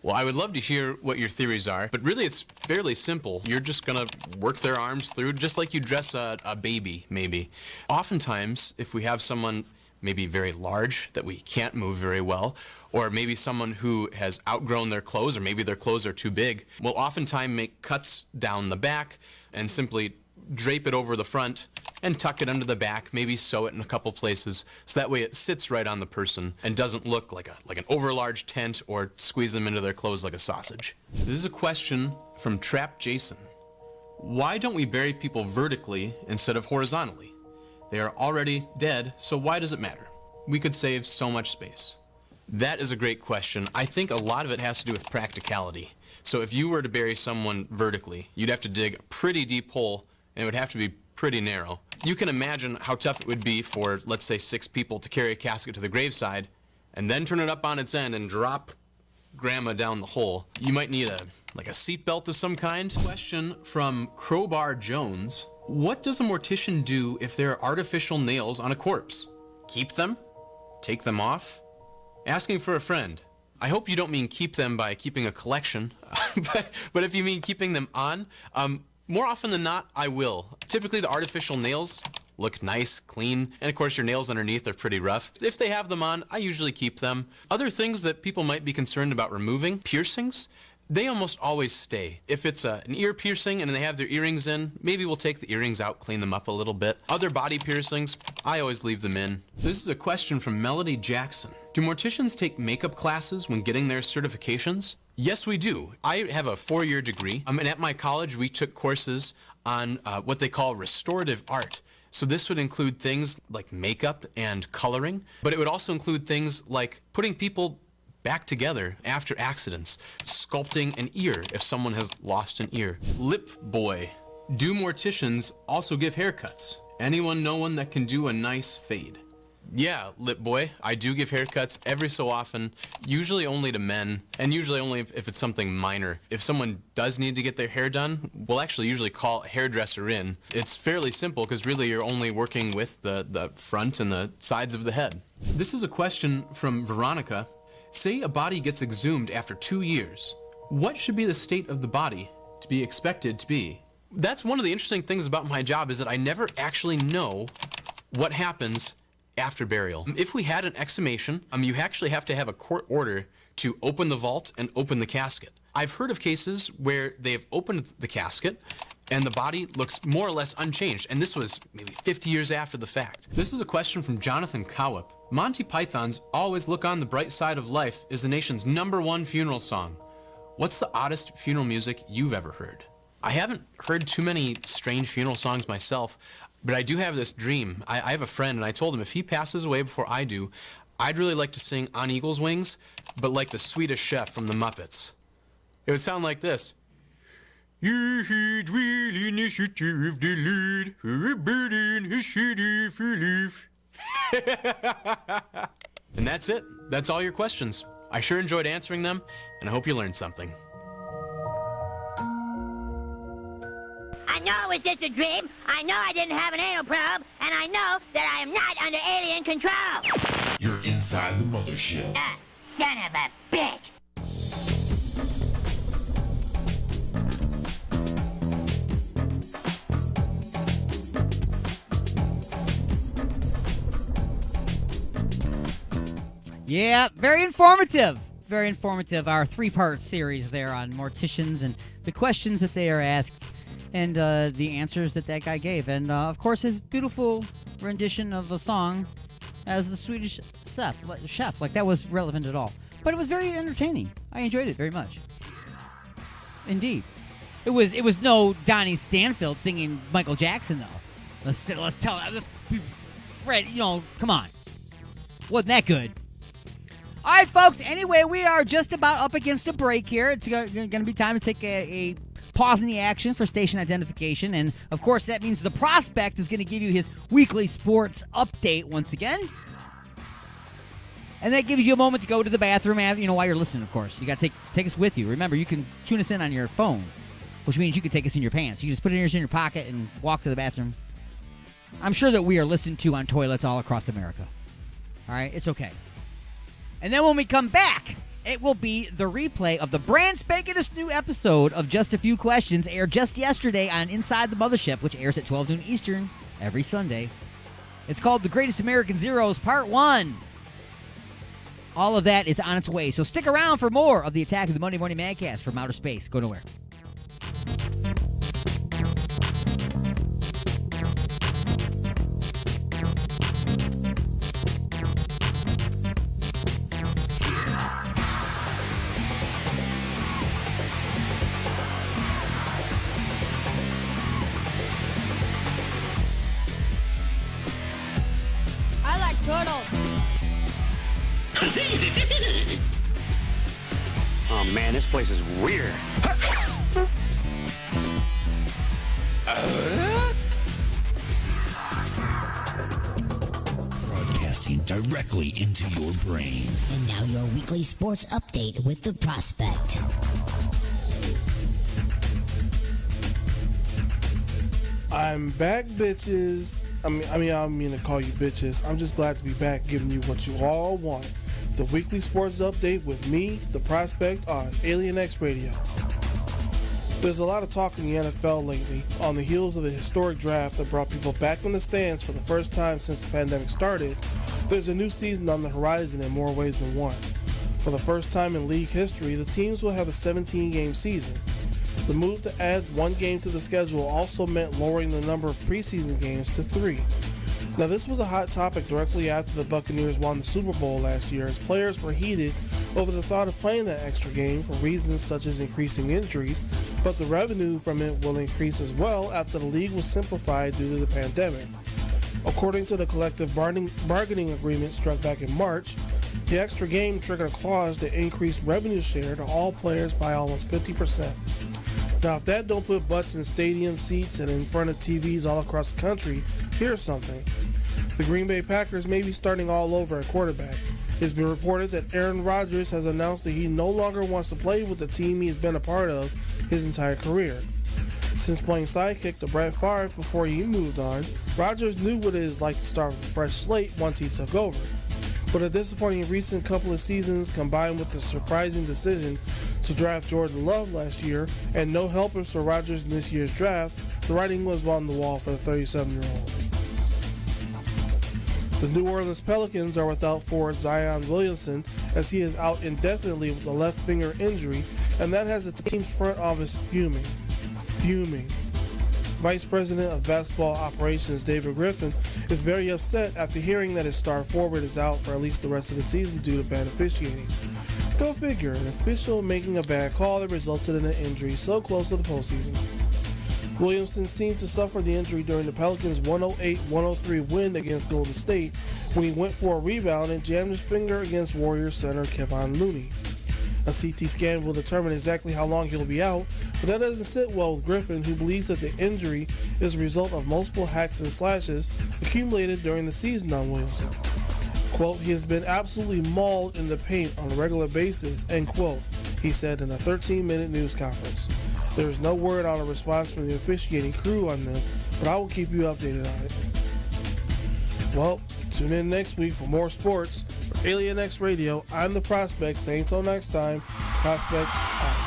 Well, I would love to hear what your theories are, but really it's fairly simple. You're just gonna work their arms through just like you dress a baby, maybe. Oftentimes, if we have someone maybe very large that we can't move very well, or maybe someone who has outgrown their clothes, or maybe their clothes are too big, we'll oftentimes make cuts down the back and simply drape it over the front and tuck it under the back, maybe sew it in a couple places, so that way it sits right on the person and doesn't look like an overlarge tent or squeeze them into their clothes like a sausage. This is a question from Trap Jason. Why don't we bury people vertically instead of horizontally? They are already dead, so why does it matter? We could save so much space. That is a great question. I think a lot of it has to do with practicality. So if you were to bury someone vertically, you'd have to dig a pretty deep hole, and it would have to be pretty narrow. You can imagine how tough it would be for, let's say, 6 people to carry a casket to the graveside and then turn it up on its end and drop grandma down the hole. You might need a seat belt of some kind. Question from Crowbar Jones. What does a mortician do if there are artificial nails on a corpse? Keep them? Take them off? Asking for a friend. I hope you don't mean keep them by keeping a collection, but if you mean keeping them on, more often than not, I will. Typically the artificial nails look nice, clean, and of course your nails underneath are pretty rough. If they have them on, I usually keep them. Other things that people might be concerned about removing, piercings, they almost always stay. If it's an ear piercing and they have their earrings in, maybe we'll take the earrings out, clean them up a little bit. Other body piercings, I always leave them in. This is a question from Melody Jackson. Do morticians take makeup classes when getting their certifications? Yes, we do. I have a 4-year degree, and at my college we took courses on what they call restorative art. So this would include things like makeup and coloring, but it would also include things like putting people back together after accidents, sculpting an ear if someone has lost an ear. Lip Boy. Do morticians also give haircuts? Anyone know one that can do a nice fade? Yeah, Lip Boy, I do give haircuts every so often, usually only to men, and usually only if it's something minor. If someone does need to get their hair done, we'll actually usually call a hairdresser in. It's fairly simple because really you're only working with the front and the sides of the head. This is a question from Veronica. Say a body gets exhumed after 2 years. What should be the state of the body to be expected to be? That's one of the interesting things about my job is that I never actually know what happens after burial. If we had an exhumation, you actually have to have a court order to open the vault and open the casket. I've heard of cases where they've opened the casket and the body looks more or less unchanged, and this was maybe 50 years after the fact. This is a question from Jonathan Cowip. Monty Python's Always Look on the Bright Side of Life is the nation's #1 funeral song. What's the oddest funeral music you've ever heard? I haven't heard too many strange funeral songs myself, but I do have this dream. I have a friend, and I told him if he passes away before I do, I'd really like to sing On Eagle's Wings, but like the Swedish Chef from the Muppets. It would sound like this. You had real initiative, the lead, for a bird in his city for life. And that's it. That's all your questions. I sure enjoyed answering them, and I hope you learned something. I know it was just a dream. I know I didn't have an anal probe, and I know that I am not under alien control. You're inside the mothership. Son of a bitch. Yeah, very informative. Very informative. Our 3-part series there on morticians and the questions that they are asked and the answers that guy gave. And, of course, his beautiful rendition of a song as the Swedish chef. Like, that was relevant at all. But it was very entertaining. I enjoyed it very much. Indeed. It was no Donnie Stanfield singing Michael Jackson, though. Let's Fred, come on. Wasn't that good? All right, folks. Anyway, we are just about up against a break here. It's going to be time to take a pause in the action for station identification. And, of course, that means the Prospect is going to give you his weekly sports update once again. And that gives you a moment to go to the bathroom, while you're listening, of course. You got to take us with you. Remember, you can tune us in on your phone, which means you can take us in your pants. You can just put it in your pocket and walk to the bathroom. I'm sure that we are listened to on toilets all across America. All right? It's okay. And then when we come back, it will be the replay of the brand spanking new episode of Just a Few Questions, aired just yesterday on Inside the Mothership, which airs at 12 noon Eastern every Sunday. It's called The Greatest American Zeros, Part 1. All of that is on its way, so stick around for more of the Attack of the Monday Morning Madcast from outer space. Go nowhere. Man, this place is weird. Broadcasting directly into your brain. And now your weekly sports update with the Prospect. I'm back, bitches. I don't mean to call you bitches. I'm just glad to be back giving you what you all want. The weekly sports update with me, the Prospect, on Alien X Radio. There's a lot of talk in the NFL lately on the heels of a historic draft that brought people back in the stands for the first time since the pandemic started. There's a new season on the horizon in more ways than one. For the first time in league history, the teams will have a 17-game season. The move to add one game to the schedule also meant lowering the number of preseason games to 3. Now, this was a hot topic directly after the Buccaneers won the Super Bowl last year, as players were heated over the thought of playing that extra game for reasons such as increasing injuries, but the revenue from it will increase as well after the league was simplified due to the pandemic. According to the collective bargaining agreement struck back in March, the extra game triggered a clause to increase revenue share to all players by almost 50%. Now, if that don't put butts in stadium seats and in front of TVs all across the country, here's something. The Green Bay Packers may be starting all over at quarterback. It's been reported that Aaron Rodgers has announced that he no longer wants to play with the team he's been a part of his entire career. Since playing sidekick to Brett Favre before he moved on, Rodgers knew what it is like to start with a fresh slate once he took over. But a disappointing recent couple of seasons combined with the surprising decision to draft Jordan Love last year and no helpers for Rodgers in this year's draft, the writing was on the wall for the 37-year-old. The New Orleans Pelicans are without forward Zion Williamson as he is out indefinitely with a left finger injury, and that has the team's front office fuming. Vice President of Basketball Operations David Griffin is very upset after hearing that his star forward is out for at least the rest of the season due to bad officiating. Go figure, an official making a bad call that resulted in an injury so close to the postseason. Williamson seemed to suffer the injury during the Pelicans' 108-103 win against Golden State when he went for a rebound and jammed his finger against Warriors center Kevon Looney. A CT scan will determine exactly how long he'll be out, but that doesn't sit well with Griffin, who believes that the injury is a result of multiple hacks and slashes accumulated during the season on Williamson. Quote, he has been absolutely mauled in the paint on a regular basis, end quote, he said in a 13-minute news conference. There is no word on a response from the officiating crew on this, but I will keep you updated on it. Well, tune in next week for more sports. For Alien X Radio, I'm the Prospect, saying until next time, Prospect out.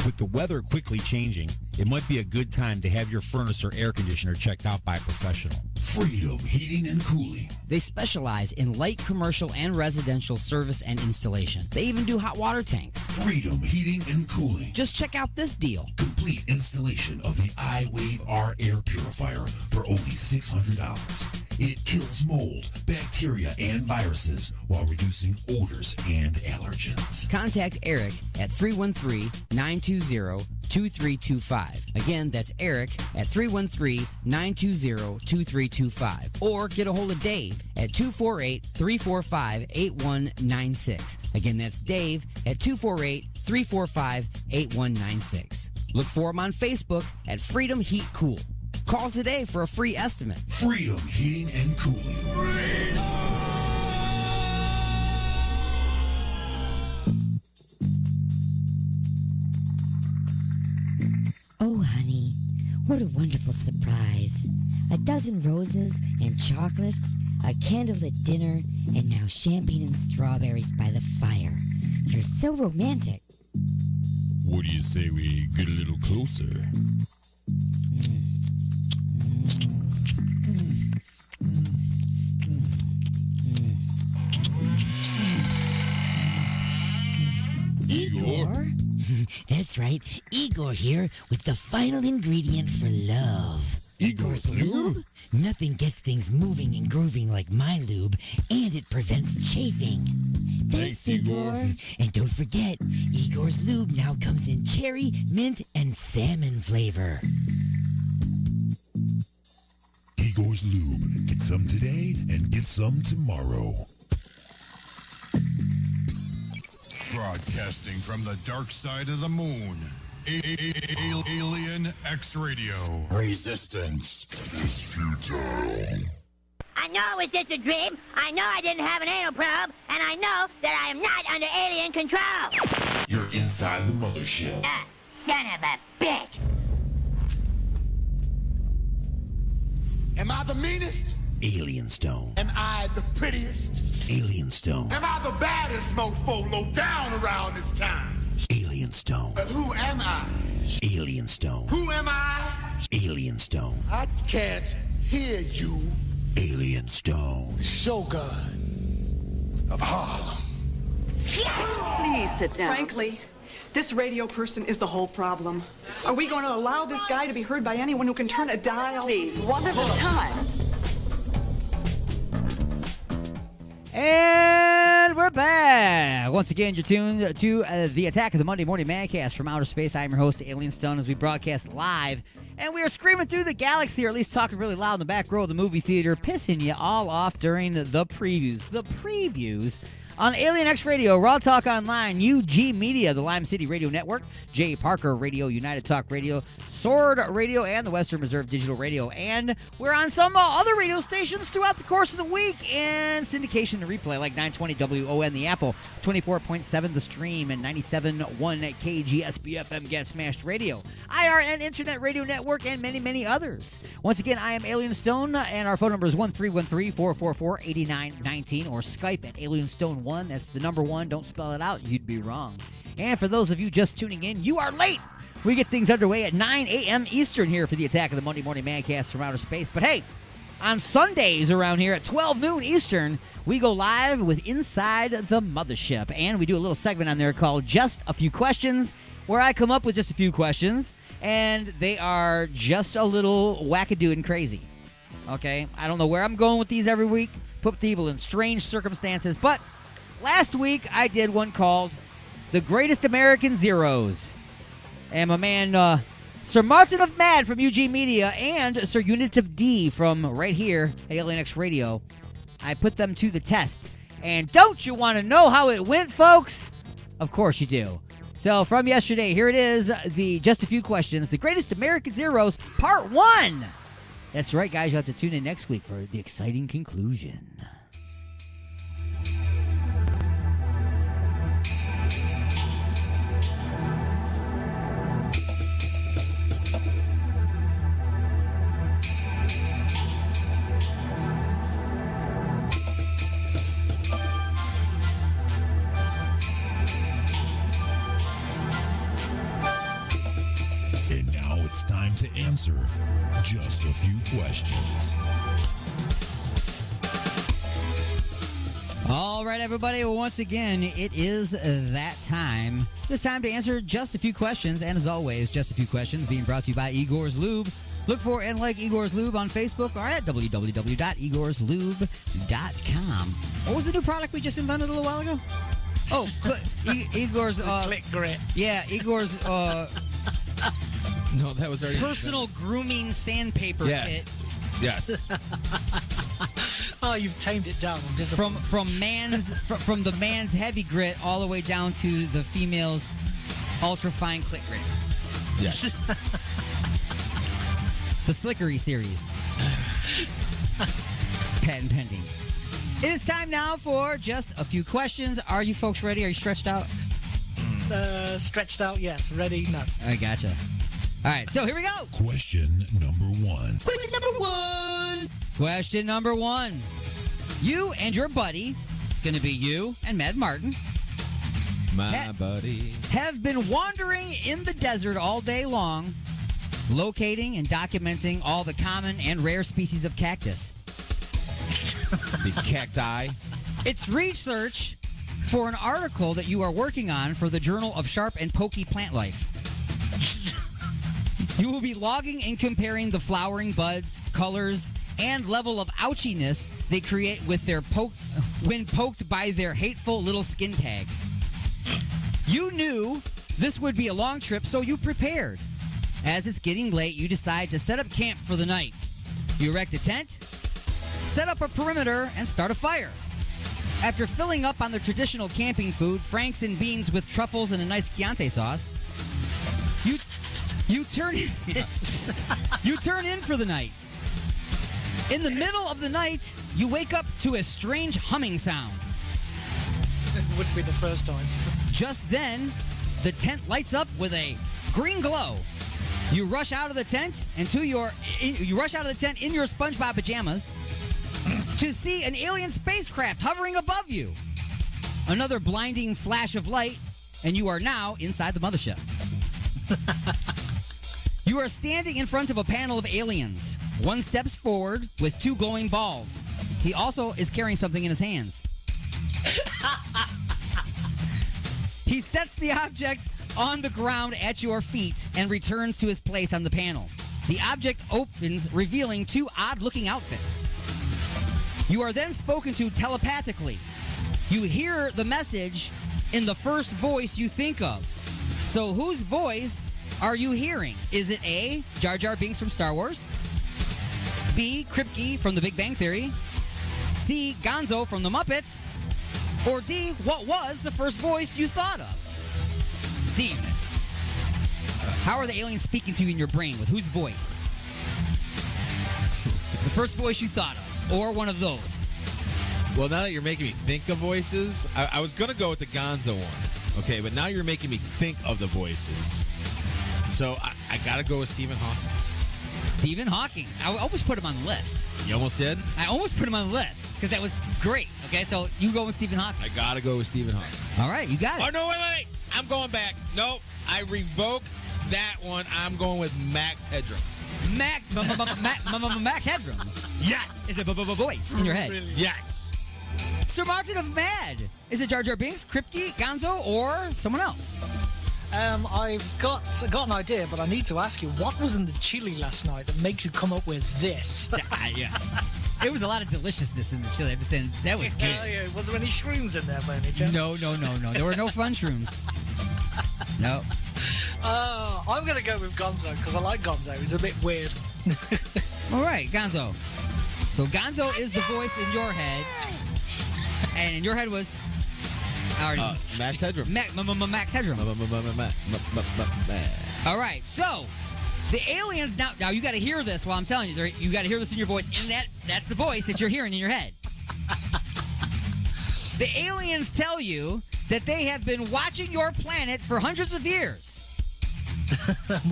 With the weather quickly changing, it might be a good time to have your furnace or air conditioner checked out by a professional. Freedom Heating and Cooling. They specialize in light commercial and residential service and installation. They even do hot water tanks. Freedom Heating and Cooling. Just check out this deal. Complete installation of the iWave R air purifier for only $600. It kills mold, bacteria, and viruses while reducing odors and allergens. Contact Eric at 313-920-2325. Again, that's Eric at 313-920-2325. Or get a hold of Dave at 248-345-8196. Again, that's Dave at 248-345-8196. Look for him on Facebook at Freedom Heat Cool. Call today for a free estimate. Freedom Heating and Cooling. Oh, honey, what a wonderful surprise. A dozen roses and chocolates, a candlelit dinner, and now champagne and strawberries by the fire. You're so romantic. What do you say we get a little closer? Igor? That's right, Igor here with the final ingredient for love. Igor's lube? Nothing gets things moving and grooving like my lube, and it prevents chafing. Thanks, Igor. And don't forget, Igor's Lube now comes in cherry, mint, and salmon flavor. Igor's Lube. Get some today and get some tomorrow. Broadcasting from the dark side of the moon. Alien X Radio. Resistance is futile. I know it was just a dream. I know I didn't have an anal probe. And I know that I am not under alien control. You're inside the mothership. Son of a bitch. Am I the meanest? Alien Stone. Am I the prettiest? Alien Stone. Am I the baddest mofo low down around this time? Alien Stone. But who am I? Alien Stone. Who am I? Alien Stone. I can't hear you. Alien Stone. Shogun of Harlem. Please sit down. Frankly, this radio person is the whole problem. Are we going to allow this guy to be heard by anyone who can turn a dial? Please, one at a time. And we're back. Once again, you're tuned to the Attack of the Monday Morning Madcast from outer space. I'm your host, Alien Stone, as we broadcast live. And we are screaming through the galaxy, or at least talking really loud in the back row of the movie theater, pissing you all off during the previews. The previews on Alien X Radio, Raw Talk Online, UG Media, the Lime City Radio Network, Jay Parker Radio, United Talk Radio, Sword Radio, and the Western Reserve Digital Radio. And we're on some other radio stations throughout the course of the week, and syndication and replay like 920 WON The Apple, 24.7 The Stream, and 97.1 KGSBFM Get Smashed Radio, IRN Internet Radio Network, and many, many others. Once again, I am Alien Stone, and our phone number is 1313-444-8919, or Skype at Alien Stone 1. That's the number 1. Don't spell it out. You'd be wrong. And for those of you just tuning in, you are late. We get things underway at 9 a.m. Eastern here for the Attack of the Monday Morning Madcast from outer space. But hey, on Sundays around here at 12 noon Eastern, we go live with Inside the Mothership. And we do a little segment on there called Just a Few Questions, where I come up with just a few questions, and they are just a little wackadoo and crazy. Okay? I don't know where I'm going with these every week. Put people in strange circumstances, but last week, I did one called The Greatest American Zeros. And my man, Sir Martin of Mad from UG Media and Sir Unitive D from right here at Alien X Radio, I put them to the test. And don't you want to know how it went, folks? Of course you do. So from yesterday, here it is, the Just a Few Questions, The Greatest American Zeros, Part 1. That's right, guys. You'll have to tune in next week for the exciting conclusion. And now it's time to answer just a few questions. All right, everybody. Well, once again, it is that time. It's time to answer just a few questions. And as always, just a few questions being brought to you by Igor's Lube. Look for and like Igor's Lube on Facebook or at www.igorslube.com. What was the new product we just invented a little while ago? Oh, Igor's... Click Grit. Yeah, Igor's... No, that was already... Personal grooming sandpaper kit. Yes. Oh, you've tamed it down. From the man's heavy grit all the way down to the female's ultra fine click grit. Yes. The Slickery series. Patent pending. It is time now for just a few questions. Are you folks ready? Are you stretched out? Stretched out, yes. Ready? No. I gotcha. All right, so here we go. Question number 1. Question number 1. Question number 1. You and your buddy, it's going to be you and Mad Martin, My buddy. have been wandering in the desert all day long, locating and documenting all the common and rare species of cactus. The cacti. It's research for an article that you are working on for the Journal of Sharp and Pokey Plant Life. You will be logging and comparing the flowering buds, colors, and level of ouchiness they create with their when poked by their hateful little skin tags. You knew this would be a long trip, so you prepared. As it's getting late, you decide to set up camp for the night. You erect a tent, set up a perimeter, and start a fire. After filling up on the traditional camping food, franks and beans with truffles and a nice Chianti sauce, you turn in for the night. In the middle of the night, you wake up to a strange humming sound. It would be the first time. Just then, the tent lights up with a green glow. You rush out of the tent in your SpongeBob pajamas to see an alien spacecraft hovering above you. Another blinding flash of light, and you are now inside the mothership. You are standing in front of a panel of aliens. One steps forward with two glowing balls. He also is carrying something in his hands. He sets the object on the ground at your feet and returns to his place on the panel. The object opens, revealing two odd-looking outfits. You are then spoken to telepathically. You hear the message in the first voice you think of. So whose voice are you hearing? Is it A, Jar Jar Binks from Star Wars? B, Kripke from The Big Bang Theory? C, Gonzo from The Muppets? Or D, what was the first voice you thought of? D. How are the aliens speaking to you in your brain? With whose voice? The first voice you thought of, or one of those. Well, now that you're making me think of voices, I was going to go with the Gonzo one. Okay, but now you're making me think of the voices. So I got to go with Stephen Hawking. Stephen Hawking. I almost put him on the list. You almost did? I almost put him on the list because that was great. Okay, so you go with Stephen Hawking. I got to go with Stephen Hawking. All right, you got it. Oh, no, wait. I'm going back. Nope. I revoke that one. I'm going with Max Headroom. Max Headroom. Yes. Is it voice in your head? Yes. Sir Martin of Mad. Is it Jar Jar Binks, Kripke, Gonzo, or someone else? I've got an idea, but I need to ask you, what was in the chili last night that makes you come up with this? Yeah. There was a lot of deliciousness in the chili. I'm just saying, that was good. Yeah. Was there any shrooms in there by any chance? No. There were no fun shrooms. No. I'm going to go with Gonzo, because I like Gonzo. He's a bit weird. All right, Gonzo. So Gonzo is the voice in your head. And in your head was... Max Headroom. Max Headroom. All right, so the aliens now you got to hear this while I'm telling you. You got to hear this in your voice. And that's the voice that you're hearing in your head. The aliens tell you that they have been watching your planet for hundreds of years.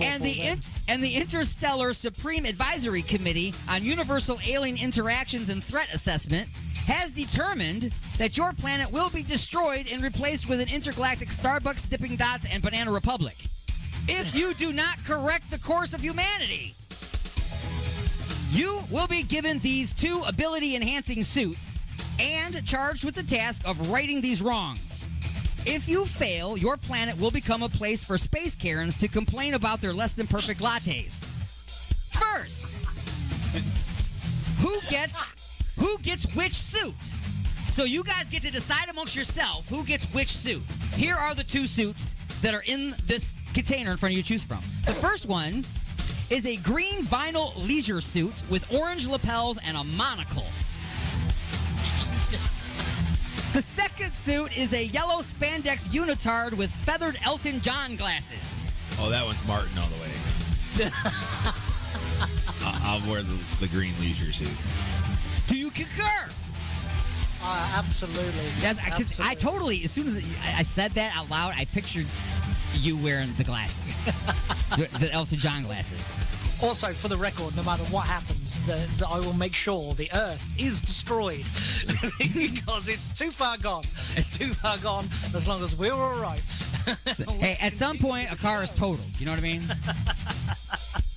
and the Interstellar Supreme Advisory Committee on Universal Alien Interactions and Threat Assessment has determined that your planet will be destroyed and replaced with an intergalactic Starbucks, Dipping Dots, and Banana Republic if you do not correct the course of humanity. You will be given these two ability-enhancing suits and charged with the task of righting these wrongs. If you fail, your planet will become a place for space Karens to complain about their less-than-perfect lattes. First, who gets which suit? So you guys get to decide amongst yourself who gets which suit. Here are the two suits that are in this container in front of you to choose from. The first one is a green vinyl leisure suit with orange lapels and a monocle. The second suit is a yellow spandex unitard with feathered Elton John glasses. Oh, that one's Martin all the way. I'll wear the green leisure suit. Do you concur? Absolutely. Absolutely. I totally, as soon as I said that out loud, I pictured you wearing the glasses. the Elton John glasses. Also, for the record, no matter what happens, I will make sure the Earth is destroyed because it's too far gone. It's too far gone as long as we're all right. Hey, at some point, a car is totaled. You know what I mean?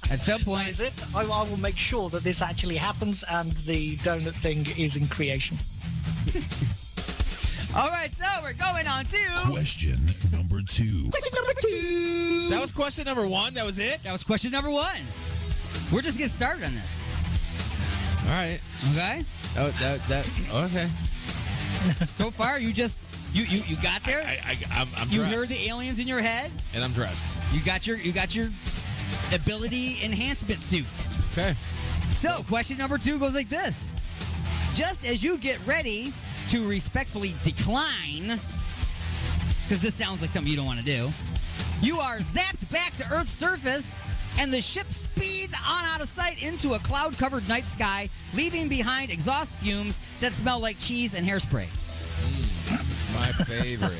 At some point. That is it. I will make sure that this actually happens and the donut thing is in creation. All right, so we're going on to... Question number 2. Question number 2. That was question number 1? That was it? That was question number 1. We're just getting started on this. All right. Okay. Okay. So far, you got there. I'm you dressed. heard the aliens in your head. And I'm dressed. You got your ability enhancement suit. Okay. So, question number 2 goes like this. Just as you get ready to respectfully decline, because this sounds like something you don't want to do, you are zapped back to Earth's surface, and the ship speeds on out of sight into a cloud-covered night sky, leaving behind exhaust fumes that smell like cheese and hairspray. My favorite.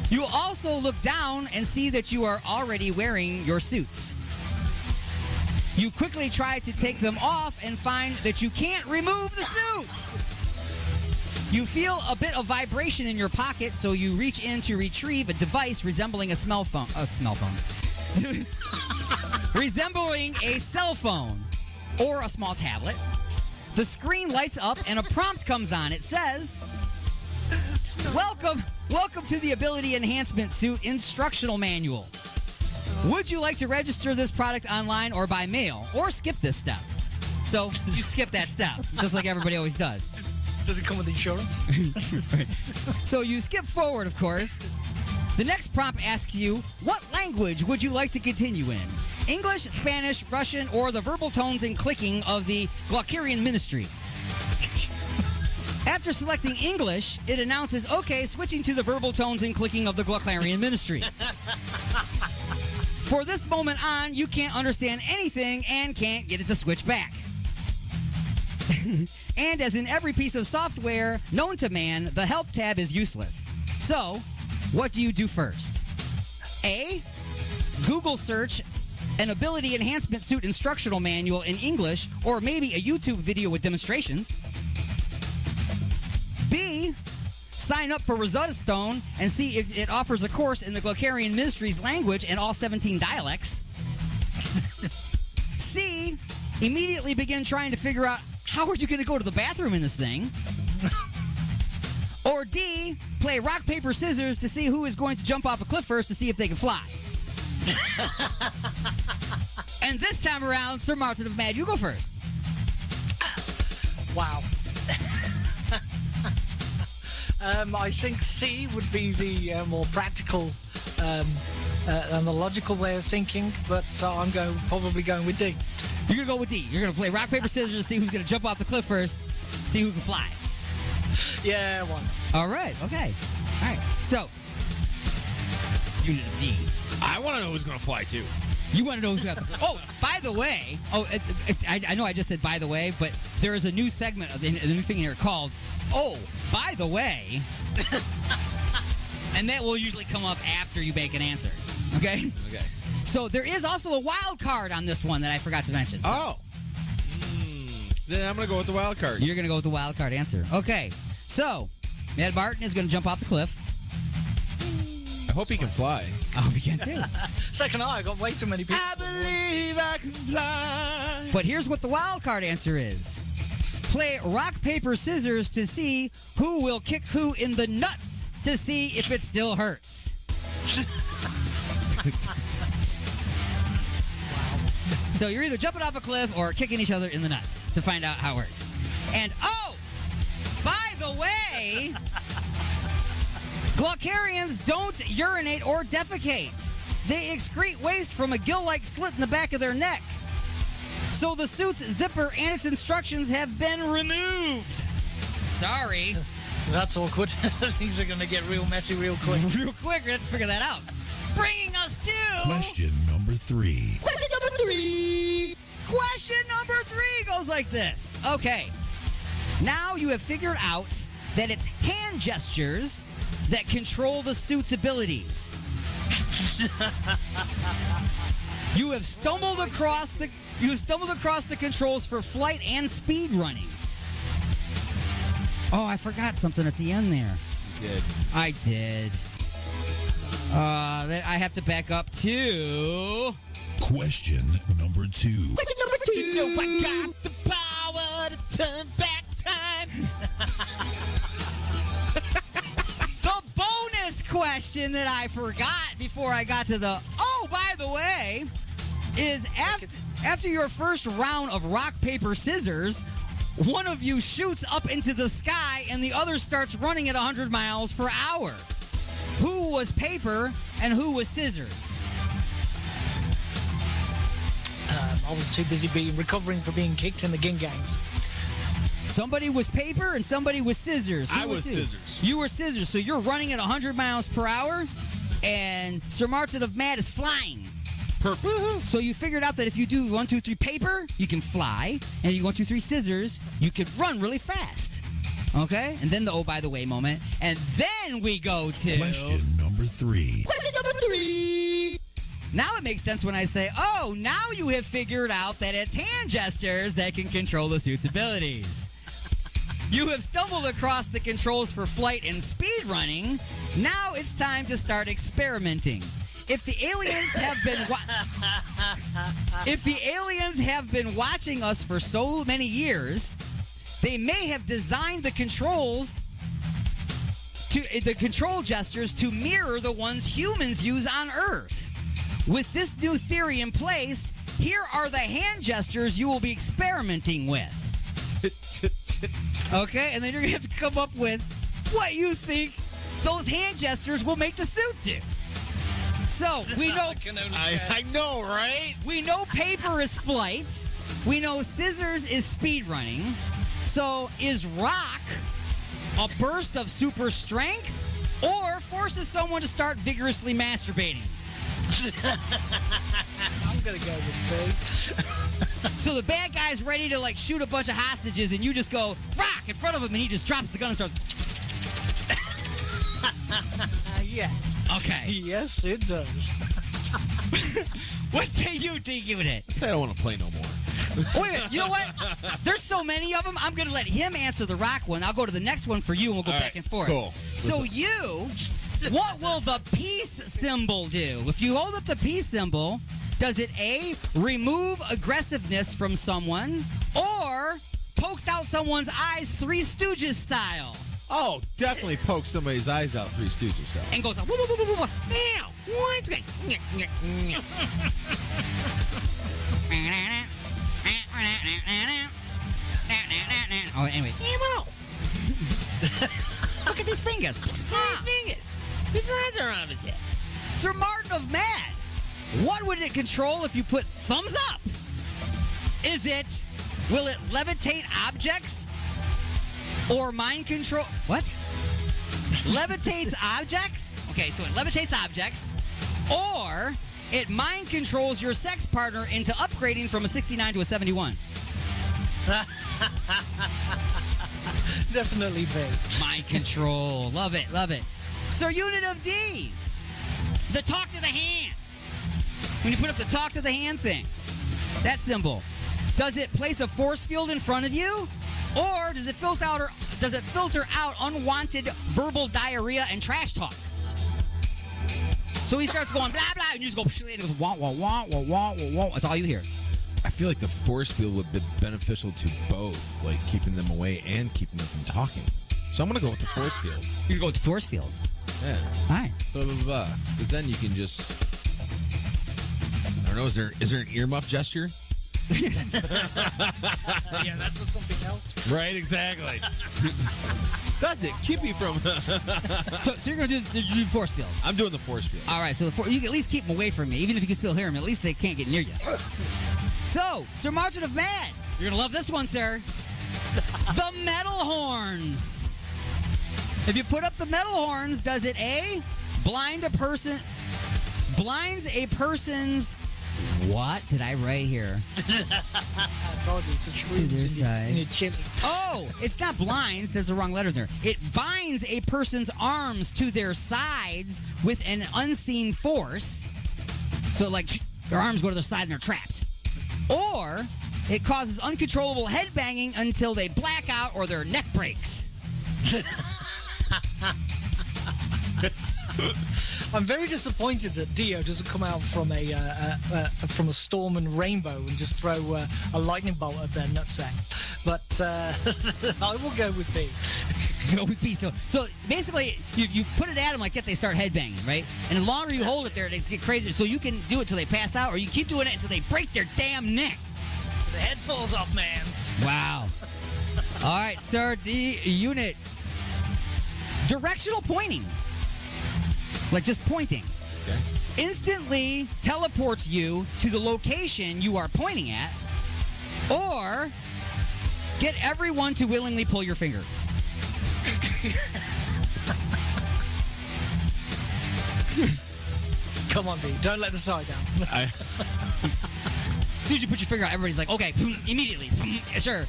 You also look down and see that you are already wearing your suits. You quickly try to take them off and find that you can't remove the suits. You feel a bit of vibration in your pocket, so you reach in to retrieve a device resembling a cell phone. Resembling a cell phone or a small tablet. The screen lights up and a prompt comes on. It says, Welcome to the Ability Enhancement Suit Instructional Manual. Would you like to register this product online or by mail, or skip this step? So you skip that step, just like everybody always does. Does it come with insurance? So you skip forward, of course. The next prompt asks you, what language would you like to continue in? English, Spanish, Russian, or the verbal tones and clicking of the Glockarian Ministry? After selecting English, it announces, okay, switching to the verbal tones and clicking of the Glockarian Ministry. For this moment on, you can't understand anything and can't get it to switch back. And as in every piece of software known to man, the help tab is useless. So, what do you do first? A, Google search an Ability Enhancement Suit Instructional Manual in English, or maybe a YouTube video with demonstrations. B, sign up for Rosetta Stone and see if it offers a course in the Glockarian Ministry's language and all 17 dialects. C, immediately begin trying to figure out how are you going to go to the bathroom in this thing? Or D, play rock, paper, scissors to see who is going to jump off a cliff first to see if they can fly. And this time around, Sir Martin of Mad, you go first. Wow. I think C would be the more practical and the logical way of thinking, but I'm probably going with D. You're going to go with D. You're going to play rock, paper, scissors to see who's going to jump off the cliff first, see who can fly. Yeah, one. All right, okay. All right, so, unit of D. I want to know who's going to fly, too. You want to know who's going to... Oh, by the way... I know I just said by the way, but there is a new segment, a new thing here called, oh, by the way... And that will usually come up after you make an answer. Okay? Okay. So there is also a wild card on this one that I forgot to mention. So. Oh. Then I'm going to go with the wild card. You're going to go with the wild card answer. Okay. So, Mad Martin is going to jump off the cliff. I hope he can fly. I hope he can too. Second I got way too many people. I believe I can fly. But here's what the wild card answer is. Play rock, paper, scissors to see who will kick who in the nuts to see if it still hurts. So you're either jumping off a cliff or kicking each other in the nuts to find out how it works. And oh, by the way, Glockarians don't urinate or defecate. They excrete waste from a gill-like slit in the back of their neck. So the suit's zipper and its instructions have been removed. Sorry. That's awkward. Things are going to get real messy real quick. Real quick, we have to figure that out. Bringing us to... Question number 3. Question number 3. Question number 3 goes like this. Okay. Now you have figured out that it's hand gestures that control the suit's abilities. You have stumbled across the controls for flight and speed running. Oh, I forgot something at the end there. You did. I did. I have to back up to... Question number 2. Question number 2. I got the power to turn back time. The bonus question that I forgot before I got to the, oh, by the way, is after your first round of rock, paper, scissors, one of you shoots up into the sky and the other starts running at 100 miles per hour. Who was paper and who was scissors? I was too busy recovering from being kicked in the gingangs. Somebody was paper and somebody was scissors. Who I was who? scissors. You were scissors. So you're running at 100 miles per hour, and Sir Martin of Mad is flying. Perfect. So you figured out that if you do 1, 2, 3 paper, you can fly, and you 1, 2, 3 scissors, you can run really fast. Okay? And then the oh by the way moment, and then we go to Question number 3. Question number 3. Now it makes sense when I say, oh, now you have figured out that it's hand gestures that can control the suit's abilities. You have stumbled across the controls for flight and speed running. Now it's time to start experimenting. If the aliens have been watching us for so many years, they may have designed the control gestures to mirror the ones humans use on Earth. With this new theory in place, here are the hand gestures you will be experimenting with. Okay, and then you're going to have to come up with what you think those hand gestures will make the suit do. So, we know... I know, right? We know paper is flight. We know scissors is speed running. So, is rock a burst of super strength or forces someone to start vigorously masturbating? I'm gonna go with B. So the bad guy's ready to like shoot a bunch of hostages, and you just go rock in front of him, and he just drops the gun and starts. Yes. Okay. Yes, it does. What say you, D Unit? I said I don't want to play no more. Wait a minute. You know what? There's so many of them. I'm gonna let him answer the rock one. I'll go to the next one for you, and we'll go back and forth. Cool. So you. What will the peace symbol do? If you hold up the peace symbol, does it A, remove aggressiveness from someone, or pokes out someone's eyes Three Stooges style? Oh, definitely poke somebody's eyes out Three Stooges style. And goes, woo, woo, woo, woo, woo, woo. Now, what's going Oh, anyway. Look at these fingers. His eyes are on his head. Sir Martin of Mad, what would it control if you put thumbs up? Will it levitate objects? Or mind control? What? Levitates objects? Okay, so it levitates objects. Or it mind controls your sex partner into upgrading from a 69 to a 71. Definitely B. Mind control. Love it, love it. So unit of D, the talk to the hand. When you put up the talk to the hand thing, that symbol, does it place a force field in front of you? Or does it filter out unwanted verbal diarrhea and trash talk? So he starts going blah blah, and you just go and it goes wah wah wah wah wah wah wah. That's all you hear. I feel like the force field would be beneficial to both, like keeping them away and keeping them from talking. So I'm gonna go with the force field. You're gonna go with the force field. Yeah. All right. Blah blah blah. Because then you can just. I don't know. Is there an earmuff gesture? Yeah, that's something else. Right. Exactly. Does it keep you from? So you're gonna do the force field. I'm doing the force field. All right. So you can at least keep them away from me, even if you can still hear them. At least they can't get near you. So, Sir Martin of Mad, you're gonna love this one, sir. The metal horns. If you put up the metal horns, does it A, blinds a person's, what did I write here? To their sides. chili. Oh, it's not blinds. There's the wrong letter there. It binds a person's arms to their sides with an unseen force. So, like, their arms go to their side and they're trapped. Or it causes uncontrollable headbanging until they black out or their neck breaks. I'm very disappointed that Dio doesn't come out from a storm and rainbow and just throw a lightning bolt at their nutsack. But I will go with B. OPP. So basically, you put it at them like that, they start headbanging, right? And the longer you hold it there, they get crazier. So you can do it till they pass out, or you keep doing it until they break their damn neck. The head falls off, man. Wow. All right, sir, the unit. Directional pointing. Like just pointing. Okay. Instantly teleports you to the location you are pointing at, or get everyone to willingly pull your finger. Come on, D. Don't let the side down. As soon as you put your finger out, everybody's like, okay, immediately. Yeah, sure.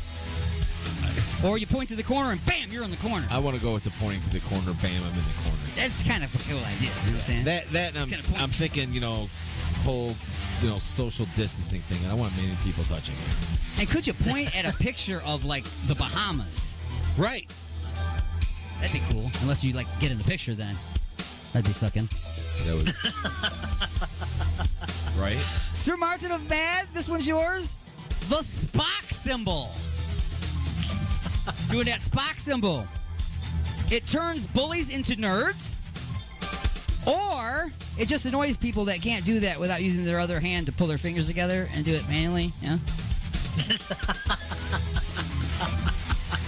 Or you point to the corner and bam, you're in the corner. I want to go with the pointing to the corner. Bam, I'm in the corner. That's kind of a cool idea. You know what I'm saying? That and I'm thinking, whole, social distancing thing. I don't want many people touching it. And could you point at a picture of like the Bahamas? Right. That'd be cool. Unless you get in the picture, then that'd be sucking. That would. Right. Sir Martin of Bad, this one's yours. The Spock symbol. Doing that Spock symbol. It turns bullies into nerds, or it just annoys people that can't do that without using their other hand to pull their fingers together and do it manually. Yeah.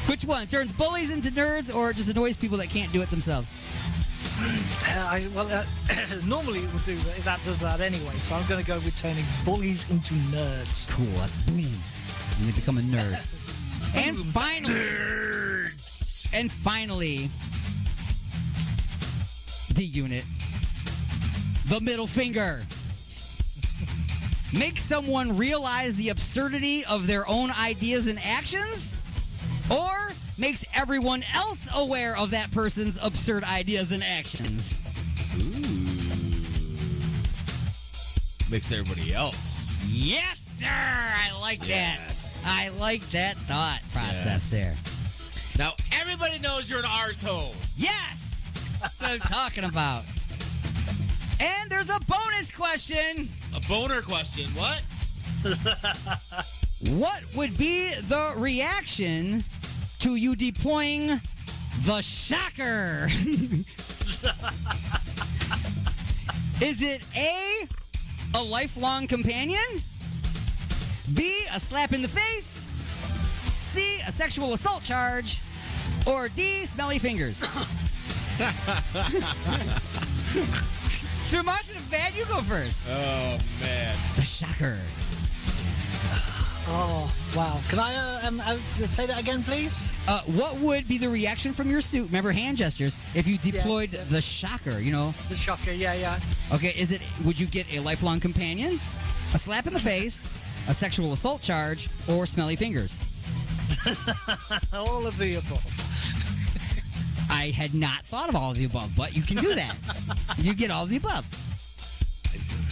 Which one? Turns bullies into nerds, or just annoys people that can't do it themselves? Normally it would do that. Does that anyway. So I'm going to go with turning bullies into nerds. Cool. That's boom. And they become a nerd. And finally, the unit, the middle finger. Make someone realize the absurdity of their own ideas and actions, or makes everyone else aware of that person's absurd ideas and actions. Ooh. Makes everybody else. Yes, sir. I like that. I like that thought process there. Now everybody knows you're an arsehole. Yes. That's what I'm talking about. And there's a bonus question. A boner question. What? What would be the reaction to you deploying the Shocker? Is it A, a lifelong companion? B, a slap in the face? C, a sexual assault charge? Or D, smelly fingers? Sir Martin of Bad, you go first. Oh, man. The Shocker. Oh, wow. Can I say that again, please? What would be the reaction from your suit? Remember hand gestures. If you deployed the Shocker, The Shocker, yeah. Okay, would you get a lifelong companion, a slap in the face, a sexual assault charge, or smelly fingers? All of the above. I had not thought of all of the above, but you can do that. You get all of the above.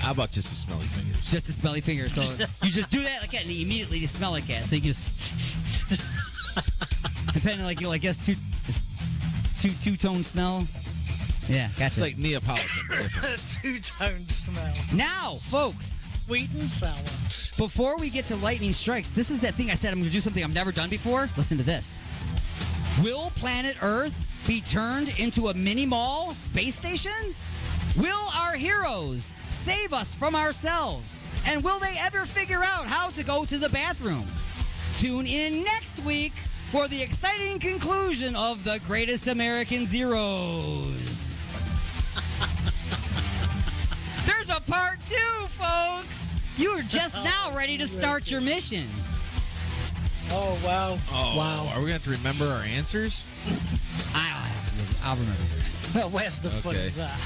How about just a smelly fingers? Just a smelly finger. So you just do that like that, and immediately you smell like that. So you just depending I guess two-tone smell. Yeah, gotcha. It's like Neapolitan. Two-tone smell. Now, folks. Sweet and sour. Before we get to lightning strikes, this is that thing I said I'm going to do something I've never done before. Listen to this. Will planet Earth be turned into a mini-mall space station? Will our heroes save us from ourselves? And will they ever figure out how to go to the bathroom? Tune in next week for the exciting conclusion of The Greatest American Zeros. There's a part 2, folks. You are just now ready to start your mission. Oh, wow. Oh, wow. Are we going to have to remember our answers? I'll remember your answers. Well, where's the fun of that?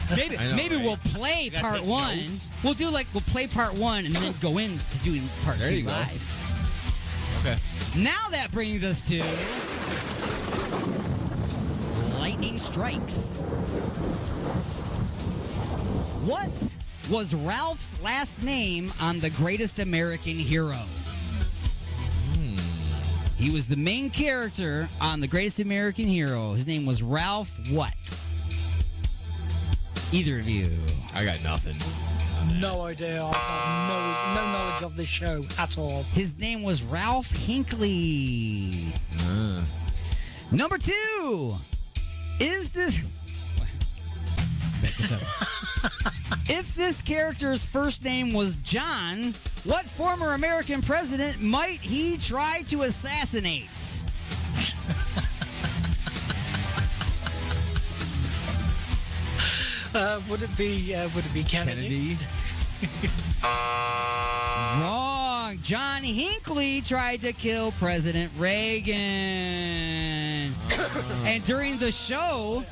Maybe we'll play part 1. Notes. We'll play part 1 and then go into doing part 2 live. Okay. Now that brings us to lightning strikes. What was Ralph's last name on The Greatest American Hero? He was the main character on The Greatest American Hero. His name was Ralph what? Either of you. I got nothing. No idea. I have no knowledge of this show at all. His name was Ralph Hinckley. Number 2. Is this... If this character's first name was John, what former American president might he try to assassinate? Would it be Kennedy? Wrong. John Hinckley tried to kill President Reagan. And during the show,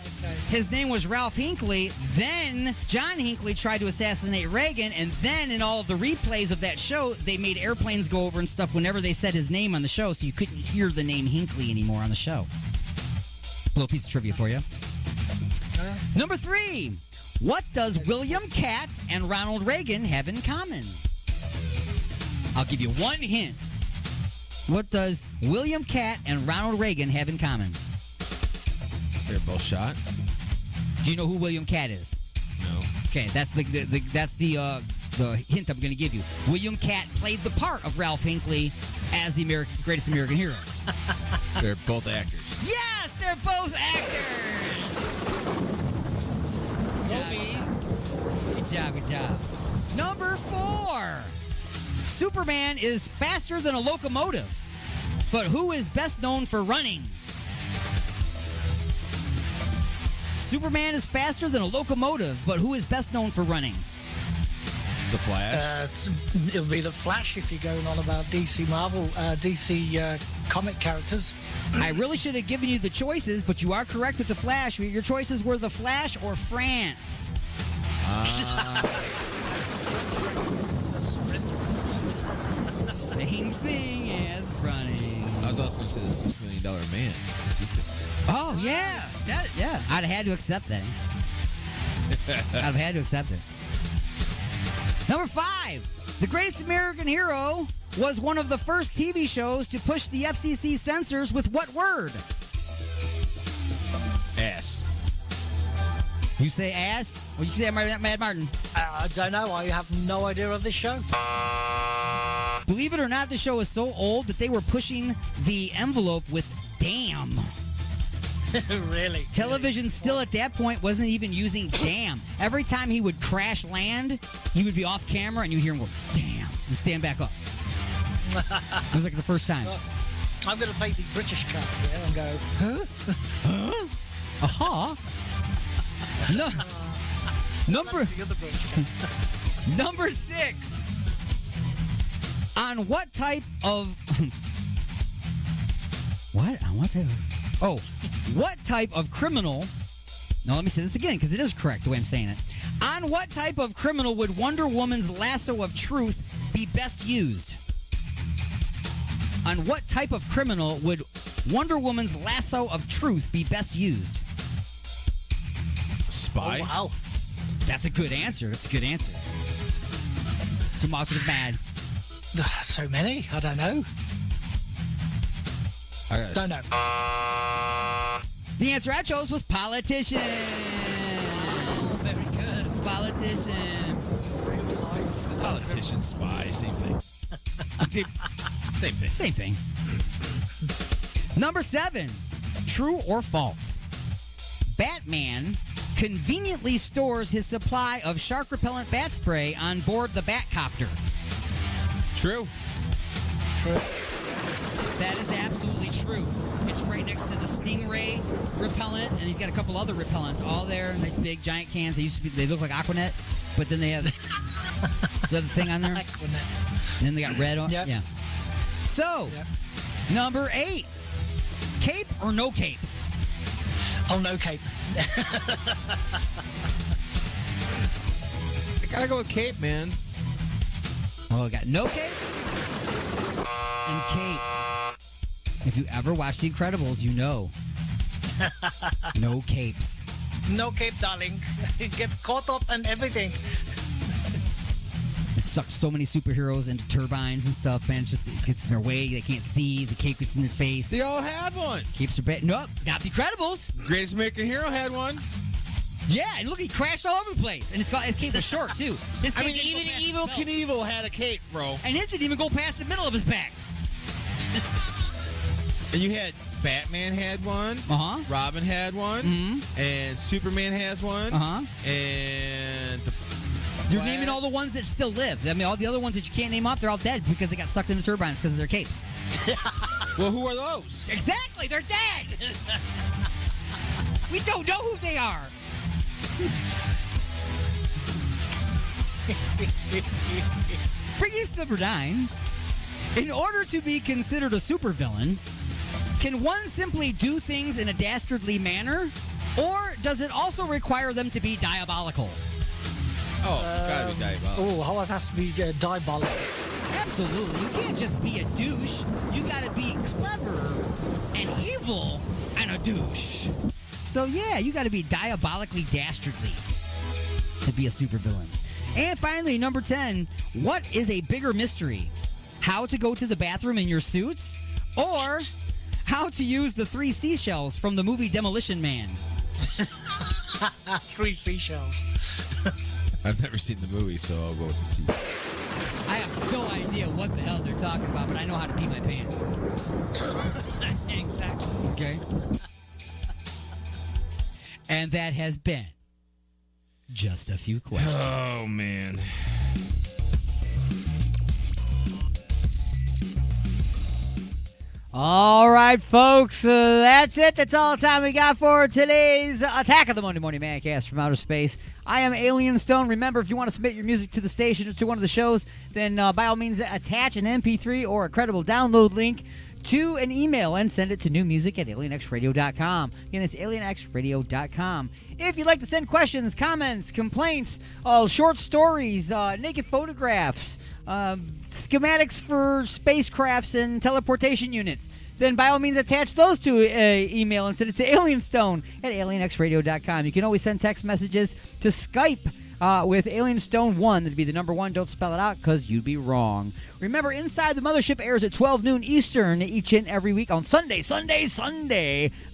his name was Ralph Hinckley. Then John Hinckley tried to assassinate Reagan. And then in all of the replays of that show, they made airplanes go over and stuff whenever they said his name on the show, so you couldn't hear the name Hinckley anymore on the show. Little piece of trivia for you. Number 3. What does William Catt and Ronald Reagan have in common? I'll give you one hint. What does William Catt and Ronald Reagan have in common? They're both shot. Do you know who William Catt is? No. Okay, that's the hint I'm going to give you. William Catt played the part of Ralph Hinckley as the greatest American hero. They're both actors. Yes, they're both actors. Good job, good job. Number 4. Superman is faster than a locomotive, but who is best known for running? Superman is faster than a locomotive, but who is best known for running? The Flash? It'll be the Flash if you're going on about DC comic characters. I really should have given you the choices, but you are correct with the Flash. Your choices were the Flash or France. Same thing as running. I was also going to say the $6 Million Man. Oh, yeah. I'd have had to accept that. I'd have had to accept it. Number 5. The Greatest American Hero was one of the first TV shows to push the FCC censors with what word? Ass. You say ass? What did you say, Mad Martin? I don't know. I have no idea of this show. Believe it or not, the show is so old that they were pushing the envelope with damn. Really? Television still at that point wasn't even using damn. Every time he would crash land, he would be off camera and you'd hear him go, damn, and stand back up. It was like the first time. Well, I'm going to play the British card here and go, huh? Huh? Aha. No. Number 6. On what type of... What? On what type of... Oh. What type of criminal... Now, let me say this again, because it is correct the way I'm saying it. On what type of criminal would Wonder Woman's lasso of truth be best used? On what type of criminal would Wonder Woman's lasso of truth be best used? Spy? Oh, wow. That's a good answer. That's a good answer. So much of mad. So many? I don't know. Don't know. The answer I chose was politician. Oh, very good. Politician. Politician, spy, same thing. Same thing. Same thing. Number 7. True or false? Batman conveniently stores his supply of shark repellent bat spray on board the Batcopter. True. That is absolutely true. It's right next to the Stingray repellent, and he's got a couple other repellents all there. Nice big giant cans. They look like Aquanet, but then they have the other thing on there. Aquanet. And then they got red on. Yep. Yeah. So, number 8. Cape or no cape? Oh, no cape. I gotta go with cape, man. Well, we got no cape and cape. If you ever watch The Incredibles, you know. No capes. No cape, darling. It gets caught up and everything. It sucks so many superheroes into turbines and stuff, man. It gets in their way. They can't see. The cape gets in their face. They all have one. Capes are bad. Nope, not The Incredibles. Greatest American Hero had one. Yeah, and look, he crashed all over the place. And his cape was short, too. His I cape mean, didn't even go past Evil the middle. Knievel had a cape, bro. And his didn't even go past the middle of his back. And you had Batman had one. Robin had one. And Superman has one. And You're naming all the ones that still live. I mean, all the other ones that you can't name off, they're all dead because they got sucked into turbines because of their capes. Well, who are those? Exactly, they're dead. We don't know who they are. Bringing us to number 9. In order to be considered a supervillain, can one simply do things in a dastardly manner, or does it also require them to be diabolical? Oh, gotta be diabolical. Oh, always has to be diabolical. Absolutely. You can't just be a douche. You gotta be clever and evil and a douche. So yeah, you gotta be diabolically dastardly to be a supervillain. And finally, number 10, what is a bigger mystery? How to go to the bathroom in your suits, or how to use the 3 seashells from the movie Demolition Man? 3 seashells. I've never seen the movie, so I'll go with the seashells. I have no idea what the hell they're talking about, but I know how to pee my pants. Exactly. Okay. And that has been just a few questions. Oh, man. All right, folks, that's it. That's all the time we got for today's Attack of the Monday Morning Mancast from Outer Space. I am Alien Stone. Remember, if you want to submit your music to the station or to one of the shows, then by all means attach an MP3 or a credible download link to an email and send it to newmusic@alienxradio.com. Again, it's alienxradio.com. If you'd like to send questions, comments, complaints, short stories, naked photographs, schematics for spacecrafts and teleportation units, then by all means attach those to an email and send it to alienstone@alienxradio.com. You can always send text messages to Skype with Alienstone1. That'd be the number 1. Don't spell it out because you'd be wrong. Remember, Inside the Mothership airs at 12 noon Eastern each and every week on Sunday on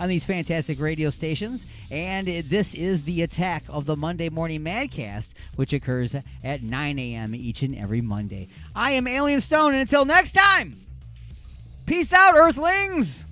these fantastic radio stations. And this is the Attack of the Monday Morning Madcast, which occurs at 9 a.m. each and every Monday. I am Alien Stone, and until next time, peace out, Earthlings!